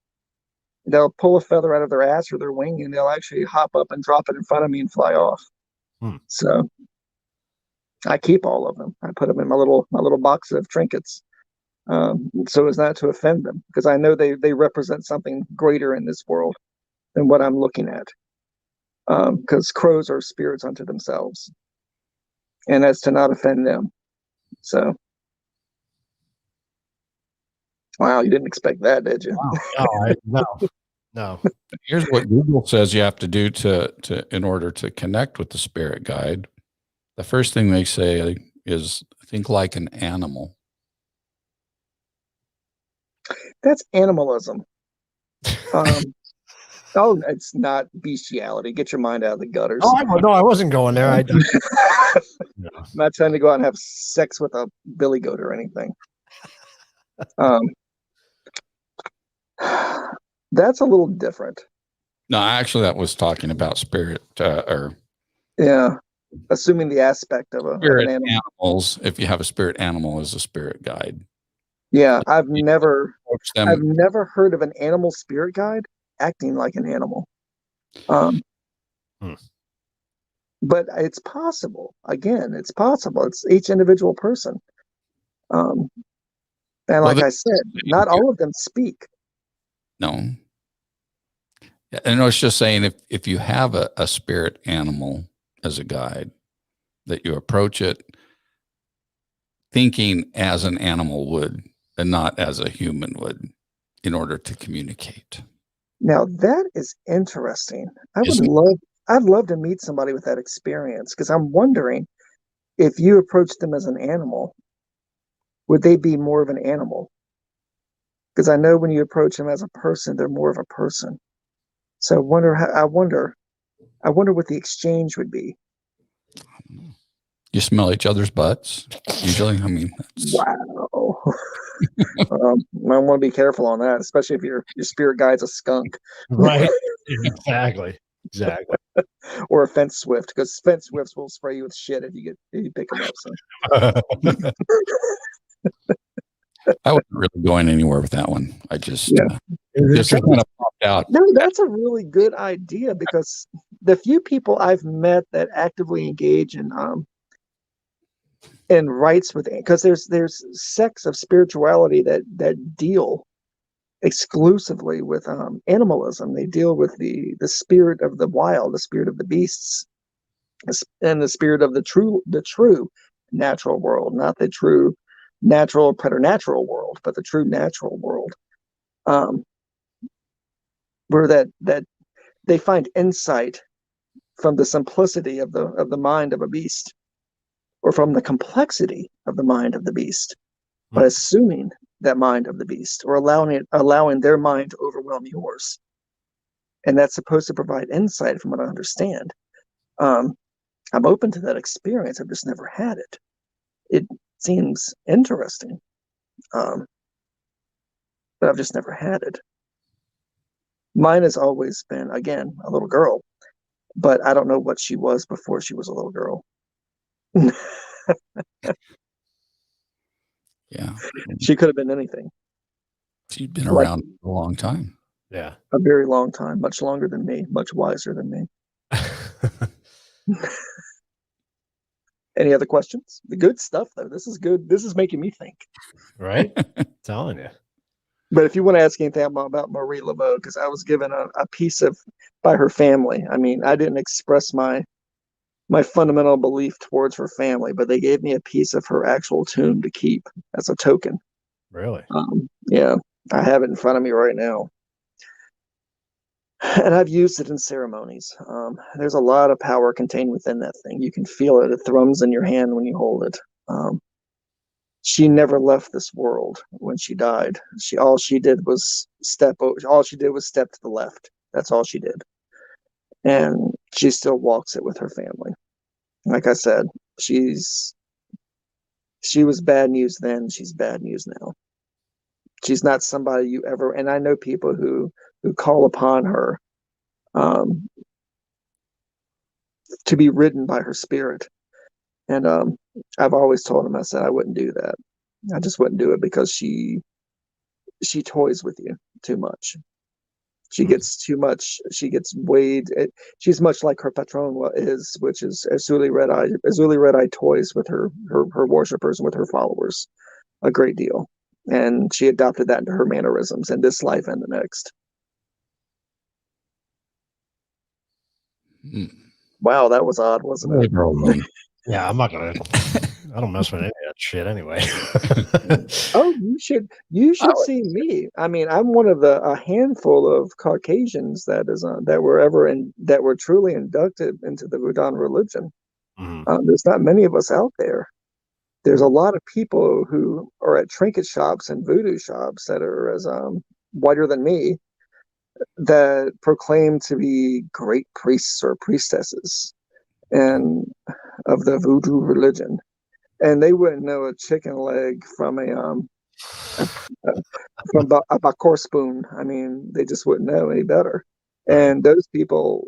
Speaker 5: They'll pull a feather out of their ass or their wing, and they'll actually hop up and drop it in front of me and fly off. So I keep all of them. I put them in my little box of trinkets, so as not to offend them, because I know they represent something greater in this world than what I'm looking at. Because crows are spirits unto themselves, and as to not offend them. So, wow, you didn't expect that, did you?
Speaker 1: No.
Speaker 2: Here's what Google says you have to do to in order to connect with the spirit guide. The first thing they say is think like an animal.
Speaker 5: That's animalism. Oh, it's not bestiality. Get your mind out of the gutters.
Speaker 1: Oh, no, I wasn't going there.
Speaker 5: I'm not trying to go out and have sex with a billy goat or anything. That's a little different.
Speaker 2: No, actually, that was talking about spirit or
Speaker 5: assuming the aspect of
Speaker 2: spirit
Speaker 5: an animal.
Speaker 2: animals. If you have a spirit animal as a spirit guide,
Speaker 5: Yeah, I've never
Speaker 2: them.
Speaker 5: heard of an animal spirit guide acting like an animal. But it's possible. Again, it's possible. It's each individual person. And like I said, not all of them speak.
Speaker 2: No. And I was just saying, if you have a spirit animal as a guide, that you approach it thinking as an animal would and not as a human would in order to communicate.
Speaker 5: Now that is interesting. I'd love to meet somebody with that experience, because I'm wondering if you approach them as an animal, would they be more of an animal? Because I know when you approach them as a person, they're more of a person. So I wonder what the exchange would be.
Speaker 2: You smell each other's butts, usually. I mean,
Speaker 5: wow. I want to be careful on that, especially if your spirit guide's a skunk.
Speaker 1: Right. Exactly.
Speaker 5: Or a fence swift, because fence swifts will spray you with shit if you pick them up. So.
Speaker 2: I wasn't really going anywhere with that one. I just
Speaker 1: just
Speaker 2: kind of popped out.
Speaker 5: No, that's a really good idea, because the few people I've met that actively engage in rites with, because there's sects of spirituality that deal exclusively with animalism. They deal with the spirit of the wild, the spirit of the beasts, and the spirit of the true natural world, not the true natural preternatural world, but the true natural world, where that they find insight from the simplicity of the mind of a beast, or from the complexity of the mind of the beast, by assuming that mind of the beast, or allowing their mind to overwhelm yours. And that's supposed to provide insight, from what I understand. I'm open to that experience. I've just never had it. It seems interesting, but I've just never had it. Mine has always been, again, a little girl, but I don't know what she was before she was a little girl.
Speaker 2: Yeah.
Speaker 5: She could have been anything.
Speaker 2: She's been around a long time.
Speaker 1: Yeah.
Speaker 5: A very long time, much longer than me, much wiser than me. Any other questions? The good stuff, though. This is good. This is making me think.
Speaker 1: Right? Telling you.
Speaker 5: But if you want to ask anything about Marie Laveau, because I was given a piece by her family. I mean, I didn't express my fundamental belief towards her family, but they gave me a piece of her actual tomb to keep as a token.
Speaker 1: Really?
Speaker 5: Yeah, I have it in front of me right now. And I've used it in ceremonies. There's a lot of power contained within that thing. You can feel it. It thrums in your hand when you hold it. She never left this world when she died. All she did was step to the left. That's all she did. And she still walks it with her family. Like I said, she was bad news then. She's bad news now. She's not somebody you ever, and I know people who call upon her to be ridden by her spirit. And I've always told them, I said, I wouldn't do that. I just wouldn't do it, because she toys with you too much. She gets too much. She gets weighed. She's much like her patron is, which is Azuli Red Eye. Azuli Red Eye toys with her worshipers and with her followers a great deal. And she adopted that into her mannerisms in this life and the next. Wow, that was odd, wasn't it?
Speaker 2: Really,
Speaker 1: Yeah, I'm not gonna. I don't mess with any of that shit anyway.
Speaker 5: Oh, you should see me. I mean, I'm one of a handful of Caucasians that were truly inducted into the Vodou religion. There's not many of us out there. There's a lot of people who are at trinket shops and voodoo shops that are as whiter than me that proclaim to be great priests or priestesses and of the voodoo religion, and they wouldn't know a chicken leg from a bakor spoon. I mean, they just wouldn't know any better. And those people,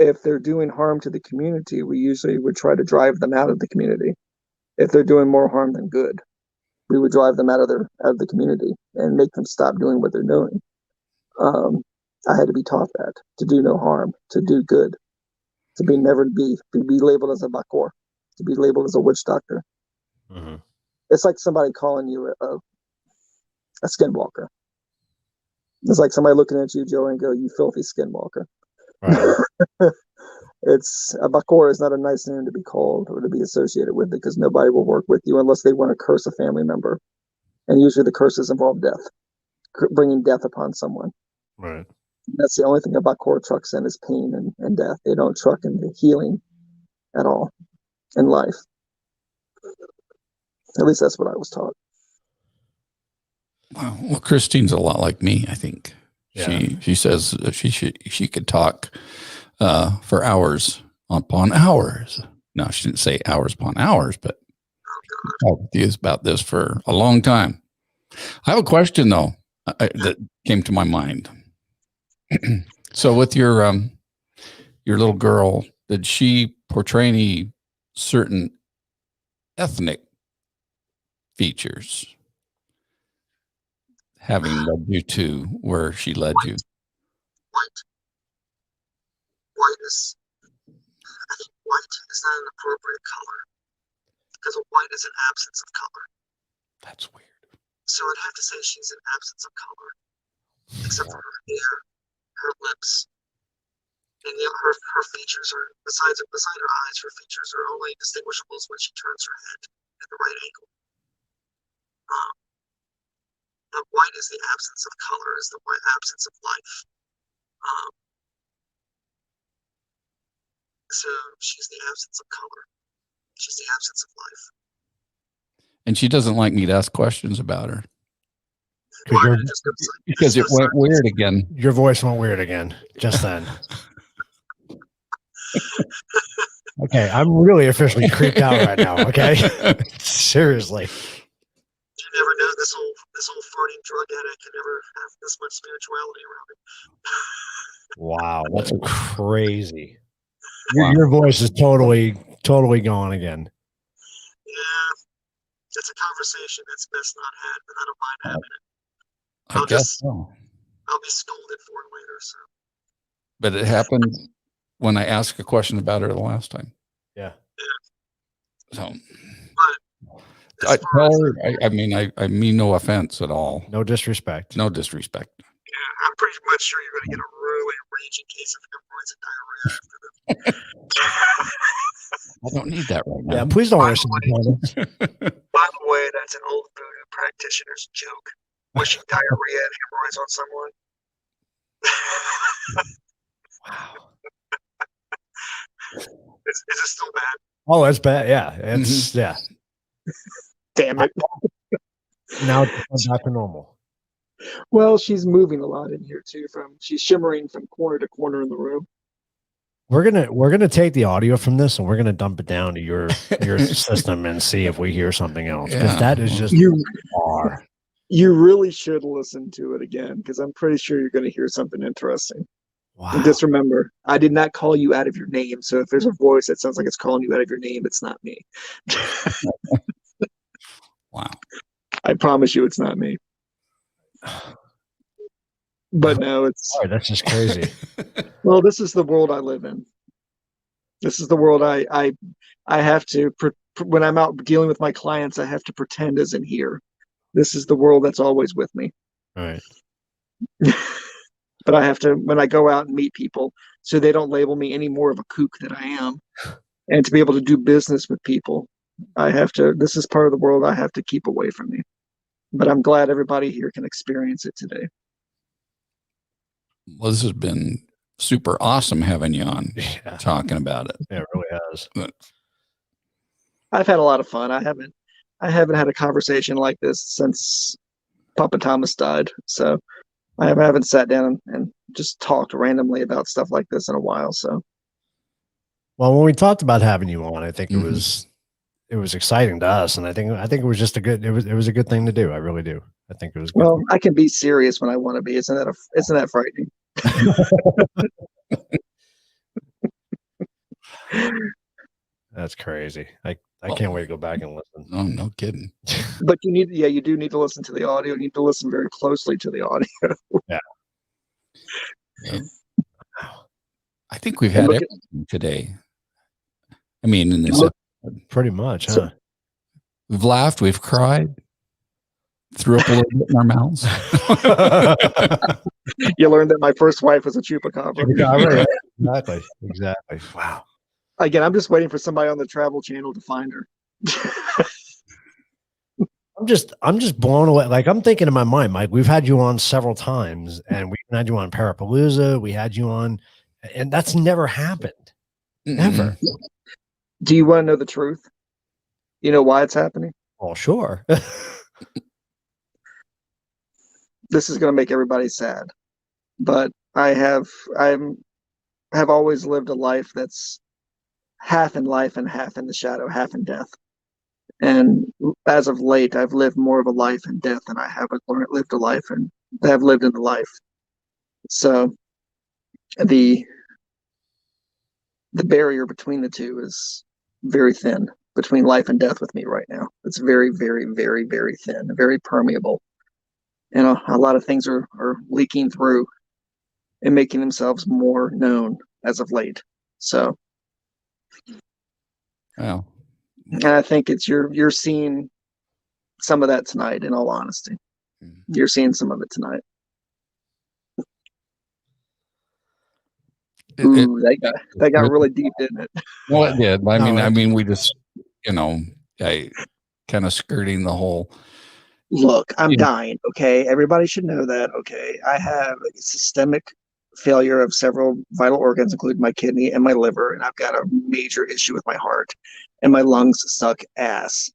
Speaker 5: if they're doing harm to the community, we usually would try to drive them out of the community. If they're doing more harm than good, we would drive them out of the community and make them stop doing what they're doing. I had to be taught that to do no harm, to do good, to be labeled as a bakor, to be labeled as a witch doctor. It's like somebody calling you a skinwalker. It's like somebody looking at you, Joe, and go, "You filthy skinwalker." Right. It's a bakor is not a nice name to be called or to be associated with, because nobody will work with you unless they want to curse a family member, and usually the curses involve death, bringing death upon someone.
Speaker 1: Right.
Speaker 5: That's the only thing a bakor trucks in is pain and death. They don't truck in the healing at all in life. At least that's what I was taught.
Speaker 2: Wow. Well, Christine's a lot like me, I think. Yeah. She says she could talk for hours upon hours. No, she didn't say hours upon hours, but talk with you about this for a long time. I have a question though that came to my mind. So with your little girl, did she portray any certain ethnic features, having led you to where she led you?
Speaker 5: White is, I think white is not an appropriate color, because white is an absence of color.
Speaker 2: That's weird.
Speaker 5: So I'd have to say she's an absence of color, except for her hair, her lips, and her features are, beside her eyes, her features are only distinguishable when she turns her head at the right angle. But white is the absence of color, is the white absence of life. So she's the absence of color. She's the absence of life.
Speaker 2: And she doesn't like me to ask questions about her.
Speaker 1: Because
Speaker 2: it went weird again.
Speaker 1: Your voice went weird again just then. Okay, I'm really officially creeped out right now. Okay, seriously.
Speaker 5: You never know, this old farting drug addict can never have this much spirituality around it.
Speaker 1: Wow, that's crazy. Your voice is totally gone again.
Speaker 5: Yeah, it's a conversation that's best not had, but I don't mind having it.
Speaker 2: I guess so.
Speaker 5: I'll be scolded for it later. So,
Speaker 2: but it happened when I asked a question about her the last time.
Speaker 1: Yeah.
Speaker 2: So, I tell her. I mean no offense at all.
Speaker 1: No disrespect.
Speaker 2: No disrespect.
Speaker 5: Yeah, I'm pretty much sure you're going to get a really raging case of hemorrhoids and diarrhea after this.
Speaker 2: I don't need that right now.
Speaker 1: Yeah, please don't listen.
Speaker 5: By the way, that's an old voodoo practitioner's joke. Wishing diarrhea and hemorrhoids on someone.
Speaker 1: Wow.
Speaker 5: Is it still bad?
Speaker 1: Oh, it's bad. Yeah, it's yeah.
Speaker 5: Damn it.
Speaker 1: Now it's back to normal.
Speaker 5: Well, she's moving a lot in here too. She's shimmering from corner to corner in the room.
Speaker 1: We're gonna take the audio from this and we're gonna dump it down to your system and see if we hear something else. Because that is just bizarre.
Speaker 5: You really should listen to it again, because I'm pretty sure you're going to hear something interesting. Wow. And just remember, I did not call you out of your name. So if there's a voice that sounds like it's calling you out of your name, it's not me.
Speaker 2: Wow.
Speaker 5: I promise you it's not me. But no, it's...
Speaker 1: Oh, that's just crazy.
Speaker 5: Well, this is the world I live in. This is the world I have to... When I'm out dealing with my clients, I have to pretend as in here. This is the world that's always with me.
Speaker 1: All right.
Speaker 5: But I have to, when I go out and meet people, so they don't label me any more of a kook than I am, and to be able to do business with people This is part of the world I have to keep away from me. But I'm glad everybody here can experience it today.
Speaker 2: Well, this has been super awesome having you on talking about it.
Speaker 1: Yeah, it really has.
Speaker 2: But
Speaker 5: I've had a lot of fun. I haven't had a conversation like this since Papa Thomas died. So I haven't sat down and just talked randomly about stuff like this in a while. So,
Speaker 1: well, when we talked about having you on, I think it was exciting to us, and I think it was just it was a good thing to do. I really do. I think it was good.
Speaker 5: Well, I can be serious when I want to be. Isn't that frightening?
Speaker 1: That's crazy. I can't wait to go back and listen.
Speaker 2: Oh, no kidding.
Speaker 5: But you do need to listen to the audio. You need to listen very closely to the audio.
Speaker 1: Yeah.
Speaker 2: I think we've had everything today. I mean, in this episode,
Speaker 1: pretty much, huh?
Speaker 2: We've laughed, we've cried, threw up a little bit in our mouths.
Speaker 5: You learned that my first wife was a chupacabra.
Speaker 1: Exactly. Wow.
Speaker 5: Again, I'm just waiting for somebody on the Travel Channel to find her.
Speaker 1: I'm just blown away. Like, I'm thinking in my mind, Mike, we've had you on several times, and we had you on Parapalooza. We had you on, and that's never happened. Never.
Speaker 5: Do you want to know the truth? You know why it's happening?
Speaker 1: Oh, sure.
Speaker 5: This is going to make everybody sad, but I have always lived a life that's half in life and half in the shadow, half in death. And as of late, I've lived more of a life in death than I have lived a life and have lived in the life. So the barrier between the two is very thin between life and death with me right now. It's very, very, very, very thin, very permeable. And a lot of things are leaking through and making themselves more known as of late. So,
Speaker 2: wow.
Speaker 5: And I think you're seeing some of that tonight. In all honesty, you're seeing some of it tonight. Ooh, that got really deep, didn't it?
Speaker 2: Well, it did. I mean, we just, kind of skirting the whole.
Speaker 5: Look, I'm dying. Okay, everybody should know that. Okay, I have a systemic failure of several vital organs, including my kidney and my liver, and I've got a major issue with my heart, and my lungs suck ass.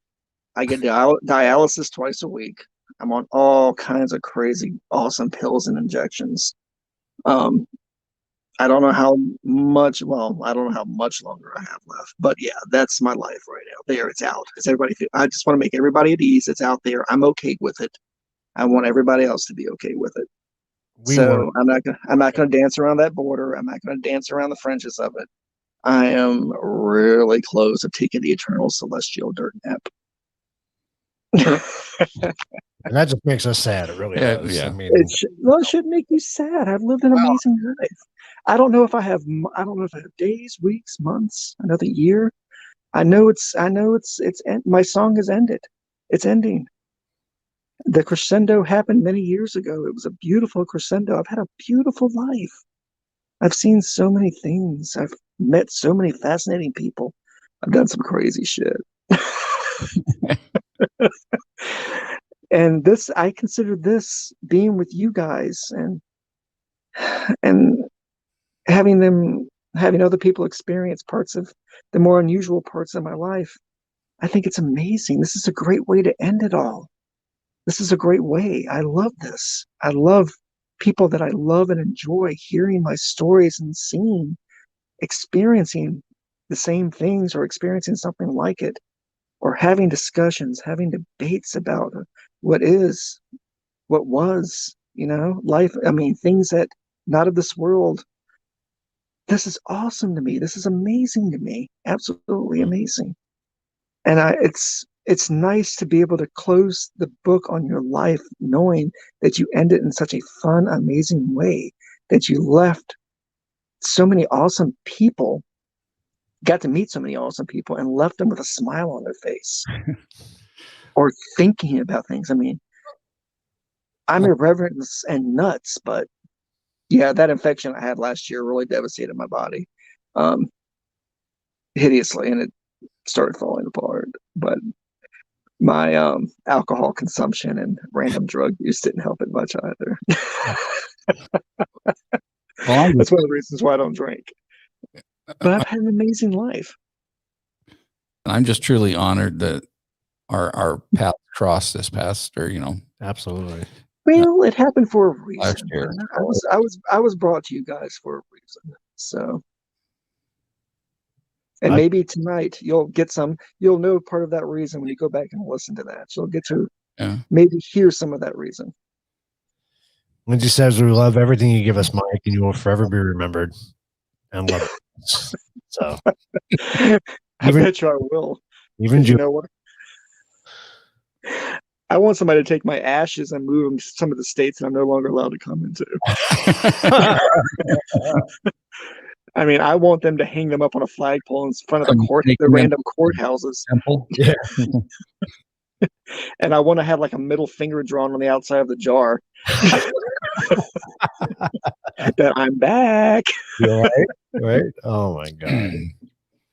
Speaker 5: I get dialysis twice a week. I'm on all kinds of crazy, awesome pills and injections. I don't know how much. Well, I don't know how much longer I have left, but yeah, that's my life right now. There, it's out. I just want to make everybody at ease. It's out there. I'm okay with it. I want everybody else to be okay with it. I'm not gonna dance around that border. I'm not gonna dance around the fringes of it. I am really close to taking the eternal celestial dirt nap.
Speaker 1: And that just makes us sad. It really does.
Speaker 2: Yeah.
Speaker 1: I mean,
Speaker 5: it shouldn't make you sad. I've lived an amazing life. I don't know if I have days, weeks, months, another year. I know it's my song has ended. It's ending. The crescendo happened many years ago. It was a beautiful crescendo. I've had a beautiful life. I've seen so many things. I've met so many fascinating people. I've done some crazy shit. And I consider this being with you guys and having other people experience parts of the more unusual parts of my life. I think it's amazing. This is a great way to end it all. This is a great way. I love this. I love people that I love and enjoy hearing my stories and experiencing the same things or experiencing something like it, or having discussions, having debates about what was, life. I mean, things that not of this world. This is awesome to me. This is amazing to me. Absolutely amazing. And it's nice to be able to close the book on your life knowing that you ended in such a fun, amazing way, that you left so many awesome people, got to meet so many awesome people, and left them with a smile on their face or thinking about things. I mean, I'm irreverent and nuts, but yeah, that infection I had last year really devastated my body hideously, and it started falling apart. but my alcohol consumption and random drug use didn't help it much either.
Speaker 2: Well,
Speaker 5: That's one of the reasons why I don't drink. But I've had an amazing life.
Speaker 2: I'm just truly honored that our paths crossed this past, or
Speaker 1: Absolutely.
Speaker 5: Well, it happened for a reason.
Speaker 2: Last year.
Speaker 5: I was brought to you guys for a reason. So, and
Speaker 1: I-
Speaker 5: maybe tonight you'll know part of that reason when you go back and listen to that. You'll get to maybe hear some of that reason.
Speaker 1: Lindsay says, we love everything you give us, Mike, and you will forever be remembered and loved. So,
Speaker 5: I bet you I will.
Speaker 1: Even
Speaker 5: you know what? I want somebody to take my ashes and move them to some of the states that I'm no longer allowed to come into. I mean, I want them to hang them up on a flagpole in front of the random courthouses.
Speaker 2: Temple.
Speaker 1: Yeah.
Speaker 5: And I want to have like a middle finger drawn on the outside of the jar. That I'm back.
Speaker 1: Right? Oh my God.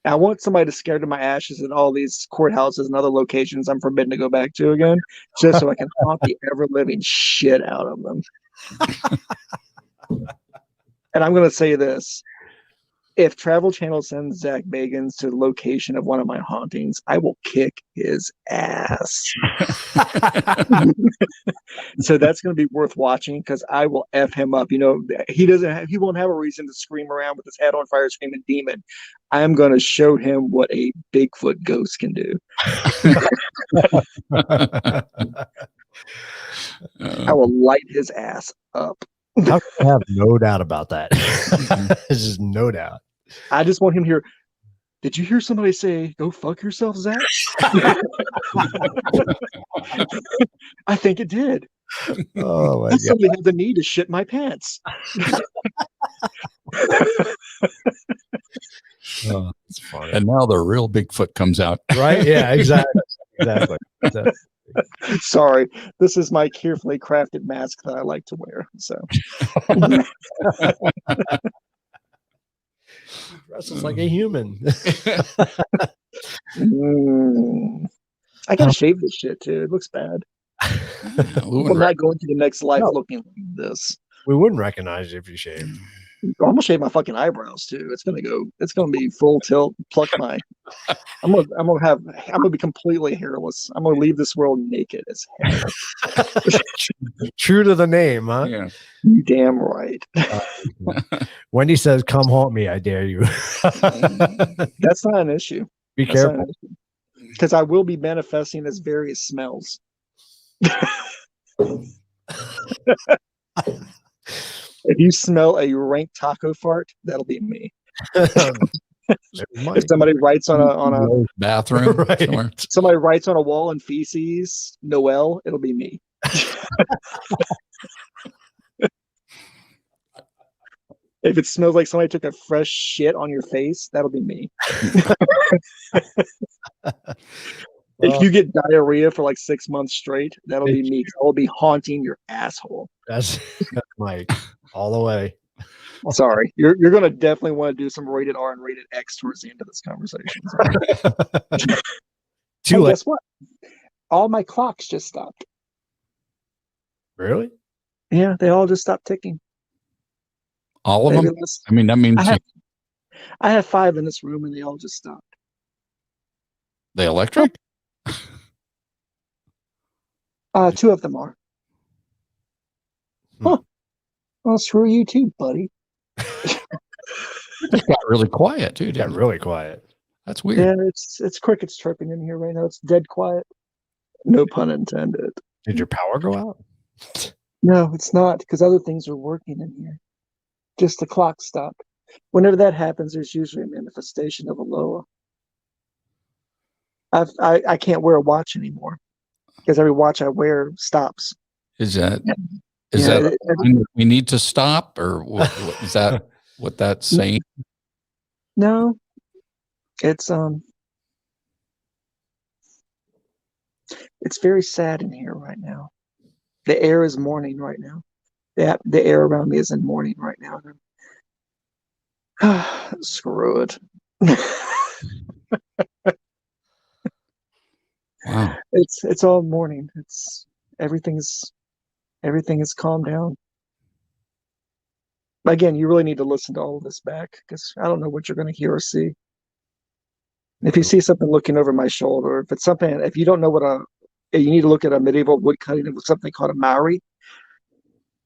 Speaker 5: I want somebody to scare to my ashes at all these courthouses and other locations I'm forbidden to go back to again, just so I can haunt the ever-living shit out of them. And I'm going to say this. If Travel Channel sends Zach Bagans to the location of one of my hauntings, I will kick his ass. So that's going to be worth watching because I will F him up. He won't have a reason to scream around with his head on fire screaming demon. I'm going to show him what a Bigfoot ghost can do. I will light his ass up.
Speaker 1: I have no doubt about that. There's just no doubt.
Speaker 5: I just want him to hear, did you hear somebody say, go fuck yourself, Zach? I think it did.
Speaker 1: Oh my God.
Speaker 5: Somebody had the need to shit my pants.
Speaker 1: Oh, that's funny.
Speaker 2: And now the real Bigfoot comes out.
Speaker 1: Right? Yeah, exactly.
Speaker 5: Sorry, this is my carefully crafted mask that I like to wear. So
Speaker 1: dresses like a human.
Speaker 5: I gotta shave this shit too. It looks bad. I'm not going to the next life looking like this.
Speaker 1: We wouldn't recognize you if you shaved.
Speaker 5: I'm gonna shave my fucking eyebrows too. It's gonna be full tilt. Pluck my. I'm gonna be completely hairless. I'm gonna leave this world naked as hell.
Speaker 1: True to the name, huh?
Speaker 2: Yeah.
Speaker 5: You damn right.
Speaker 1: Wendy says, "Come haunt me, I dare you."
Speaker 5: That's not an issue.
Speaker 1: Be careful,
Speaker 5: because I will be manifesting as various smells. If you smell a rank taco fart, that'll be me. If somebody writes on a
Speaker 2: bathroom,
Speaker 1: right.
Speaker 5: Somebody writes on a wall in feces, Noel, it'll be me. If it smells like somebody took a fresh shit on your face, that'll be me. If you get diarrhea for like 6 months straight, that'll be me. I'll be haunting your asshole.
Speaker 1: That's Mike, all the way.
Speaker 5: Sorry, you're gonna definitely want to do some rated R and rated X towards the end of this conversation. Hey, guess what? All my clocks just stopped.
Speaker 1: Really?
Speaker 5: Yeah, they all just stopped ticking.
Speaker 2: All of them? I mean, that means
Speaker 5: I have 5 in this room, and they all just stopped.
Speaker 2: The electric?
Speaker 5: 2 of them are. Huh. Well, screw you too, buddy.
Speaker 2: It got really quiet, too.
Speaker 1: It got really quiet.
Speaker 2: That's weird.
Speaker 5: Yeah, it's crickets chirping in here right now. It's dead quiet. No pun intended.
Speaker 1: Did your power go out?
Speaker 5: No, it's not, because other things are working in here. Just the clock stopped. Whenever that happens, there's usually a manifestation of a Loa. I can't wear a watch anymore because every watch I wear stops.
Speaker 2: Is that we need to stop, or what is that what that's saying?
Speaker 5: No, it's very sad in here right now. The air is mourning right now. The air around me is in mourning right now. Screw it. It's all morning. Everything is calmed down. Again, you really need to listen to all of this back because I don't know what you're going to hear or see. If you see something looking over my shoulder, if it's something, if you don't know you need to look at a medieval woodcutting of something called a Maori.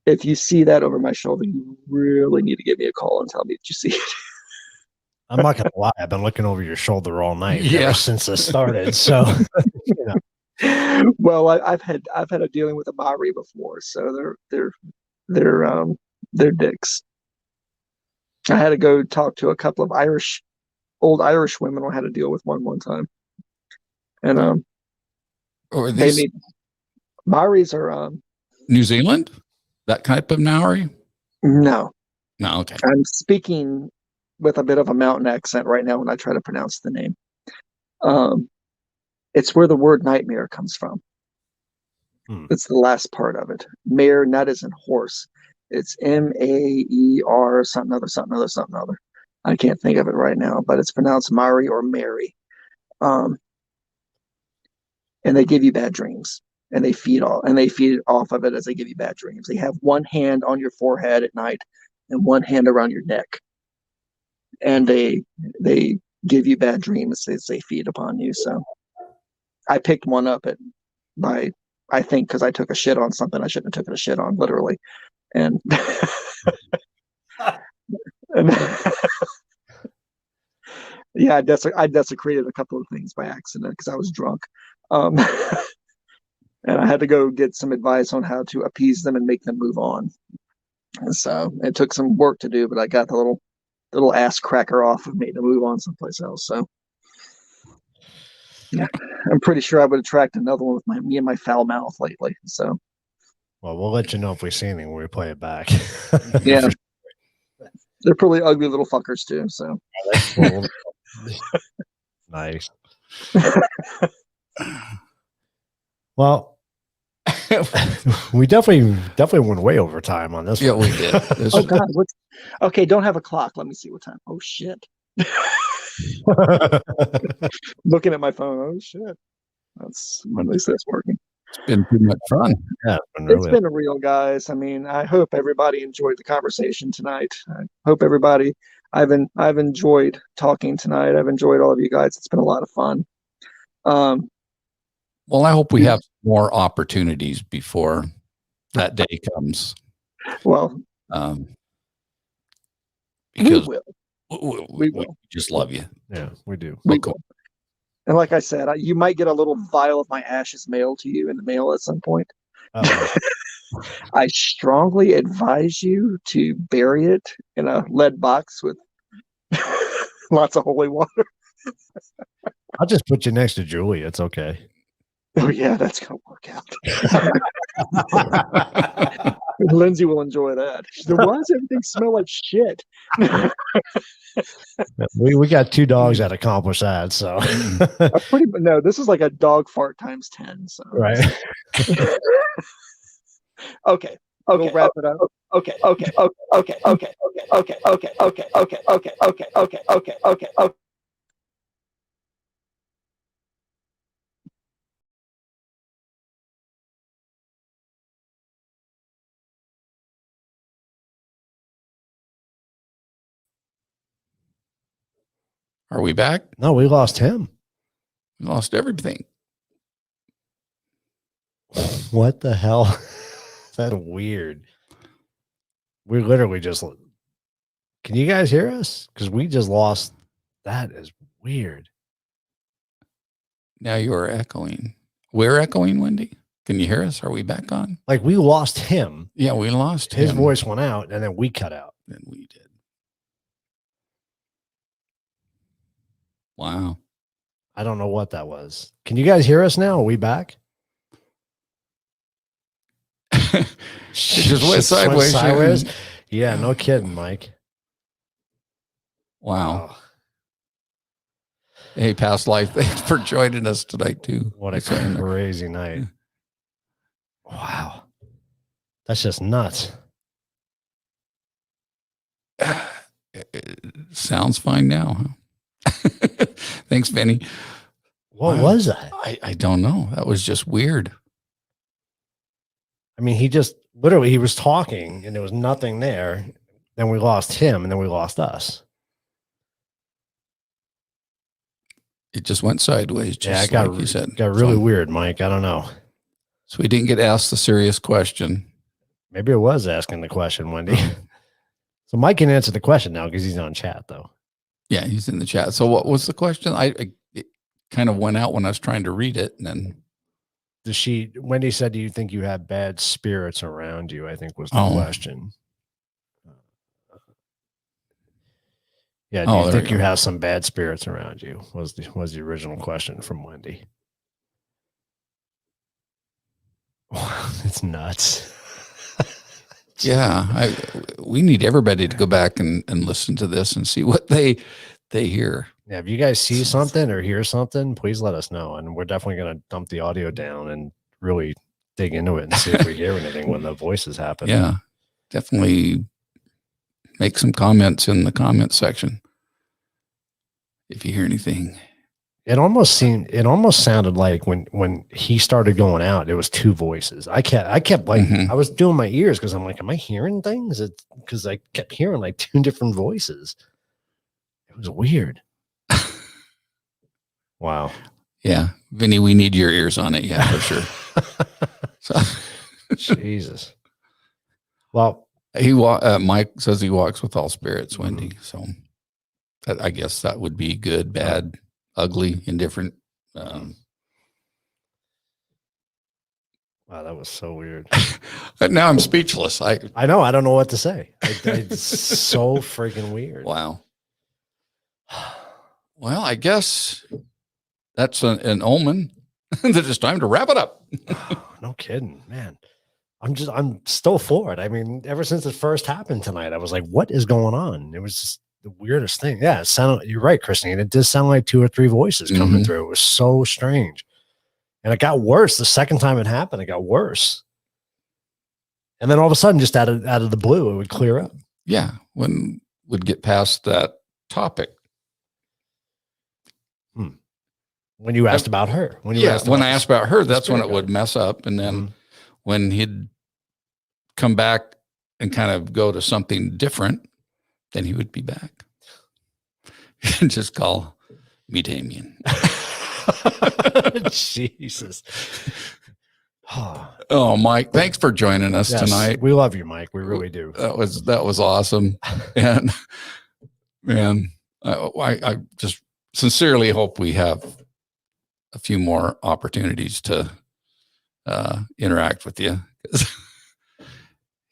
Speaker 5: If you see that over my shoulder, you really need to give me a call and tell me that you see it.
Speaker 1: I'm not gonna lie. I've been looking over your shoulder all night
Speaker 2: Yeah.
Speaker 1: ever since this started. So
Speaker 5: Well, I've had a dealing with a Maori before, so they're dicks. I had to go talk to a couple of old Irish women I had to deal with one time, and
Speaker 2: Or
Speaker 5: they
Speaker 2: these
Speaker 5: made Maoris are
Speaker 2: New Zealand? That type of Maori?
Speaker 5: no.
Speaker 2: No, okay.
Speaker 5: I'm speaking with a bit of a mountain accent right now when I try to pronounce the name. It's where the word nightmare comes from. It's the last part of it. Mare, not as in horse. It's Maer something other, something other, something other. I can't think of it right now, but it's pronounced Mari or Mary. And they give you bad dreams, and they feed off of it as they give you bad dreams. They have one hand on your forehead at night and one hand around your neck, and they give you bad dreams as they feed upon you. So I picked one up I think because I took a shit on something I shouldn't have taken a shit on, literally. And, and yeah, I desecrated a couple of things by accident because I was drunk. And I had to go get some advice on how to appease them and make them move on. And so it took some work to do, but I got the little ass cracker off of me to move on someplace else. So yeah, I'm pretty sure I would attract another one with me and my foul mouth lately. So
Speaker 1: well, we'll let you know if we see anything when we play it back.
Speaker 5: yeah, they're pretty ugly little fuckers too. So
Speaker 1: nice. Well, we definitely went way over time on this.
Speaker 2: Yeah,
Speaker 1: one.
Speaker 2: we did.
Speaker 5: Oh God, okay, don't have a clock. Let me see what time. Oh shit. Looking at my phone. Oh shit. At least that's working.
Speaker 2: It's been too much fun.
Speaker 1: Yeah,
Speaker 5: It's been real, guys. I mean, I hope everybody enjoyed the conversation tonight. I hope everybody. I've enjoyed talking tonight. I've enjoyed all of you guys. It's been a lot of fun.
Speaker 2: Well, I hope we have more opportunities before that day comes.
Speaker 5: Well,
Speaker 2: because
Speaker 5: we will.
Speaker 2: Just love you.
Speaker 1: Yeah, we do.
Speaker 5: We will. And like I said, you might get a little vial of my ashes mailed to you in the mail at some point. I strongly advise you to bury it in a lead box with lots of holy water.
Speaker 1: I'll just put you next to Julie. It's okay.
Speaker 5: Oh yeah, that's gonna work out. Lindsay will enjoy that. Why does everything smell like shit?
Speaker 1: We got 2 dogs that accomplish that. So
Speaker 5: no, this is like a dog fart times 10. So
Speaker 1: right.
Speaker 5: Okay. We'll wrap it up. Okay.
Speaker 2: Are we back?
Speaker 1: No, we lost him.
Speaker 2: We lost everything.
Speaker 1: What the hell? That's weird. We literally just. Can you guys hear us? Because we just lost. That is weird.
Speaker 2: Now you're echoing. We're echoing, Wendy. Can you hear us? Are we back on?
Speaker 1: Like we lost him.
Speaker 2: Yeah, we lost
Speaker 1: his
Speaker 2: him.
Speaker 1: voice went out, and then we cut out.
Speaker 2: Then we did. Wow.
Speaker 1: I don't know what that was. Can you guys hear us now? Are we back?
Speaker 2: It just went sideways.
Speaker 1: Yeah, no kidding, Mike.
Speaker 2: Wow. Hey, past life, thanks for joining us tonight too.
Speaker 1: What a crazy night. Wow. That's just nuts.
Speaker 2: It sounds fine now. Huh? Thanks, Benny.
Speaker 1: What
Speaker 2: Wow.
Speaker 1: was that?
Speaker 2: I don't know. That was just weird.
Speaker 1: I mean, he just literally, he was talking and there was nothing there. Then we lost him and then we lost us.
Speaker 2: It just went sideways,
Speaker 1: Yeah,
Speaker 2: just
Speaker 1: it got,
Speaker 2: like you said.
Speaker 1: got really
Speaker 2: So-
Speaker 1: weird, Mike. I don't know.
Speaker 2: So we didn't get asked the serious question.
Speaker 1: Maybe it was asking the question, Wendy. So Mike can answer the question now because he's on chat, though.
Speaker 2: Yeah, he's in the chat. So what was the question? It kind of went out when I was trying to read it, and then
Speaker 1: Wendy said, do you think you have bad spirits around you? I think was the
Speaker 2: Oh.
Speaker 1: question. Yeah, do
Speaker 2: Oh,
Speaker 1: you
Speaker 2: there
Speaker 1: think
Speaker 2: we
Speaker 1: you
Speaker 2: go.
Speaker 1: have some bad spirits around you? Was the original question from Wendy. Wow, it's nuts.
Speaker 2: yeah, we need everybody to go back and listen to this and see what they hear.
Speaker 1: Yeah, if you guys see something or hear something, please let us know. And we're definitely going to dump the audio down and really dig into it and see if we hear anything when the voices happen.
Speaker 2: Yeah, definitely make some comments in the comment section if you hear anything.
Speaker 1: It almost sounded like when he started going out, it was two voices. I kept like,
Speaker 2: Mhm.
Speaker 1: I was doing my ears because I'm like, am I hearing things? It's because I kept hearing like two different voices. It was weird. Wow.
Speaker 2: Yeah, Vinny, we need your ears on it. Yeah, for sure. So
Speaker 1: Jesus. Well,
Speaker 2: Mike says he walks with all spirits, Wendy. So I guess that would be good, bad, ugly, indifferent.
Speaker 1: wow, that was so weird.
Speaker 2: But now I'm speechless.
Speaker 1: I know. I don't know what to say. It's so freaking weird.
Speaker 2: Wow. Well, I guess that's an omen that it's time to wrap it up.
Speaker 1: No kidding, man. I'm still for it. I mean, ever since it first happened tonight, I was like, what is going on? It was just the weirdest thing. Yeah, it sounded, you're right, Christine. It did sound like two or three voices coming through. It was so strange. And it got worse. The second time it happened, it got worse. And then all of a sudden, just out of the blue, it would clear up.
Speaker 2: Yeah, when would get past that topic.
Speaker 1: When you asked about her. When
Speaker 2: I asked about her, that's when it
Speaker 1: spirit
Speaker 2: would
Speaker 1: guide.
Speaker 2: mess up. And then when he'd come back and kind of go to something different, then he would be back. And just call me Damien.
Speaker 1: Jesus.
Speaker 2: Oh, Mike, thanks for joining us
Speaker 1: Yes,
Speaker 2: tonight.
Speaker 1: we love you, Mike. We really do.
Speaker 2: That was awesome. And man, I just sincerely hope we have a few more opportunities to interact with you.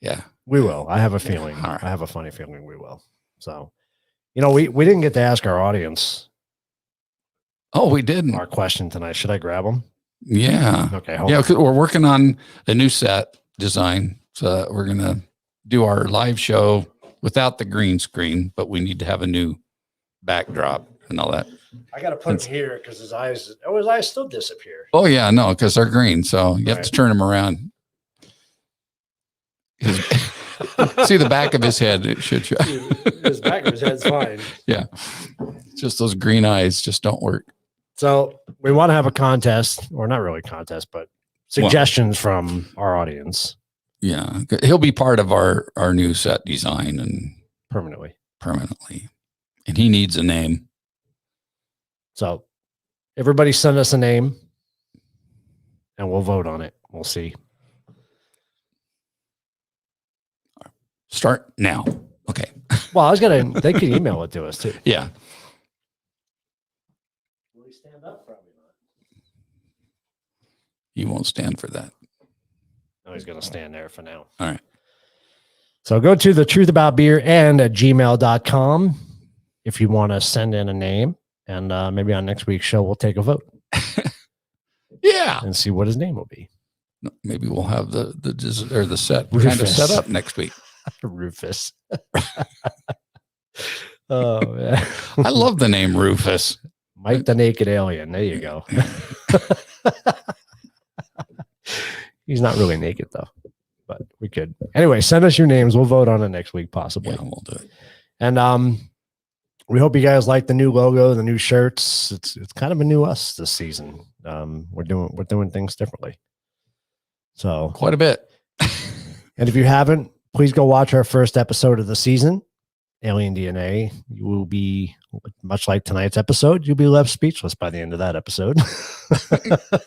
Speaker 2: Yeah,
Speaker 1: We will. I have a feeling.
Speaker 2: All right.
Speaker 1: I have a funny feeling we will. So, we didn't get to ask our audience
Speaker 2: Oh, we didn't.
Speaker 1: our question tonight. Should I grab them?
Speaker 2: Yeah.
Speaker 1: Okay. Hold
Speaker 2: Yeah.
Speaker 1: on.
Speaker 2: 'Cause we're working on a new set design. So we're going to do our live show without the green screen, but we need to have a new backdrop and all that.
Speaker 1: I got to put him here because his eyes still disappear.
Speaker 2: Oh yeah, no, because they're green. So you have
Speaker 1: Right.
Speaker 2: to turn them around. See the back of his head. It should show.
Speaker 1: His back of his head's fine.
Speaker 2: Yeah. Just those green eyes just don't work.
Speaker 1: So we want to have a contest, or not really a contest, but suggestions from our audience
Speaker 2: Yeah. He'll be part of our new set design and
Speaker 1: permanently.
Speaker 2: And he needs a name.
Speaker 1: So everybody send us a name and we'll vote on it. We'll see.
Speaker 2: Start now. Okay.
Speaker 1: Well, they could email it to us too.
Speaker 2: Yeah.
Speaker 1: Will he stand up? Probably not.
Speaker 2: He won't stand for that.
Speaker 1: No, he's going to stand there for now.
Speaker 2: All right.
Speaker 1: So go to the truthaboutbeer@gmail.com if you want to send in a name. And maybe on next week's show, we'll take a vote
Speaker 2: Yeah.
Speaker 1: and see what his name will be.
Speaker 2: Maybe we'll have the set
Speaker 1: Rufus.
Speaker 2: kind of set up next week.
Speaker 1: Rufus. Oh, man.
Speaker 2: I love the name Rufus.
Speaker 1: Mike the Naked Alien. There you go. He's not really naked, though, but we could. Anyway, send us your names. We'll vote on it next week, possibly.
Speaker 2: Yeah, we'll do it.
Speaker 1: And we hope you guys like the new logo, the new shirts. It's kind of a new us this season. We're doing things differently. So
Speaker 2: Quite a bit.
Speaker 1: and if you haven't, please go watch our first episode of the season, Alien DNA. You will be, much like tonight's episode, you'll be left speechless by the end of that episode.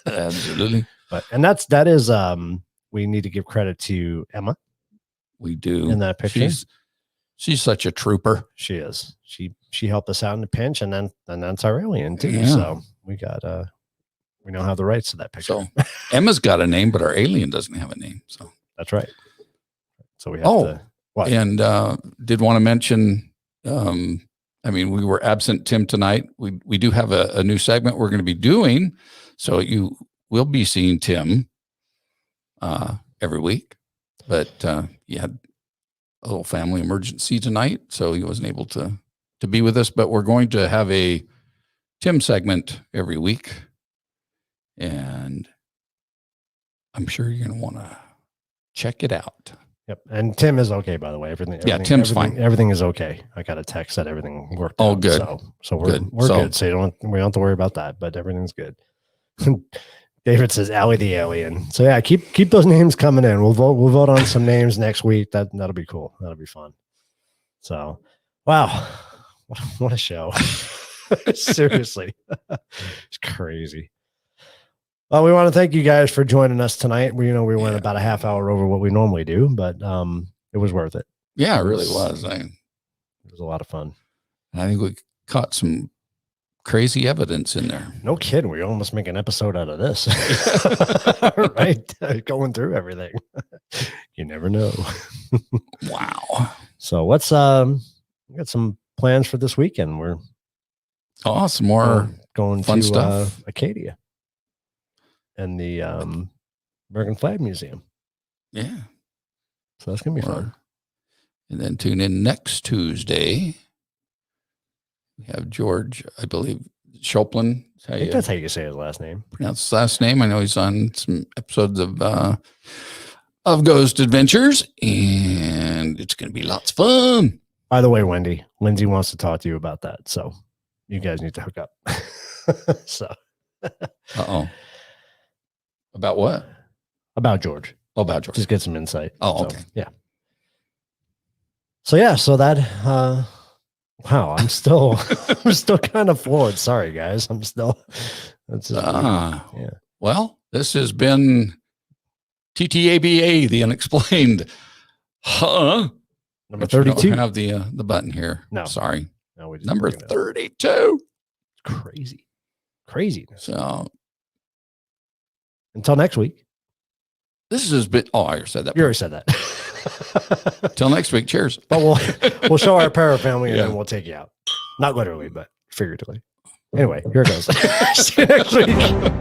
Speaker 2: Absolutely.
Speaker 1: And that is we need to give credit to Emma.
Speaker 2: We do.
Speaker 1: In that picture.
Speaker 2: She's such a trooper.
Speaker 1: She is. She helped us out in the pinch, and that's our alien too.
Speaker 2: Yeah.
Speaker 1: So we got we don't have the rights to that picture.
Speaker 2: So Emma's got a name, but our alien doesn't have a name. So
Speaker 1: that's right. So we have to what?
Speaker 2: And did want to mention I mean, we were absent Tim tonight. We do have a new segment we're going to be doing. So you will be seeing Tim every week. But he had a little family emergency tonight, so he wasn't able to be with us. But we're going to have a Tim segment every week. And I'm sure you're going to want to check it out.
Speaker 1: Yep. And Tim is okay, by the way. Everything
Speaker 2: Tim's fine.
Speaker 1: Everything is okay. I got a text that everything worked
Speaker 2: Oh,
Speaker 1: out.
Speaker 2: good.
Speaker 1: So we're good. So we don't have to worry about that, but everything's good. David says Allie the alien. So yeah, keep those names coming in. We'll vote on some names next week. That'll be cool. That'll be fun. So wow. What a show. Seriously. It's crazy. Well, we want to thank you guys for joining us tonight. We went about a half hour over what we normally do, but it was worth it.
Speaker 2: Yeah, it really was.
Speaker 1: It was a lot of fun.
Speaker 2: I think we caught some crazy evidence in there.
Speaker 1: No kidding. We almost make an episode out of this. Right? Going through everything. You never know.
Speaker 2: Wow.
Speaker 1: So let's we got some plans for this weekend. We're
Speaker 2: some more
Speaker 1: going
Speaker 2: fun
Speaker 1: to
Speaker 2: stuff.
Speaker 1: Acadia and the American Flag Museum.
Speaker 2: Yeah.
Speaker 1: So that's gonna be fun.
Speaker 2: And then tune in next Tuesday. We have George, I believe, Schoplin.
Speaker 1: I think that's how you say his last name.
Speaker 2: Pronounce his last name. I know he's on some episodes of Ghost Adventures, and it's going to be lots of fun.
Speaker 1: By the way, Lindsay wants to talk to you about that, so you guys need to hook up. So,
Speaker 2: about what?
Speaker 1: About George.
Speaker 2: Oh, about George.
Speaker 1: Just get some insight.
Speaker 2: Oh, okay.
Speaker 1: So, yeah. So that. Wow, I'm still kind of floored. Sorry, guys. I'm still. Yeah.
Speaker 2: Well, this has been TTABA, the unexplained.
Speaker 1: Number 32.
Speaker 2: We don't have the button here.
Speaker 1: No,
Speaker 2: sorry.
Speaker 1: No, we just
Speaker 2: number 32.
Speaker 1: Craziness.
Speaker 2: So
Speaker 1: until next week.
Speaker 2: This has been. Oh, I already said that.
Speaker 1: You already said that.
Speaker 2: Till next week. Cheers.
Speaker 1: But we'll show our para family and then we'll take you out. Not literally, but figuratively. Anyway, here it goes. See you next week.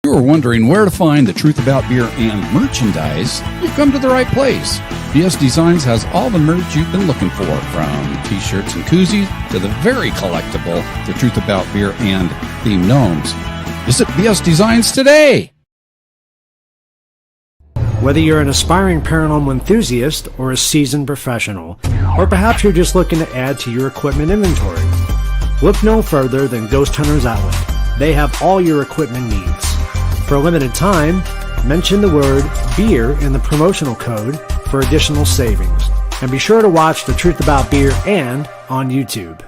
Speaker 2: Wondering where to find the Truth About Beer and merchandise, you've come to the right place. BS Designs has all the merch you've been looking for, from t-shirts and koozies to the very collectible The Truth About Beer and themed gnomes. Visit BS Designs today.
Speaker 1: Whether you're an aspiring paranormal enthusiast or a seasoned professional, or perhaps you're just looking to add to your equipment inventory, look no further than Ghost Hunters Outlet. They have all your equipment needs. For a limited time, mention the word beer in the promotional code for additional savings. And be sure to watch The Truth About Beer and on YouTube.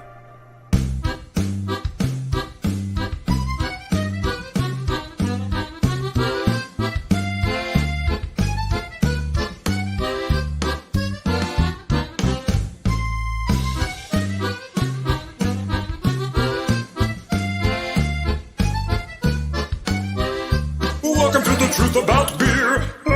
Speaker 6: Welcome to The Truth About Beer.